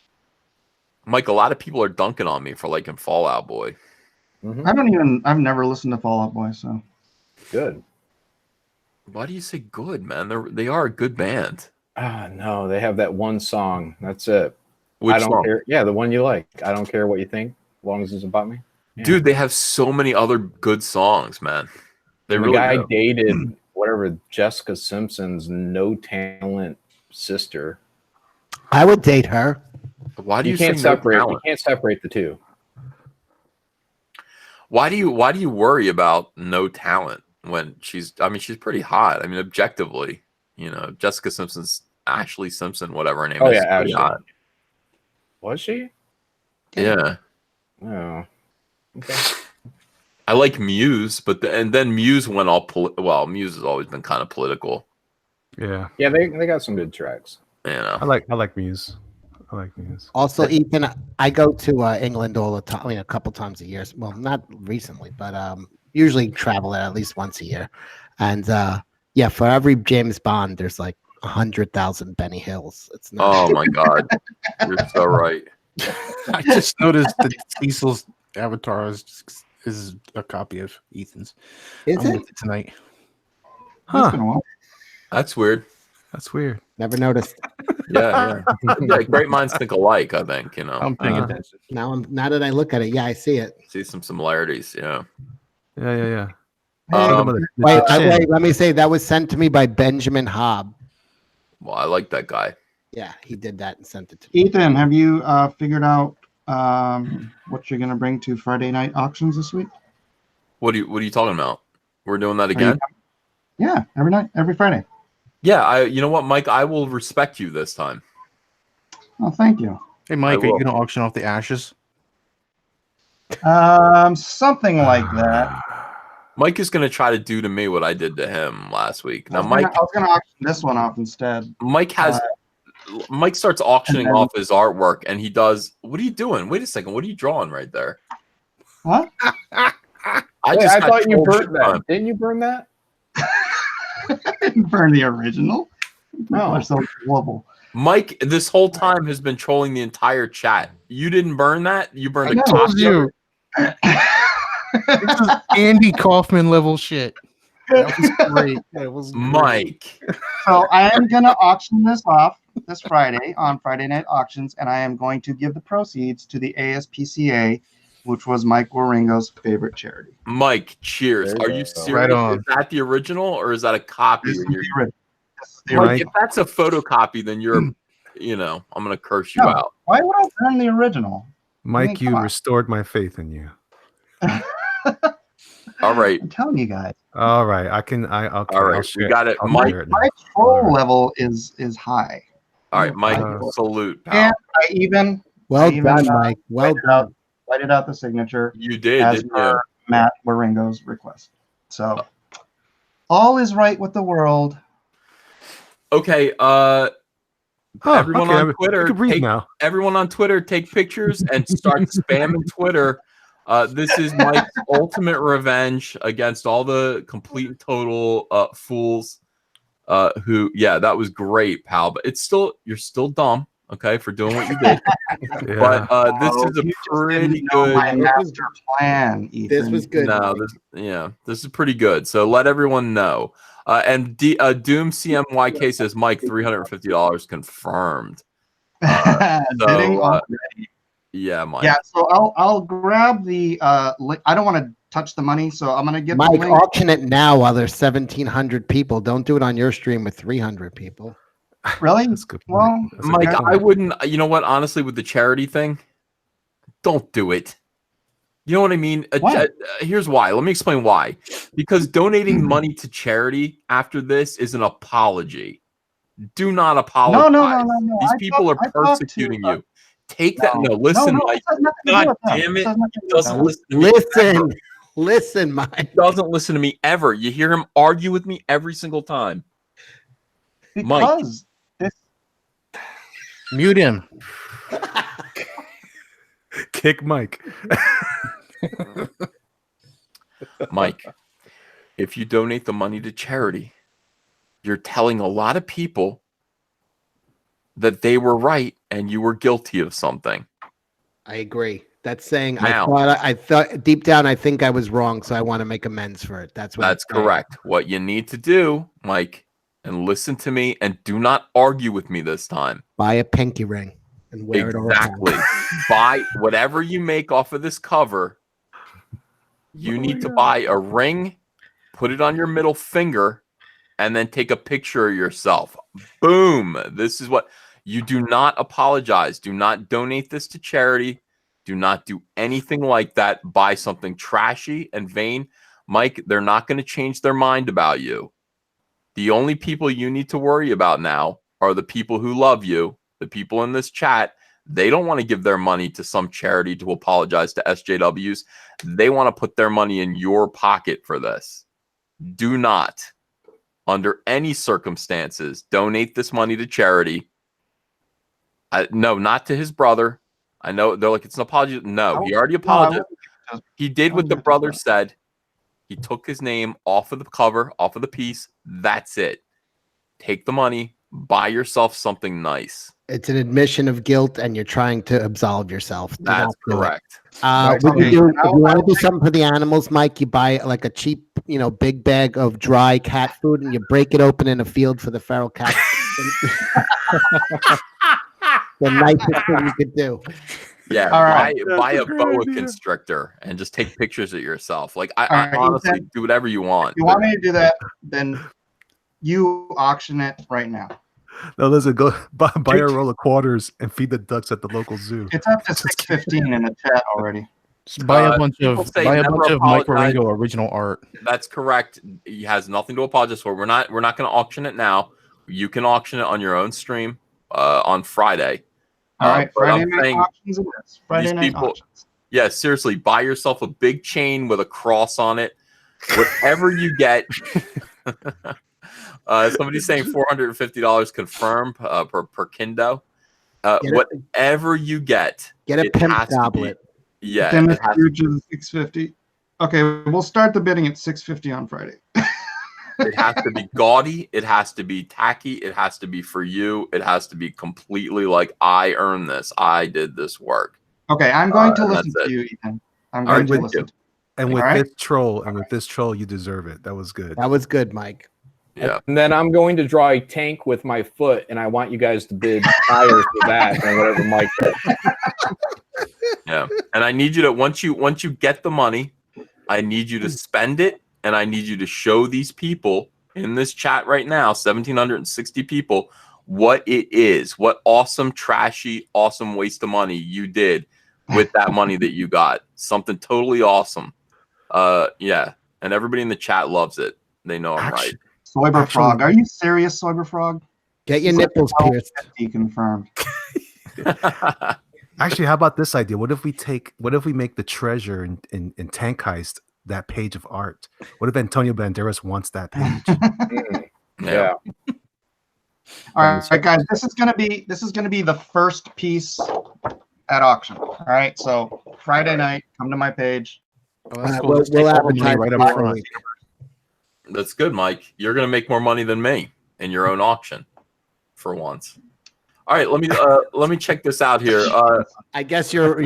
Mike. A lot of people are dunking on me for liking Fallout Boy. I've never listened to Fallout Boy, so Good. Why do you say good, man? They are a good band. No, they have that one song. That's it. Which I don't song? care. Yeah, the one you like. I don't care what you think, as long as it's about me. Yeah. Dude, they have so many other good songs, man. They The really guy do. dated whatever Jessica Simpson's no talent sister. I would date her. Why do you can't say no separate? You talent? can't separate the two. Why do you worry about no talent when she's pretty hot. I mean, objectively, you know, Jessica Simpson's Ashley Simpson, whatever her name is. Yeah, pretty Ashley. hot. Was she? Yeah. Oh. Okay. I like Muse, but then Muse went all Muse has always been kind of political. Yeah. Yeah, they got some good tracks. You know. I like Muse. I like Muse. Also, Ethan, I go to England all the time. I mean, a couple times a year. Well, not recently, but usually travel there at least once a year. And yeah, for every James Bond, there's like 100,000 Benny Hills. It's not. Oh my God, you're so right. I just noticed that Cecil's avatar is a copy of Ethan's. Is I'm it? with it tonight? It's been a while. That's weird. That's weird. Never noticed. Yeah. Yeah, great minds think alike. I think, you know. I'm paying attention. Now that I look at it, yeah, I see it. See some similarities. Yeah. Yeah. Wait, let me say that was sent to me by Benjamin Hobb. Well, I like that guy. Yeah, he did that and sent it to me. Ethan, have you figured out what you're gonna bring to Friday night auctions this week? What are you talking about? We're doing that again? Yeah, every night, every Friday. Yeah, you know what, Mike? I will respect you this time. Oh, thank you. Hey, Mike, I are you will. going to auction off the ashes? Something like that. Mike is going to try to do to me what I did to him last week. Now, I was gonna auction this one off instead. Mike starts auctioning and then- off his artwork, and he does. What are you doing? Wait a second. What are you drawing right there? What? I I got thought you told burned shit that. on. Didn't you burn that? I didn't burn the original. People Oh. are so gullible. Mike, this whole time has been trolling the entire chat. You didn't burn that. You burned I a know. copy of you. it? This is Andy Kaufman level shit. That was great. That was great. Mike. So I am gonna auction this off this Friday on Friday Night Auctions, and I am going to give the proceeds to the ASPCA, which was Mike Waringo's favorite charity. Mike, cheers. There you Are go. you serious? Right on. Is that the original or is that a copy? This is And the original. This is the Mike, original. if that's a photocopy, then you're, you know, I'm gonna curse you No. out. Why would I burn the original? Mike, come you on. restored my faith in you. All right, I'm telling you guys, All right, okay. all I'll right, share we got it. I'll Mike, share it now. my troll Alright. level is high. all right, Mike, Uh, salute, pal. And I even Well even, done, Mike. Well done. Whited out the signature You did, as didn't per you? Matt Waringo's request. So all is right with the world. Okay, everyone okay, on you Twitter, can breathe now. everyone on Twitter, take pictures and start spamming Twitter. This is Mike's ultimate revenge against all the complete and total fools. Who? Yeah, that was great, pal. But you're still dumb. Okay, for doing what you did. Yeah. But this is a You just pretty didn't know good. my master plan, Ethan. This was good. No, Mike. this is pretty good. So let everyone know. And Doom CMYK says Mike $350 confirmed. Bidding So already. yeah, Mike. Yeah, so I'll grab the link. I don't want to touch the money, so I'm gonna get Mike, the link. auction it now while there's 1,700 people. Don't do it on your stream with 300 people. Really? That's a good point. Well, That's a Mike, good I point. wouldn't. You know what? Honestly, with the charity thing, don't do it. You know what I mean? Why? Here's why. Let me explain why. Because donating money to charity after this is an apology. Do not apologize. No. These I people talked- are I talked persecuting to, you. Take that. No, listen, Mike. this has nothing to do God with that. damn This it. has nothing to He do with doesn't that. listen to me. Ever. Listen, Mike. He doesn't listen to me ever. You hear him argue with me every single time. Because this Mute him. Kick Mike. Mike, if you donate the money to charity, you're telling a lot of people that they were right and you were guilty of something. I agree. That's saying Now. I thought deep down I think I was wrong, so I want to make amends for it. That's what. That's correct. What you need to do, Mike, and listen to me and do not argue with me this time. Buy a pinky ring and wear it all the time. Exactly. Buy whatever you make off of this cover. You need to buy a ring, put it on your middle finger, and then take a picture of yourself. Boom. This is what you do not apologize. Do not donate this to charity. Do not do anything like that. Buy something trashy and vain. Mike, they're not going to change their mind about you. The only people you need to worry about now are the people who love you, the people in this chat. They don't want to give their money to some charity to apologize to SJWs. They want to put their money in your pocket for this. Do not, under any circumstances, donate this money to charity. No, not to his brother. I know they're like, it's an apology. No, he already apologized. He did what the brother said. He took his name off of the cover, off of the piece. That's it. Take the money, buy yourself something nice. It's an admission of guilt, and you're trying to absolve yourself. That's correct. If you want to do something for the animals, Mike, you buy like a cheap, big bag of dry cat food, and you break it open in a field for the feral cat. The nicest thing you could do. Yeah, All right. buy a boa idea. constrictor and just take pictures of yourself. Like I right, honestly Ethan, do whatever you want. If you want me to do that, then you auction it right now. No, listen, go buy a roll of quarters and feed the ducks at the local zoo. It's up to 6:15 in the chat already. Just buy a bunch people of say Mike never Waringo original art. That's correct. He has nothing to apologize for. We're not going to auction it now. You can auction it on your own stream on Friday. All right, but Friday I'm night saying auctions it is. Friday these night people- auctions. Yeah, seriously, buy yourself a big chain with a cross on it. Whatever you get. Somebody's saying $450 confirmed per kendo. Whatever you get. Get a it pimp has to be- goblet. Yeah. Dennis it has to Huge is 650. Okay, we'll start the bidding at 650 on Friday. It has to be gaudy. It has to be tacky. It has to be for you. It has to be completely like, I earned this. I did this work. Okay, I'm going to and listen that's to it. you, Ethan. I'm All going right, to with listen you. to you. And with All right. this troll, you deserve it. That was good. That was good, Mike. Yeah. And then I'm going to draw a tank with my foot, and I want you guys to bid higher for that than whatever Mike did. Yeah. And I need you to once you get the money, I need you to spend it, and I need you to show these people in this chat right now, 1,760 people, what it is, what awesome, trashy, awesome waste of money you did with that money that you got. Something totally awesome. Yeah. And everybody in the chat loves it. They know I'm right. Soyber Frog. Are you serious, Soyber Frog? Get your nipples pierced. 50 confirmed. Actually, how about this idea? What if we make the treasure in Tank Heist that page of art? What if Antonio Banderas wants that page? Yeah. All right, guys. This is gonna be the first piece at auction. All right. So Friday night, come to my page. Oh, that's cool. We'll Just take all the money advertise right for up the front. week. That's good, Mike. You're gonna make more money than me in your own auction, for once. All right, let me check this out here. I guess you're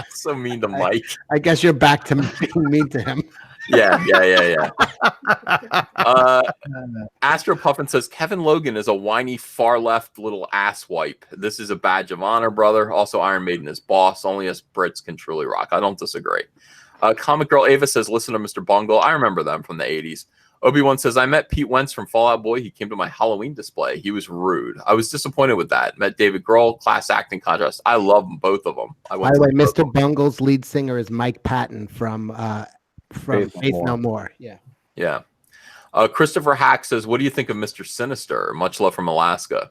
So mean to Mike. I guess you're back to being mean to him. Yeah. Astro Puffin says Kevin Logan is a whiny far left little ass wipe. This is a badge of honor, brother. Also, Iron Maiden is boss. Only us Brits can truly rock. I don't disagree. Comic Girl Ava says, listen to Mr. Bungle. I remember them from the 80s. Obi-Wan says, I met Pete Wentz from Fall Out Boy. He came to my Halloween display. He was rude. I was disappointed with that. Met David Grohl, class acting contrast. I love them, both of them. By the way, Mr. Bungle's lead singer is Mike Patton from Faith No More. Yeah. Christopher Hack says, what do you think of Mr. Sinister? Much love from Alaska.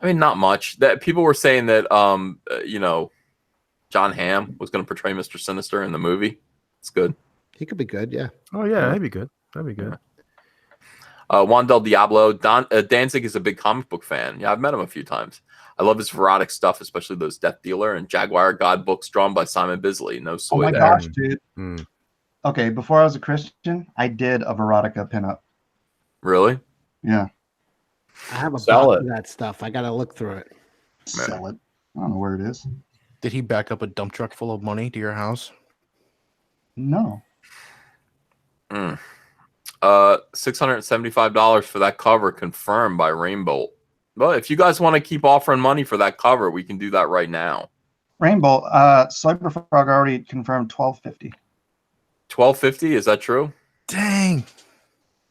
I mean, not much. That people were saying that John Hamm was going to portray Mr. Sinister in the movie. It's good. He could be good, yeah. Oh yeah, that'd be good. Juan Del Diablo. Danzig is a big comic book fan. Yeah, I've met him a few times. I love his erotic stuff, especially those Death Dealer and Jaguar God books drawn by Simon Bisley. No soy Oh my there. gosh, dude. Okay, before I was a Christian, I did a Veronica pinup. Really? Yeah. I have a Sell box it. of that stuff. I gotta look through it. Sell it. I don't know where it is. Did he back up a dump truck full of money to your house? No. $675 for that cover confirmed by Rainbow. Well, if you guys want to keep offering money for that cover, we can do that right now. Rainbow, Cyberfrog already confirmed $12.50. $12.50, is that true? Dang.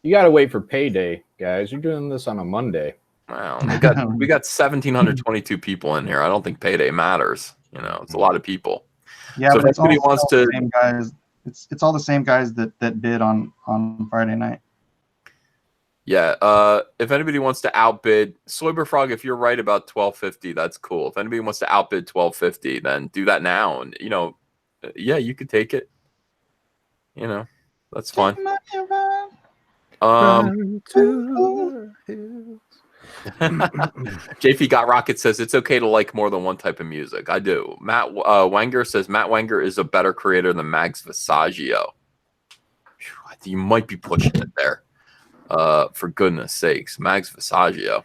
You got to wait for payday, guys. You're doing this on a Monday. Wow, we got 1,722 people in here. I don't think payday matters. It's a lot of people. Yeah, so but if anybody wants to, the same guys. It's all the same guys that bid on Friday night. Yeah, if anybody wants to outbid Soyberfrog, if you're right about $12.50, that's cool. If anybody wants to outbid $12.50, then do that now, and yeah, you could take it. That's fine. JP Got Rocket says it's okay to like more than one type of music. I do. Matt Wenger says Matt Wenger is a better creator than Max Visaggio. You might be pushing it there. For goodness sakes, Max Visaggio.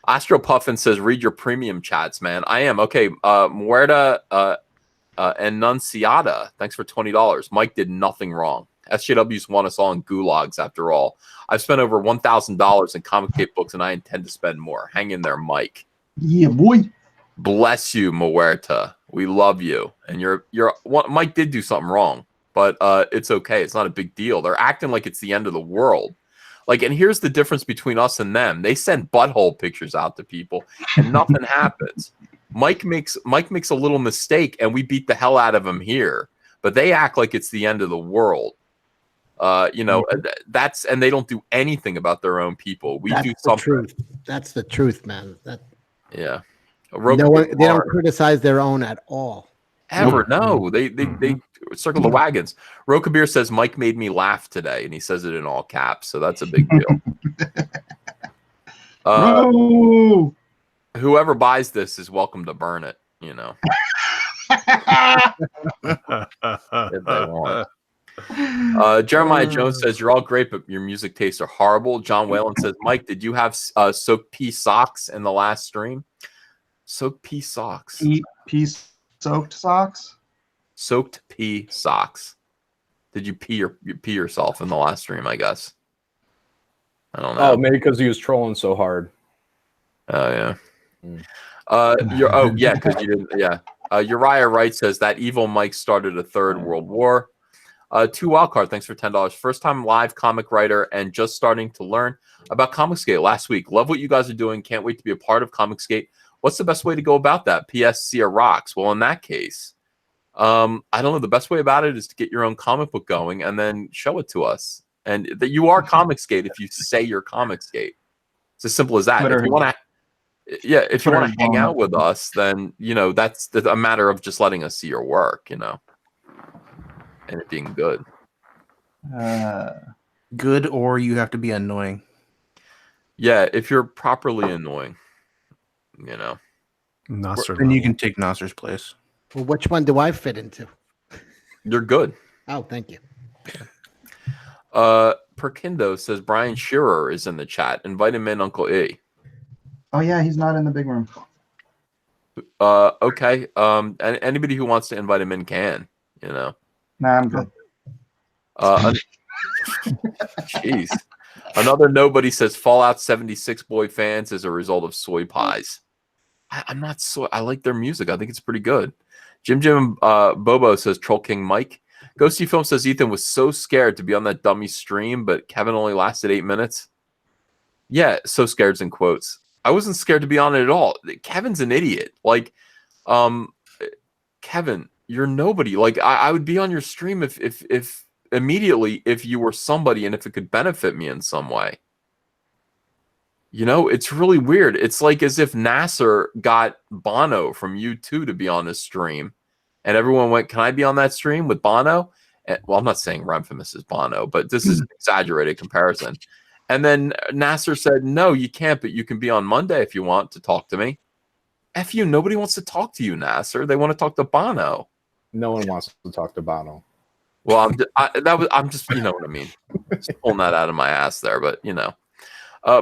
Astro Puffin says read your premium chats, man. I am. Okay. Muerta Enunciata, thanks for $20. Mike did nothing wrong. SJWs won us all in gulags after all. I've spent over $1,000 in comic tape books and I intend to spend more. Hang in there, Mike. Yeah, boy. Bless you, Muerta. We love you. And Mike did do something wrong, but it's okay. It's not a big deal. They're acting like it's the end of the world. And here's the difference between us and them. They send butthole pictures out to people and nothing happens. Mike makes a little mistake and we beat the hell out of him here, but they act like it's the end of the world. That's, and they don't do anything about their own people. We do something. Truth. That's the truth, man. Yeah. They don't criticize their own at all. Ever. No, they circle the wagons. Rokabir says Mike made me laugh today, and he says it in all caps, so that's a big deal. Whoever buys this is welcome to burn it, if they want. Jeremiah Jones says you're all great, but your music tastes are horrible. John Whalen says, Mike, did you have soaked pea socks in the last stream? Soaked pea socks. Pea soaked socks. Soaked pea socks. Did you pee yourself in the last stream? I guess. I don't know. Oh, maybe because he was trolling so hard. Oh yeah. Because you didn't. Yeah. Uriah Wright says that evil Mike started a third world war. 2 Wildcard, thanks for $10. First time live comic writer and just starting to learn about Comicsgate last week. Love what you guys are doing. Can't wait to be a part of Comicsgate. What's the best way to go about that? P.S. Sia rocks. Well, in that case, I don't know. The best way about it is to get your own comic book going and then show it to us. And that you are Comicsgate if you say you're Comicsgate. It's as simple as that. Yeah, if you want to Sorry, hang Mom. out with us, then that's a matter of just letting us see your work, and it being good. Good, or you have to be annoying. Yeah, if you're properly annoying, Nasser Then you level. can take Nasser's place. Well, which one do I fit into? you're good. Oh, thank you. Perkindo says Brian Shearer is in the chat. Invite him in, Uncle E. Oh yeah, he's not in the big room. Okay. And anybody who wants to invite him in can. Nah, I'm good. Jeez. Another nobody says Fallout 76 boy fans as a result of soy pies. I'm not soy. I like their music. I think it's pretty good. Jim Bobo says Troll King Mike. Ghosty Film says Ethan was so scared to be on that dummy stream, but Kevin only lasted 8 minutes. Yeah, so scared's in quotes. I wasn't scared to be on it at all. Kevin's an idiot. Like, Kevin, you're nobody. Like, I would be on your stream if immediately if you were somebody and if it could benefit me in some way. It's really weird. It's like as if Nasser got Bono from U2 to be on his stream, and everyone went, "Can I be on that stream with Bono?" And, well, I'm not saying Remfamous is Bono, but this is an exaggerated comparison. And then Nasser said, "No, you can't, but you can be on Monday if you want to talk to me." F you, nobody wants to talk to you, Nasser. They want to talk to Bono. No one wants to talk to Bono. Well, I'm just you know what I mean. Just pulling that out of my ass there, but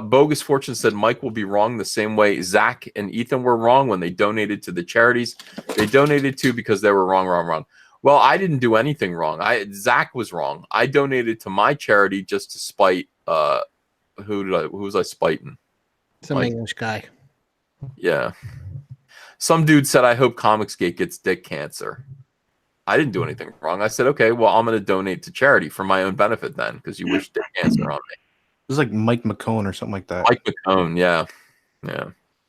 Bogus Fortune said Mike will be wrong the same way Zach and Ethan were wrong when they donated to the charities they donated to because they were wrong. Well, I didn't do anything wrong. Zach was wrong. I donated to my charity just to spite. Who was I spiting? Some English guy. Yeah. Some dude said, "I hope Comicsgate gets dick cancer." I didn't do anything wrong. I said, "Okay, well, I'm going to donate to charity for my own benefit then, because you wish dick cancer on me." It was like Mike McCone or something like that. Mike McCone, yeah.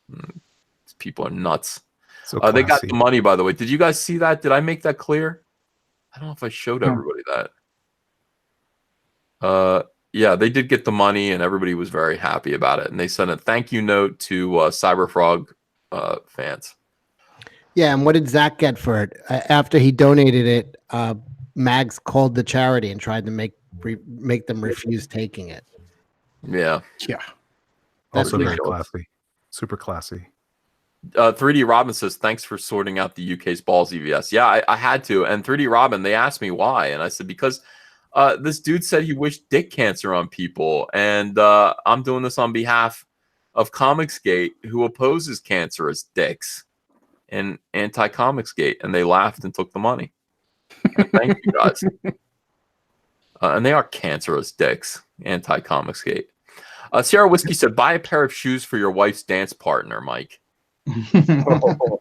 These people are nuts. So They got classy. the money, by the way. Did you guys see that? Did I make that clear? I don't know if I showed everybody that. Yeah, they did get the money, and everybody was very happy about it. And they sent a thank you note to Cyberfrog fans. Yeah, and what did Zach get for it? After he donated it, Mags called the charity and tried to make them refuse taking it. Yeah. Yeah. That's Also very ridiculous. classy. Super classy. 3D Robin says, "Thanks for sorting out the UK's balls EVS." Yeah, I had to. And 3D Robin, they asked me why. And I said, because this dude said he wished dick cancer on people. And I'm doing this on behalf of Comicsgate, who opposes cancerous dicks, and anti-Comicsgate. And they laughed and took the money. And thank you guys. And they are cancerous dicks, anti-Comicsgate. Sierra Whiskey said, "Buy a pair of shoes for your wife's dance partner, Mike."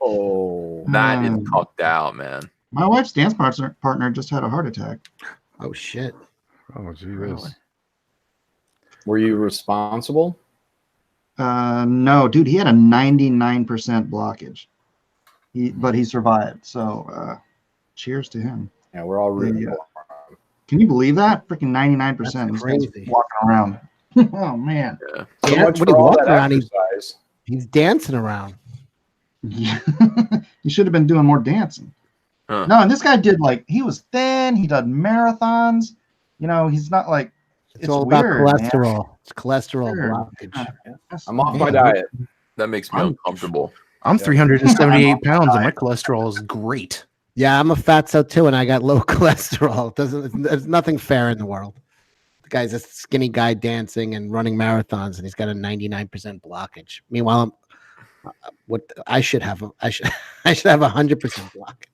Oh, That is cucked out, man. My wife's dance partner just had a heart attack. Oh shit! Oh, gee Really? whiz. were you responsible? No, dude, he had a 99% blockage. But he survived. So, cheers to him. Yeah, we're all rooting Yeah. for him. Can you believe that? Freaking 99%. That's This guy's crazy. walking around. Oh man. Yeah. So Yeah, much what for are you all walking that around? exercise. He's dancing around. He should have been doing more dancing. Huh. No, and this guy did he was thin. He did marathons. He's not like. It's all about weird, man. cholesterol. It's cholesterol Weird. blockage. I'm off my Yeah. diet. That makes me I'm- uncomfortable. I'm Yeah. 378 pounds and my cholesterol is great. Yeah, I'm a fatso too, and I got low cholesterol. There's nothing fair in the world. The guy's a skinny guy dancing and running marathons, and he's got a 99% blockage. Meanwhile, I should have 100% blockage.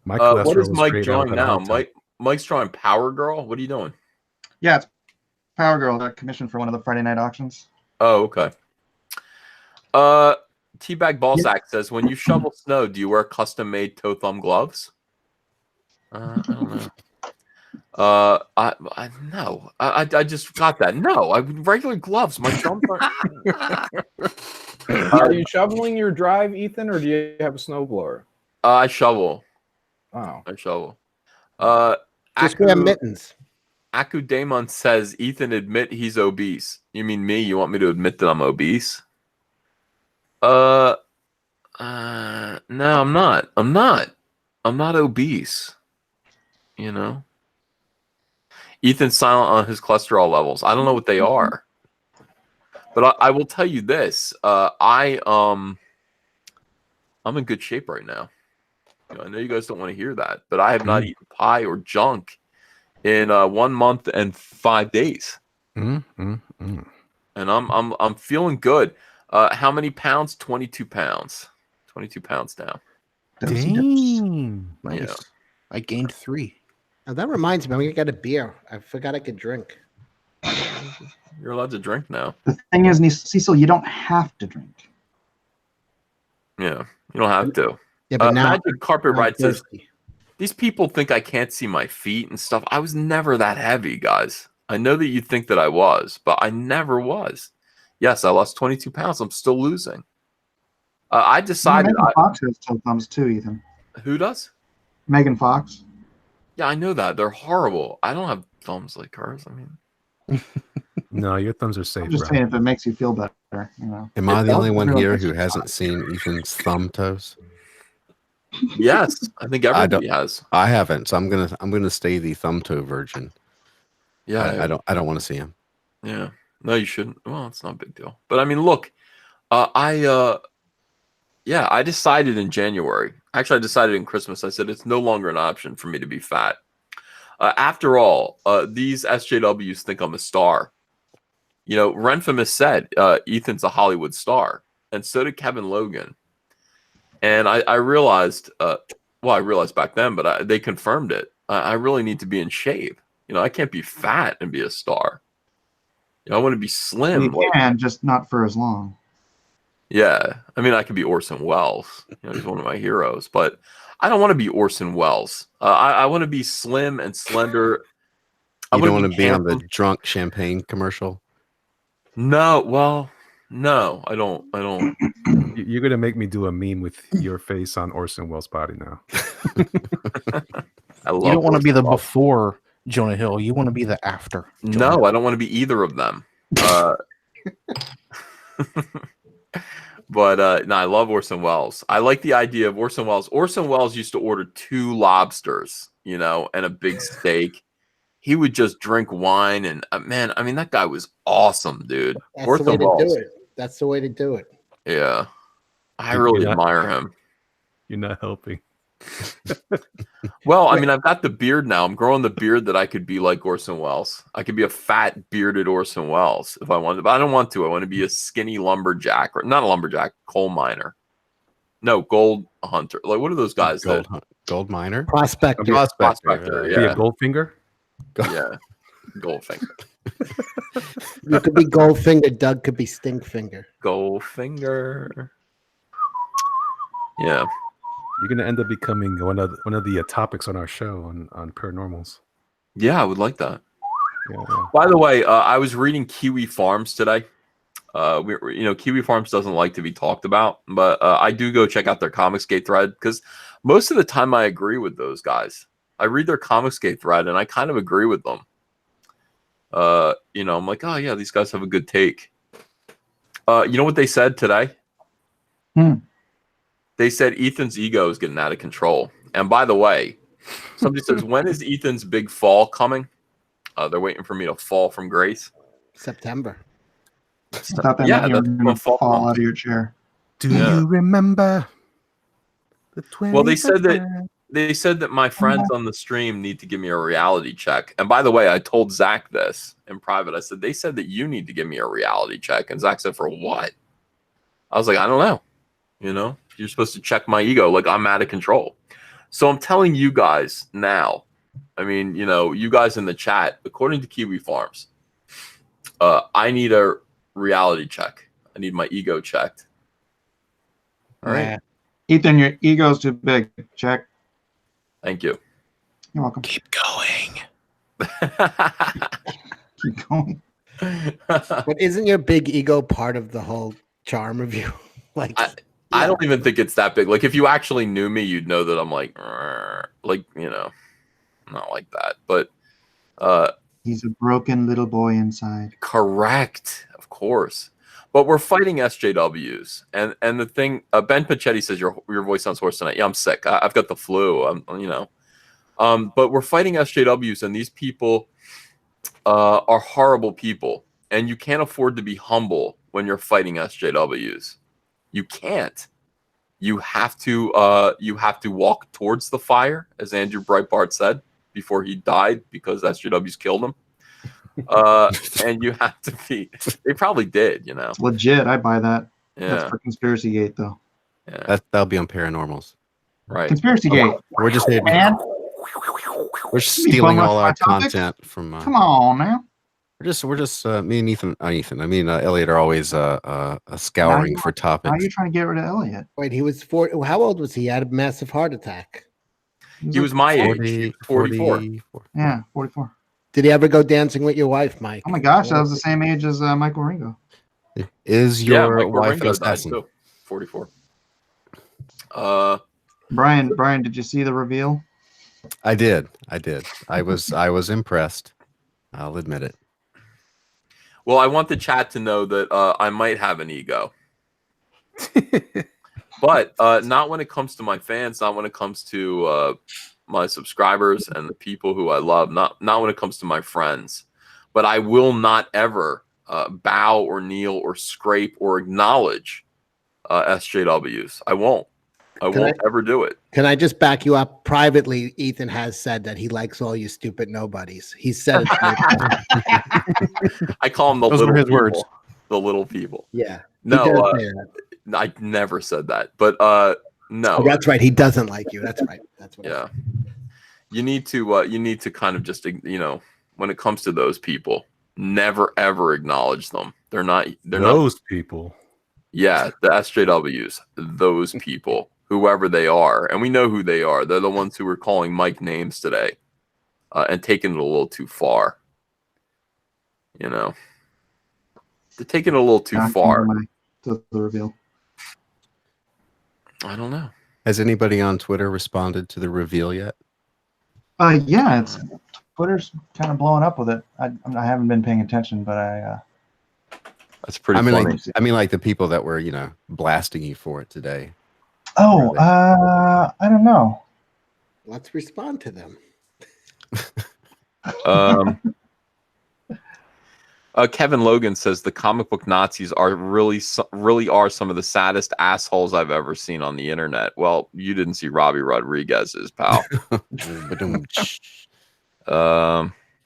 My What cholesterol is was Mike great. I drawing had a now? hard time. Mike's drawing Power Girl. What are you doing? Yeah, it's Power Girl got commissioned for one of the Friday night auctions. Oh, okay. Teabag Ballsack says, "When you shovel snow, do you wear custom-made toe thumb gloves?" I don't know. No. I just got that. No, regular gloves. My thumbs aren't. Are you shoveling your drive, Ethan, or do you have a snowblower? I shovel. Wow. I shovel. Just wear mittens. Aku Damon says, "Ethan, admit he's obese." You mean me? You want me to admit that I'm obese? No, I'm not. I'm not obese. You know, Ethan's silent on his cholesterol levels. I don't know what they are, but I will tell you this. I'm in good shape right now. You know, I know you guys don't want to hear that, but I have not eaten pie or junk in 1 month and 5 days, and I'm feeling good. How many pounds? 22 pounds. 22 pounds now. Dang. Nice. Yeah. I gained 3. Now, that reminds me, I'm gonna get a beer. I forgot I could drink. You're allowed to drink now. The thing is, Cecil, you don't have to drink. Yeah, you don't have to. Yeah, but now Magic Carpet I'm Ride says, thirsty. these people think I can't see my feet and stuff. I was never that heavy, guys. I know that you think that I was, but I never was. Yes, I lost 22 pounds. I'm still losing. I decided. Megan Fox has toe thumbs too, Ethan. Who does? Megan Fox. Yeah, I know that. They're horrible. I don't have thumbs like hers. I mean, No, your thumbs are safe, I'm just bro. saying if it makes you feel better, you know. Am I the only one really here makes who you hasn't seen Ethan's thumb toes? yes, I think everybody has. I haven't, so I'm gonna stay the thumb toe virgin. Yeah, I don't want to see him. Yeah. No, you shouldn't. Well, it's not a big deal. But I mean, look, I decided in January. Actually, I decided in Christmas. I said it's no longer an option for me to be fat. After all, these SJWs think I'm a star. You know, Renfamous said Ethan's a Hollywood star, and so did Kevin Logan. And I realized, I realized back then, but they confirmed it. I really need to be in shape. You know, I can't be fat and be a star. You know, I want to be slim. You can, just not for as long. Yeah, I mean, I could be Orson Welles. You know, he's one of my heroes, but I don't want to be Orson Welles. I want to be slim and slender. You don't want to be on the drunk champagne commercial? No, well, no, I don't. You're gonna make me do a meme with your face on Orson Welles' body now. I love You don't want to be the Orson Welles. before Jonah Hill. You want to be the after. Jonah No, Hill. I don't want to be either of them. But no, I love Orson Welles. I like the idea of Orson Welles. Orson Welles used to order 2 lobsters, you know, and a big steak. He would just drink wine, and man, I mean, that guy was awesome, dude. That's Orson the way to Welles. do it. That's the way to do it. Yeah, I You're really not- admire him. You're not helping. Well, I mean, I've got the beard now. I'm growing the beard that I could be like Orson Welles. I could be a fat, bearded Orson Welles if I wanted, but I don't want to. I want to be a skinny lumberjack, or not a lumberjack, coal miner. No, gold hunter. Like, what are those guys? Gold miner? Prospector. Prospector, Be a yeah. Goldfinger. Yeah, Goldfinger. You could be Goldfinger. Doug could be Stinkfinger. Goldfinger. Yeah. You're gonna end up becoming one of the topics on our show on paranormals. Yeah, I would like that. Yeah. By the way, I was reading Kiwi Farms today. Kiwi Farms doesn't like to be talked about, but I do go check out their Comicsgate thread because most of the time I agree with those guys. I read their Comicsgate thread and I kind of agree with them. I'm like, oh yeah, these guys have a good take. You know what they said today? They said Ethan's ego is getting out of control. And by the way, somebody says, when is Ethan's big fall coming? They're waiting for me to fall from grace. September. I thought that Yeah, meant you were that's going when to fall fall comes. out of your chair. Do Yeah. you remember the 20? Well, they said that my friends on the stream need to give me a reality check. And by the way, I told Zach this in private. I said, they said that you need to give me a reality check. And Zach said, for what? I was like, I don't know. You know, you're supposed to check my ego like I'm out of control. So I'm telling you guys now, I mean, you know, you guys in the chat, according to Kiwi Farms, I need a reality check. I need my ego checked. All right. Ethan, your ego's too big. Check. Thank you. You're welcome. Keep going. Keep going. But isn't your big ego part of the whole charm of you? Like, I don't even think it's that big. Like, if you actually knew me, you'd know that I'm like, you know, not like that. But He's a broken little boy inside. correct, of course. But we're fighting SJWs, and the thing, Ben Pachetti says your voice sounds hoarse tonight. Yeah, I'm sick. I've got the flu. But we're fighting SJWs, and these people are horrible people, and you can't afford to be humble when you're fighting SJWs. You can't. You have to walk towards the fire, as Andrew Breitbart said before he died, because SJWs killed him. And you have to be. They probably did, It's legit. I buy that. Yeah. That's for Conspiracy Gate, though. Yeah. That'll be on Paranormals. Right. Conspiracy Gate. We're just Man, we're stealing all our topic? content from. Come on now. We're just me and Ethan. Elliot are always scouring for topics. How are you trying to get rid of Elliot? Wait, he was 40. How old was he? He had a massive heart attack. He was my age. He was 44. Yeah, 44. Did he ever go dancing with your wife, Mike? Oh my gosh, that was the same age as Michael Ringo. Is your wife an assassin? Too. 44. Brian, did you see the reveal? I did. I was impressed. I'll admit it. Well, I want the chat to know that I might have an ego. But not when it comes to my fans, not when it comes to my subscribers and the people who I love, not when it comes to my friends. But I will not ever bow or kneel or scrape or acknowledge SJWs. I won't ever do it. Can I just back you up? Privately, Ethan has said that he likes all you stupid nobodies. He said it. I call them the Those little were his people. words. The little people. Yeah. No, I never said that. But no. Oh, that's right. He doesn't like you. That's right. That's what. Yeah. You need to kind of just, when it comes to those people, never ever acknowledge them. They're not those people. Yeah, the SJWs, those people, whoever they are, and we know who they are. They're the ones who were calling Mike names today, and taking it a little too far. They're taking it a little too far. The reveal. I don't know. Has anybody on Twitter responded to the reveal yet? Yeah, Twitter's kind of blowing up with it. I haven't been paying attention, but that's pretty funny. Like the people that were, blasting you for it today. Oh, I don't know. Let's respond to them. Kevin Logan says the comic book Nazis are really are some of the saddest assholes I've ever seen on the internet. Well, you didn't see Robbie Rodriguez's, pal.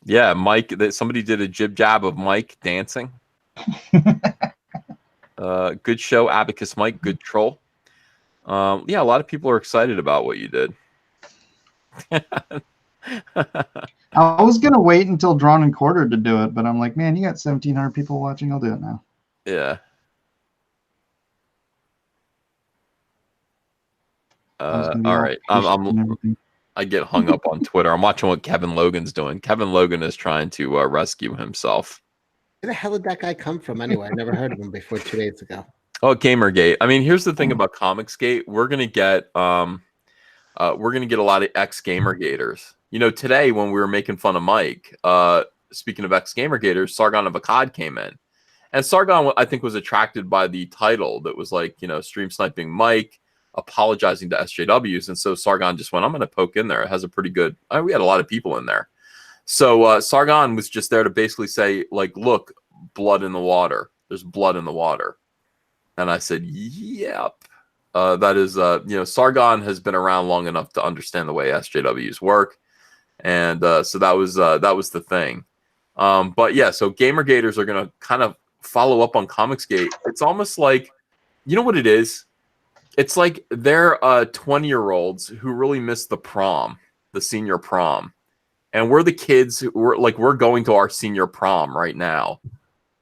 Yeah, Mike. Somebody did a jib jab of Mike dancing. Good show, Abacus Mike. Good troll. Yeah, a lot of people are excited about what you did. I was gonna wait until Drawn and Quartered to do it, but I'm like, man, you got 1,700 people watching. I'll do it now. Yeah. All right. I get hung up on Twitter. I'm watching what Kevin Logan's doing. Kevin Logan is trying to rescue himself. Where the hell did that guy come from anyway? I never heard of him before 2 days ago. Oh, Gamergate. I mean, here's the thing about Comicsgate. We're gonna get a lot of ex-Gamergaters. Today when we were making fun of Mike, speaking of ex-Gamergaters, Sargon of Akkad came in. And Sargon, I think, was attracted by the title that was like, stream sniping Mike, apologizing to SJWs. And so Sargon just went, I'm going to poke in there. It has a pretty good, we had a lot of people in there. So Sargon was just there to basically say, like, look, blood in the water. There's blood in the water. And I said, yep. That is, Sargon has been around long enough to understand the way SJWs work. And so that was the thing. But yeah, so Gamergaters are going to kind of follow up on Comicsgate. It's almost like, you know what it is? It's like they're 20-year-olds who really miss the prom, the senior prom. And we're the kids who we're going to our senior prom right now.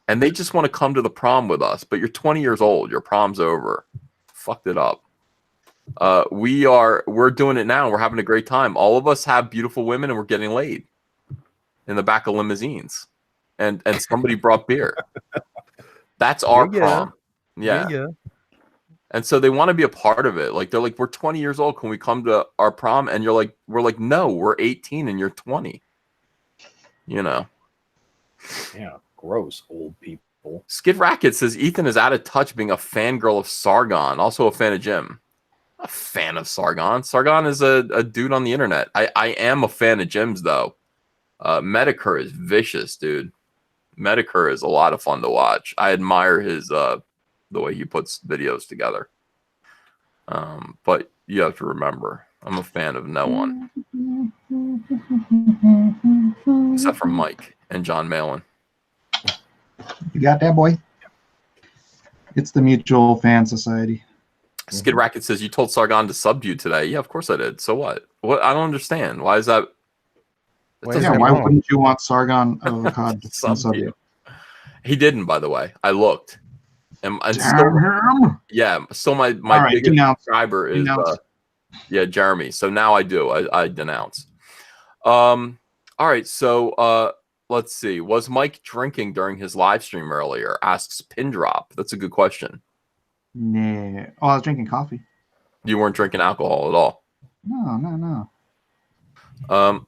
And they just want to come to the prom with us. But you're 20 years old. Your prom's over. Fucked it up. We're doing it now. We're having a great time. All of us have beautiful women and we're getting laid in the back of limousines. And somebody brought beer. That's our prom. Yeah. And so they want to be a part of it. Like, they're like, we're 20 years old. Can we come to our prom? And we're like, no, we're 18 and you're 20. Yeah, gross old people. Skid Racket says Ethan is out of touch being a fangirl of Sargon, also a fan of Jim. A fan of Sargon. Sargon is a dude on the internet. I am a fan of Jim's though. Medicare is vicious, dude. Medicare is a lot of fun to watch. I admire his the way he puts videos together. But you have to remember, I'm a fan of no one except for Mike and John Malin. You got that, boy? It's the Mutual Fan Society. Skid Racket says you told Sargon to sub you today. Yeah, of course I did. So what? What? I don't understand. Why is that? Yeah, why wouldn't you want Sargon of Akkad to sub you? He didn't, by the way. I looked. And Damn. yeah, so my right, biggest denounce. subscriber is Denounce. Jeremy. So now I do. I denounce. All right, so let's see. Was Mike drinking during his live stream earlier? Asks Pindrop. That's a good question. Nah. Oh, I was drinking coffee. You weren't drinking alcohol at all. No.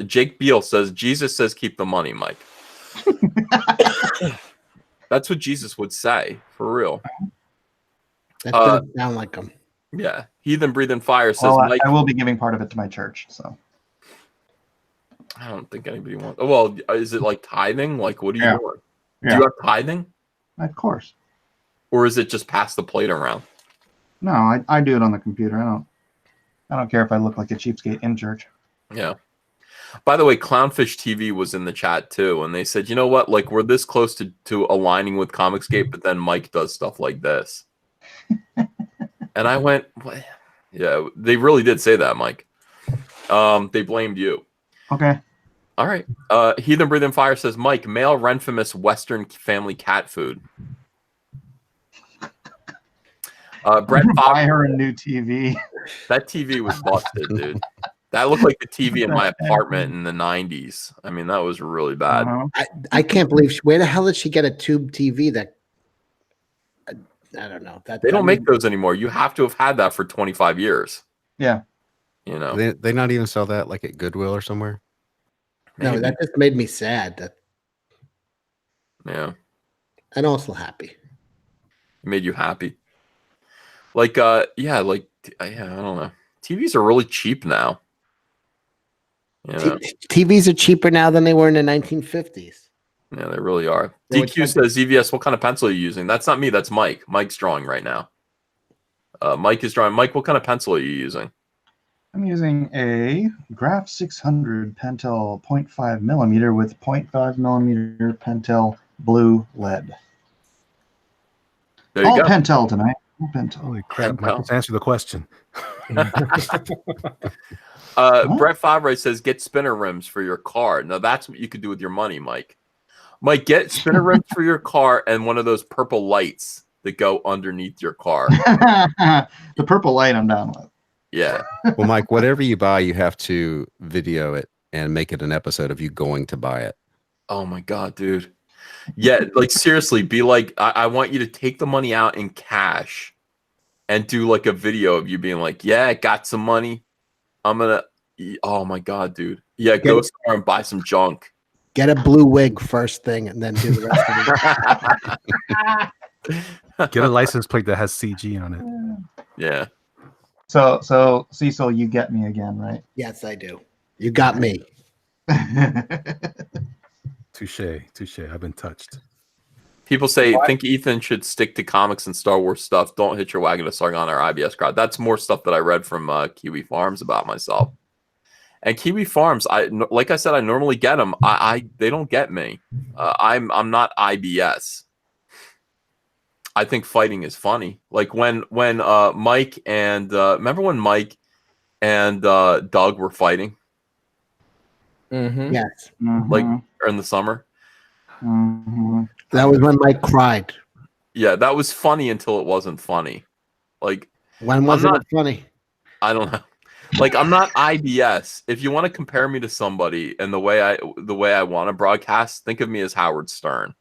Jake Beal says Jesus says keep the money, Mike. That's what Jesus would say, for real. That does sound like him. Yeah. Heathen Breathing Fire says Well, Mike. I will be giving part of it to my church, so. I don't think anybody wants. Oh, well, is it like tithing? Like, what are you doing? Yeah. Do you have tithing? Of course. Or is it just pass the plate around? No, I do it on the computer. I don't care if I look like a cheapskate in church. Yeah. By the way, Clownfish TV was in the chat too, and they said, you know what? Like, we're this close to aligning with Comicsgate, but then Mike does stuff like this. And I went, what? Yeah, they really did say that, Mike. They blamed you. Okay. All right. Heathen Breathing Fire says, Mike, male Renfamous Western family cat food. Brett Buy her a new TV. That TV was busted, dude. That looked like the TV in my apartment in the 90s. I mean, that was really bad. I can't believe where the hell did she get a tube TV that I don't know. They don't make those anymore. You have to have had that for 25 years. Yeah. You know. They not even sell that like at Goodwill or somewhere? No, that just made me sad. Yeah. And also happy. It made you happy. Like, I don't know. TVs are really cheap now. You know? TVs are cheaper now than they were in the 1950s. Yeah, they really are. DQ says, EVS, what kind of pencil are you using? That's not me. That's Mike. Mike's drawing right now. Mike is drawing. Mike, what kind of pencil are you using? I'm using a Graph 600 Pentel 0.5 millimeter with 0.5 millimeter Pentel blue lead. There you All go. Pentel tonight. All Pentel. Holy crap, Mike, let's answer the question. Brett Favre says, get spinner rims for your car. Now, that's what you could do with your money, Mike. Mike, get spinner rims for your car and one of those purple lights that go underneath your car. The purple light I'm down with. Yeah. Well, Mike, whatever you buy, you have to video it and make it an episode of you going to buy it. Oh, my God, dude. Yeah, like, seriously, be like, I want you to take the money out in cash and do, like, a video of you being like, yeah, I got some money. I'm going to, oh, my God, dude. Yeah, go somewhere and buy some junk. Get a blue wig first thing and then do the rest of it. Get a license plate that has CG on it. Yeah. So Cecil, you get me again, right? Yes, I do. You got me. Touche. I've been touched. People say, think Ethan should stick to comics and Star Wars stuff. Don't hitch your wagon to Sargon or IBS crowd. That's more stuff that I read from Kiwi Farms about myself. And Kiwi Farms, like I said, I normally get them. They don't get me. I'm not IBS. I think fighting is funny. Like when Mike and remember when Mike and Doug were fighting? Mm-hmm. Yes. Mm-hmm. Like in the summer. Mm-hmm. That was when Mike cried. Yeah, that was funny until it wasn't funny. Like when wasn't it funny? I don't know. Like I'm not IBS. If you want to compare me to somebody and the way I want to broadcast, think of me as Howard Stern.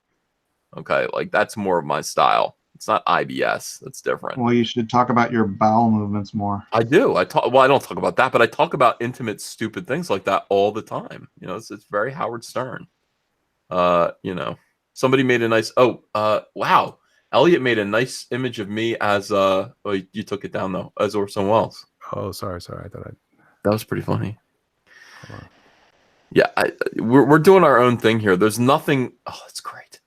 Okay, like that's more of my style. It's not IBS. That's different. Well, you should talk about your bowel movements more. I do. I don't talk about that, but I talk about intimate, stupid things like that all the time. You know, it's very Howard Stern. You know, Somebody made a nice. Oh, wow. Elliot made a nice image of me as oh, you took it down though, as Orson Welles. Oh, sorry. I thought that was pretty funny. Yeah, we're doing our own thing here. There's nothing. Oh, it's great.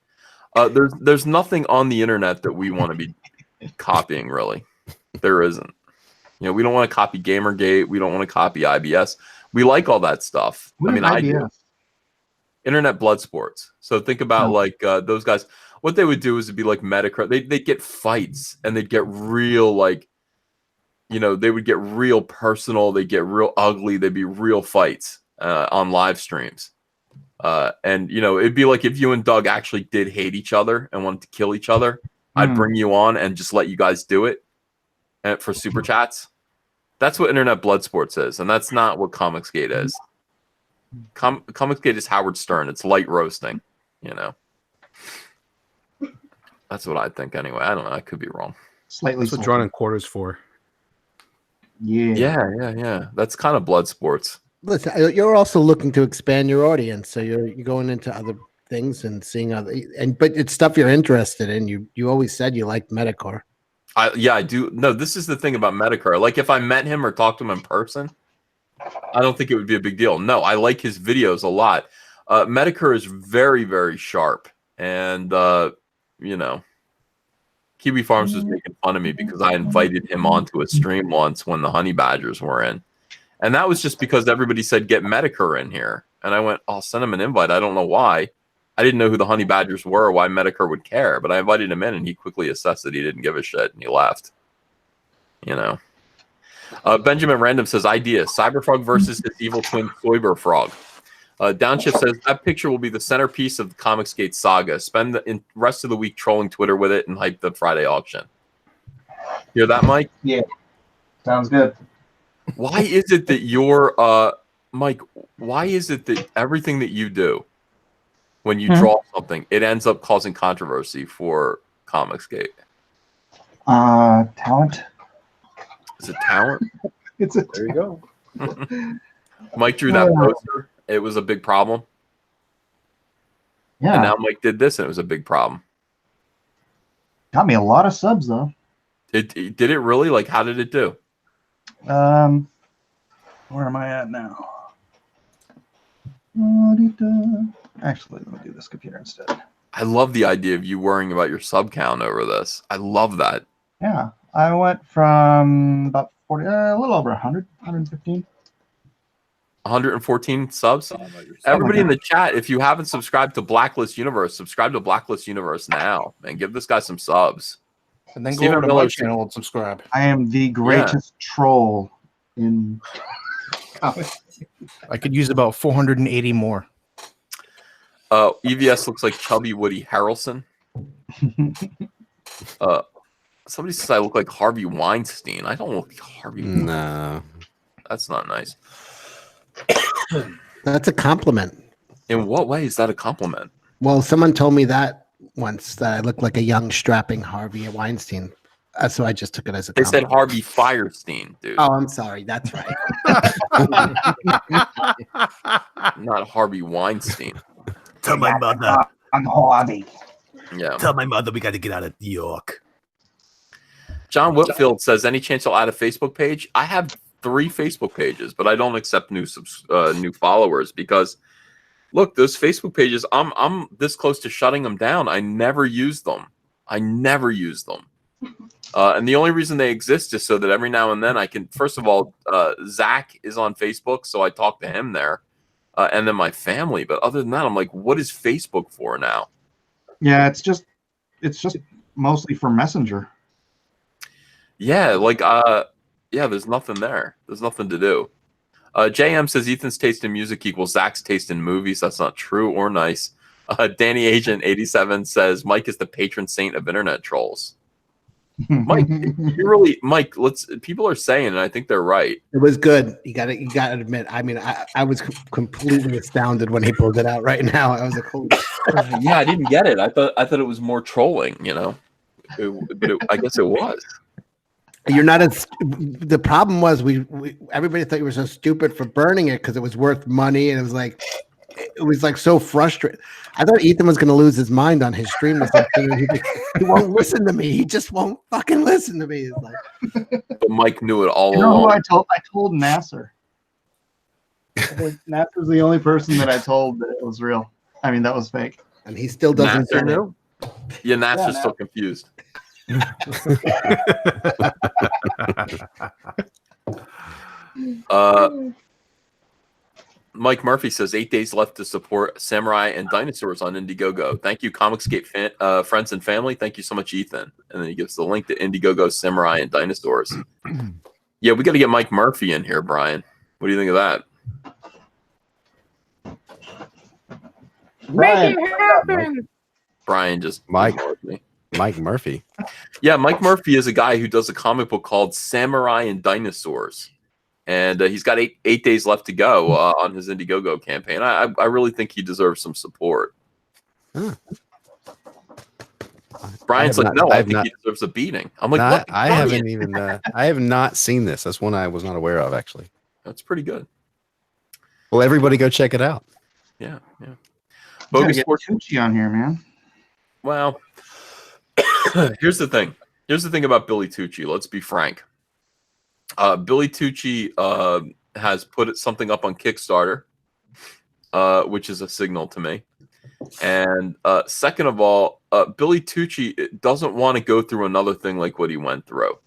There's nothing on the internet that we want to be copying. Really, there isn't. You know, we don't want to copy Gamergate. We don't want to copy IBS. We like all that stuff. What I mean, is I do. IBS? Internet blood sports. So think about like those guys. What they would do is it'd be like Metacritic. They'd get fights and they'd get real, like, you know, they would get real personal. They'd get real ugly. They'd be real fights on live streams. And, you know, it'd be like if you and Doug actually did hate each other and wanted to kill each other, I'd bring you on and just let you guys do it for super chats. That's what Internet blood sports is. And that's not what Comicsgate is. Comicsgate is Howard Stern. It's light roasting, you know. That's what I think anyway. I don't know. I could be wrong. Slightly. That's what Drawn in Quarters for. Yeah. That's kind of blood sports. Listen, you're also looking to expand your audience, so you're going into other things and seeing other, but it's stuff you're interested in. You always said you liked Metacore. I do. No, this is the thing about Metacore. Like if I met him or talked to him in person, I don't think it would be a big deal. No, I like his videos a lot. Metacore is very, very sharp, and you know, Kiwi Farms was making fun of me because I invited him onto a stream once when the Honey Badgers were in. And that was just because everybody said, get Metacore in here. And I went, I'll send him an invite. I don't know why. I didn't know who the Honey Badgers were or why Metacore would care. But I invited him in, and he quickly assessed that he didn't give a shit, and he left. You know. Benjamin Random says, idea, Cyberfrog versus his evil twin Soyberfrog. Downshift says, that picture will be the centerpiece of the Comicsgate saga. Spend the rest of the week trolling Twitter with it and hype the Friday auction. Hear that, Mike? Yeah. Sounds good. Why is it that you're, Mike, why is it that everything that you do when you draw something, it ends up causing controversy for Comicsgate? Talent. Is it talent? It's a There you go. Mike drew that poster. It was a big problem. Yeah. And now Mike did this, and it was a big problem. Got me a lot of subs though. Did it really? Like, how did it do? Where am I at now? Actually, let me do this computer instead. I love the idea of you worrying about your sub count over this. I love that. Yeah, I went from about 40, a little over 100, 115. 114 subs. Everybody in the chat, if you haven't subscribed to Blacklist Universe, subscribe to Blacklist Universe now and give this guy some subs. And then go Stephen over to Miller my channel and subscribe. I am the greatest troll in comics. I could use about 480 more. EVS looks like chubby Woody Harrelson. Somebody says I look like Harvey Weinstein. I don't look like Harvey. No. That's not nice. That's a compliment. In what way is that a compliment? Well, someone told me that once, that I look like a young, strapping Harvey Weinstein. So I just took it as a They compliment. said Harvey Firestein, dude. Oh, I'm sorry. That's right. Not Harvey Weinstein. Tell my mother. I'm Harvey. Yeah. Tell my mother we got to get out of New York. John Whitfield says, any chance you'll add a Facebook page? I have 3 Facebook pages, but I don't accept new followers because, look, those Facebook pages, I'm this close to shutting them down. I never use them. And the only reason they exist is so that every now and then I can, first of all, Zach is on Facebook, so I talk to him there, and then my family. But other than that, I'm like, what is Facebook for now? Yeah, it's just mostly for Messenger. Yeah, like, there's nothing there. There's nothing to do. JM says Ethan's taste in music equals Zach's taste in movies. That's not true or nice. Danny Agent 87 says Mike is the patron saint of internet trolls. Mike, Mike, people are saying, and I think they're right. It was good. You got to admit. I mean, I was completely astounded when he pulled it out right now. I was like, holy. Yeah, I didn't get it. I thought it was more trolling, you know. I guess it was. You're not as. The problem was we everybody thought you were so stupid for burning it because it was worth money, and it was like, it was like so frustrating. I thought Ethan was going to lose his mind on his stream this afternoon. He won't listen to me. He just won't fucking listen to me. It's like, But Mike knew it all You know who along. I told? I told Nasser. I think Nasser's the only person that I told that it was real. I mean, that was fake. and he still doesn't Nasser get it. knew? Yeah, Nasser's Yeah, still confused. Mike Murphy says 8 days left to support Samurai and Dinosaurs on Indiegogo. Thank you, Comicsgate friends and family. Thank you so much, Ethan. And then he gives the link to Indiegogo, Samurai, and Dinosaurs. Yeah, we got to get Mike Murphy in here, Brian. What do you think of that? Brian, Brian just Mike. ignored me. Mike Murphy. Yeah, Mike Murphy is a guy who does a comic book called Samurai and Dinosaurs. And he's got eight days left to go on his Indiegogo campaign. I really think he deserves some support. Huh. Brian's like, not- no, I I have think not- he deserves a beating. I'm like, Not- what? I Brian? haven't even. I have not seen this. That's one I was not aware of, actually. That's pretty good. Well, everybody go check it out. Yeah, yeah. gotta Bogus get Sports. Tucci on here, man. Well, here's the thing. Here's the thing about Billy Tucci. Let's be frank. Billy Tucci has put something up on Kickstarter, which is a signal to me. And second of all, Billy Tucci doesn't want to go through another thing like what he went through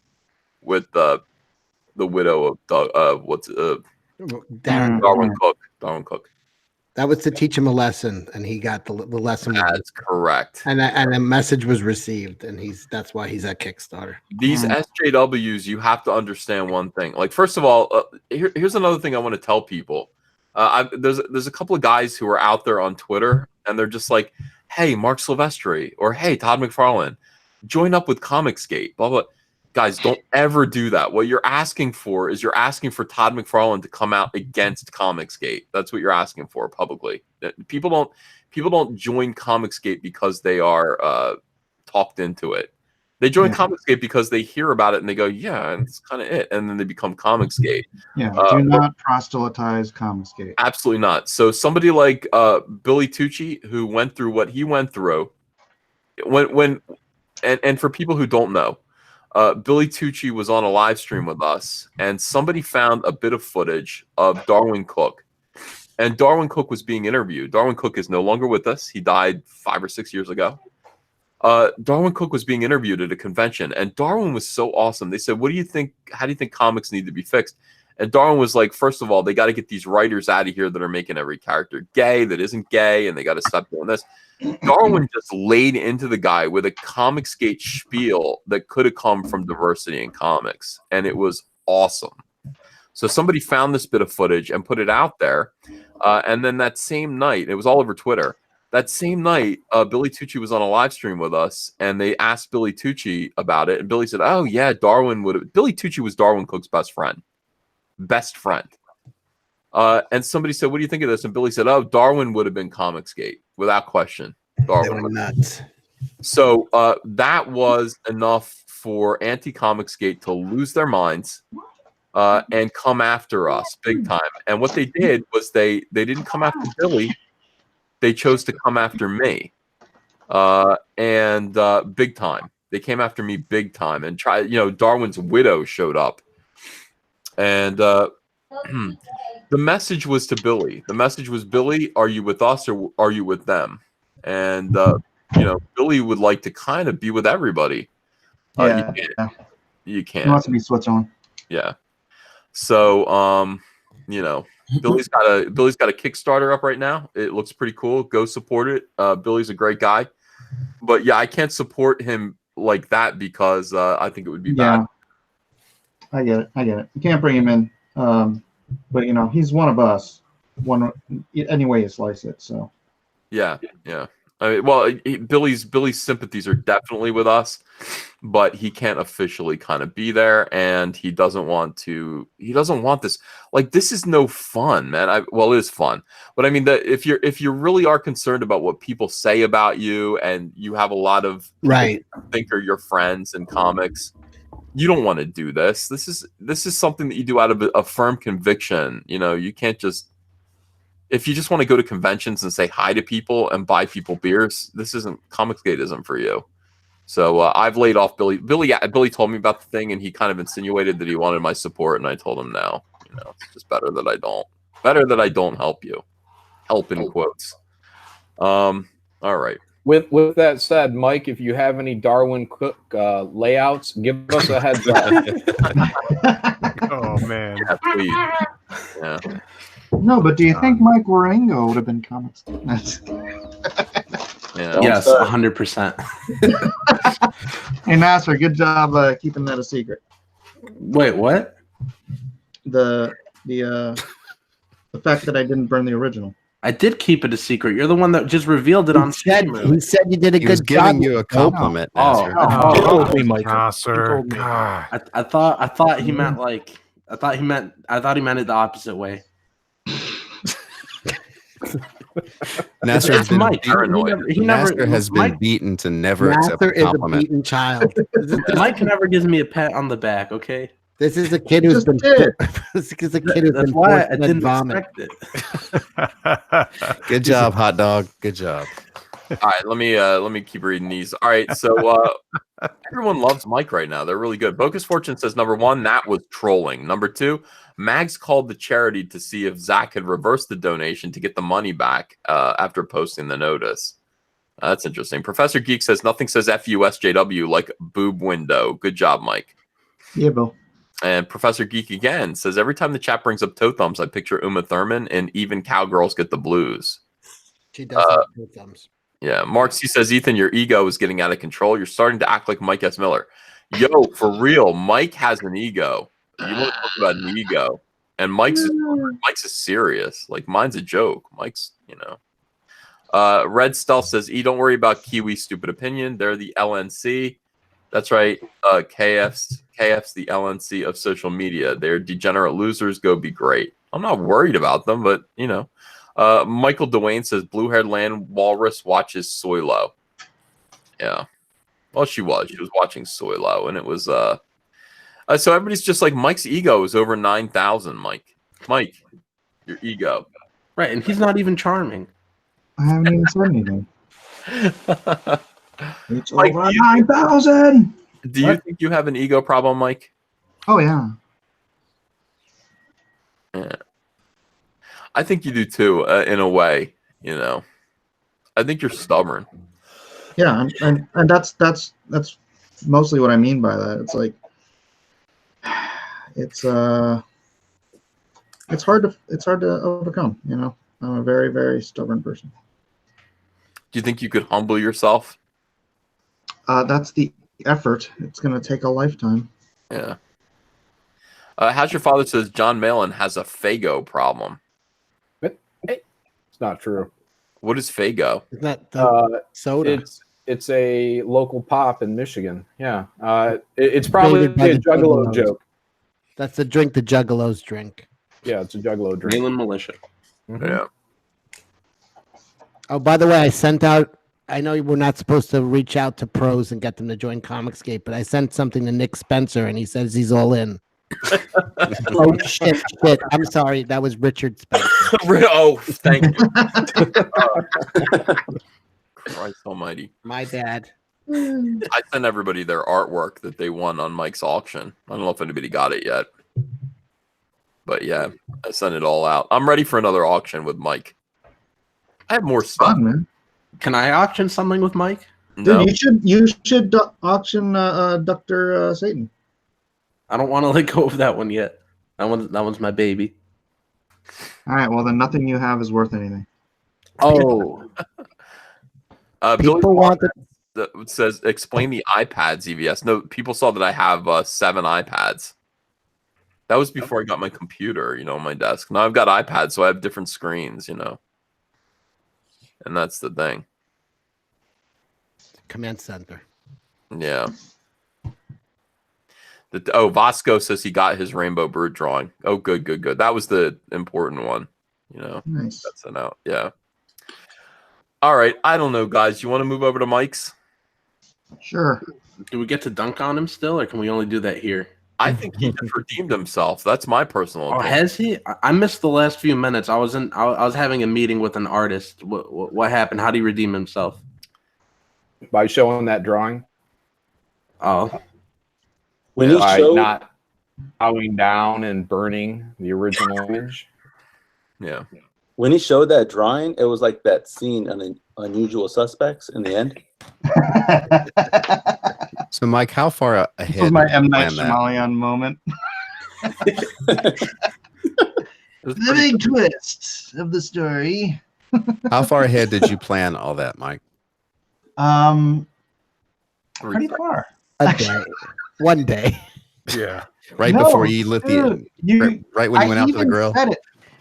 with the widow of Darren, Darwin Cook. Darwin Cook. that was to teach him a lesson, and he got the lesson. That's correct. And a message was received, and that's why he's at Kickstarter. These SJWs, you have to understand one thing. Like, first of all, here's another thing I want to tell people. There's a couple of guys who are out there on Twitter, and they're just like, "Hey, Mark Silvestri," or "Hey, Todd McFarlane, join up with Comicsgate." Blah blah. Guys, don't ever do that. What you're asking for is Todd McFarlane to come out against Comicsgate. That's what you're asking for publicly. People don't join Comicsgate because they are talked into it. They join Comicsgate because they hear about it and they go, "Yeah, that's kind of it," and then they become Comicsgate. Yeah, do not proselytize Comicsgate. Absolutely not. So somebody like Billy Tucci, who went through what he went through, and for people who don't know, Billy Tucci was on a live stream with us, and somebody found a bit of footage of Darwin Cook, and Darwin Cook was being interviewed. Darwin Cook is no longer with us. He died 5 or 6 years ago. Darwin Cook was being interviewed at a convention, and Darwin was so awesome. They said, "What do you think? How do you think comics need to be fixed?" And Darwin was like, "First of all, they got to get these writers out of here that are making every character gay that isn't gay, and they got to stop doing this." Darwin just laid into the guy with a Comicsgate spiel that could have come from diversity in comics, and it was awesome. So somebody found this bit of footage and put it out there, and then that same night, it was all over Twitter. That same night, Billy Tucci was on a live stream with us, and they asked Billy Tucci about it, and Billy said, "Oh yeah, Darwin would have." Billy Tucci was Darwin Cook's best friend. And somebody said, "What do you think of this?" And Billy said, "Oh, Darwin would have been Comicsgate without question." They Darwin were nuts. So that was enough for anti-Comicsgate to lose their minds and come after us big time. And what they did was they didn't come after Billy; they chose to come after me, and big time. They came after me big time and tried. Darwin's widow showed up, and the message was to Billy. The message was, "Billy, are you with us or are you with them?" And Billy would like to kind of be with everybody. You can't. He wants to be Switzerland. Yeah. So Billy's got a Kickstarter up right now. It looks pretty cool. Go support it. Billy's a great guy. But yeah, I can't support him like that because I think it would be bad. I get it. You can't bring him in. But he's one of us. Any way you slice it. So Yeah. I mean, Billy's sympathies are definitely with us, but he can't officially kind of be there, and he doesn't want this. Like, this is no fun, man. It is fun, but I mean, if you really are concerned about what people say about you, and you have a lot of Right, think are your friends in comics, you don't want to do this. This is something that you do out of a firm conviction. You can't just. if you just want to go to conventions and say hi to people and buy people beers, this isn't Comicsgate isn't for you. So I've laid off Billy. Billy told me about the thing, and he kind of insinuated that he wanted my support, and I told him no. You know, it's just better that I don't. Better that I don't help you. Help in quotes. All right. With that said, Mike, if you have any Darwin Cook layouts, give us a heads up. Oh man. Yeah, please. Yeah. No, but do you think Mike Waringo would have been comics? Yeah. Yes, 100%. Hey, Nasser, good job keeping that a secret. Wait, what? The fact that I didn't burn the original. I did keep it a secret. You're the one that just revealed it on stream. He said you did a He was good job. giving you a compliment, Oh, Nasser. Nasser. God. I thought he meant like I thought he meant it the opposite way. Nasser has It's been Mike. Nasser has been beaten to never accept Nasser a is a compliment. beaten child. Mike never gives me a pat on the back. Okay. This is a kid who's been. This is a kid who's That's been why forced I to didn't vomit. expect it. Good job, hot dog. Good job. All right, let me keep reading these. All right, so everyone loves Mike right now. They're really good. Bocus Fortune says number 1, that was trolling. Number 2, Mags called the charity to see if Zach had reversed the donation to get the money back after posting the notice. That's interesting. Professor Geek says nothing says FUSJW like boob window. Good job, Mike. Yeah, Bill. And Professor Geek again says every time the chat brings up toe thumbs, I picture Uma Thurman and even cowgirls get the blues. She does have two thumbs. Yeah, Mark C says, Ethan, your ego is getting out of control. You're starting to act like Mike S. Miller. Yo, for real, Mike has an ego. You want to talk about an ego. And Mike's is serious. Like, mine's a joke. Mike's, you know. Red Stealth says, don't worry about Kiwi stupid opinion. They're the LNC. That's right. KF's the LNC of social media. They're degenerate losers. Go be great. I'm not worried about them, but, you know. Michael Dwayne says blue-haired land walrus watches Soylo. Yeah. Well, she was watching Soylo, and it was so everybody's just like Mike's ego is over 9,000. Mike, your ego. Right, and he's not even charming. I haven't even said anything. It's Mike, over 9,000. Do you think you have an ego problem, Mike? Oh yeah. Yeah. I think you do too, in a way. You know, I think you're stubborn. Yeah, and that's mostly what I mean by that. It's like it's hard to overcome. You know, I'm a very, very stubborn person. Do you think you could humble yourself? That's the effort. It's going to take a lifetime. Yeah. How's your father says John Malin has a Fago problem? It's not true. What is Fago? Isn't that the soda? It's a local pop in Michigan. Yeah. It's probably a Juggalo joke. That's the drink the Juggalos drink. Yeah, it's a Juggalo drink. Malin Militia. Mm-hmm. Yeah. Oh, by the way, I sent out. I know we're not supposed to reach out to pros and get them to join Comicsgate, but I sent something to Nick Spencer, and he says he's all in. Oh shit! I'm sorry, that was Richard Spencer. Oh, thank you. Christ Almighty! My bad. I sent everybody their artwork that they won on Mike's auction. I don't know if anybody got it yet, but yeah, I sent it all out. I'm ready for another auction with Mike. I have more stuff. Fun, man. Can I auction something with Mike? No. Dude, you should auction Dr. Satan. I don't want to let go of that one yet. That one's my baby. All right, well then nothing you have is worth anything. Oh. Billy People want that says explain the iPads EVS. No, people saw that I have 7 iPads. That was before I got my computer, you know, on my desk. Now I've got iPads, so I have different screens, you know. And that's the thing. Command center. Yeah. Vasco says he got his Rainbow Brood drawing. Oh, good. That was the important one. You know, Nice. that's an out. Yeah. All right. I don't know, guys. You want to move over to Mike's? Sure. Do we get to dunk on him still, or can we only do that here? I think he just redeemed himself. That's my personal Oh, opinion. has he? I missed the last few minutes. I was having a meeting with an artist. What happened? How did he redeem himself? By showing that drawing. Oh, When he By showed, not bowing down and burning the original image. Yeah. when he showed that drawing, it was like that scene in Unusual Suspects in the end. So, Mike, how far This ahead was my did you M. Night plan that? Shyamalan moment. It was The pretty big twist of the story. How far ahead did you plan all that, Mike? Pretty far. A day. One day. Yeah. Right No, before you lit the dude, right when you went out to the even grill. said it.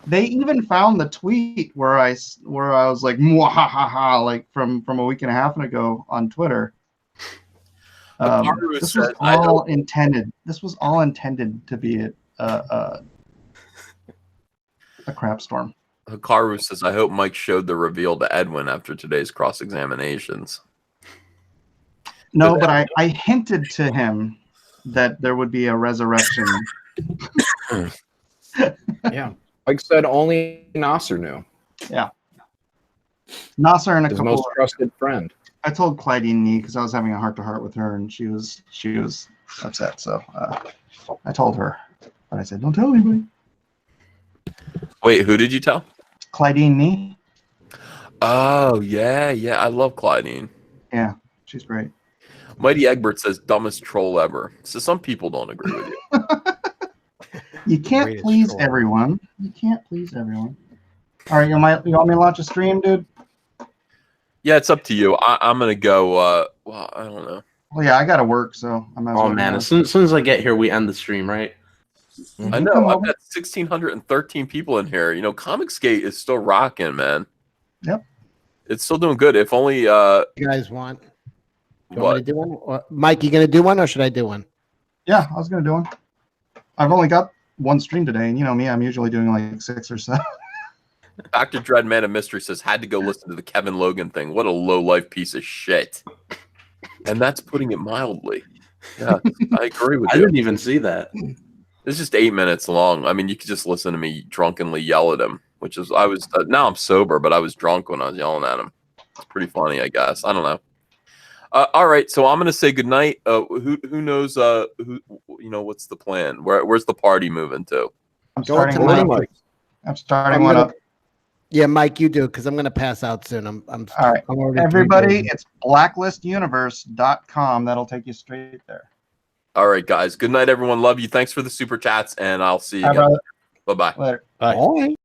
They even found the tweet where I was like, "Mwahaha," like from a week and a half ago on Twitter. Hikaru This says, was all intended. This was all intended to be a crap storm. Hikaru says, I hope Mike showed the reveal to Edwin after today's cross examinations. No, but I hinted to him that there would be a resurrection. Yeah. Like said, only Nasser knew. Yeah. Nasser and a His couple. most trusted friend. I told Clydine because I was having a heart-to-heart with her, and she was upset. So I told her, but I said, "Don't tell anybody." Wait, who did you tell? Clydine Nee. Oh, yeah. I love Clydine. Yeah, she's great. Mighty Egbert says, dumbest troll ever. So some people don't agree with you. You can't Greatest please troll. everyone. You can't please everyone. All right, you want me to launch a stream, dude? Yeah, it's up to you. I'm going to go, well, I don't know. Well, yeah, I got to work, so I might as oh well man! go. As soon as I get here, we end the stream, right? I know. Come I've over. got 1,613 people in here. You know, Comicsgate is still rocking, man. Yep. It's still doing good. If only, You guys want? You want me what? to do one? Mike, you gonna do one or should I do one? Yeah, I was gonna do one. I've only got one stream today, and you know me, I'm usually doing like 6 or 7. Dr. Dread Man of Mystery says, had to go listen to the Kevin Logan thing. What a low-life piece of shit. And that's putting it mildly. Yeah, I agree with I you. didn't even see that. It's just 8 minutes long. I mean, you could just listen to me drunkenly yell at him, which is, now I'm sober, but I was drunk when I was yelling at him. It's pretty funny, I guess. I don't know. All right, so I'm gonna say goodnight. Who knows? What's the plan? Where's the party moving to? I'm Go starting to one Mike. up. I'm starting I'm one gonna- up. Yeah, Mike, you do because I'm gonna pass out soon. I'm All right, I'm already everybody, 3 days. it's blacklistuniverse.com. That'll take you straight there. All right, guys. Good night, everyone. Love you. Thanks for the super chats, and I'll see you Bye, again. brother. Bye bye. Later. Bye. All right.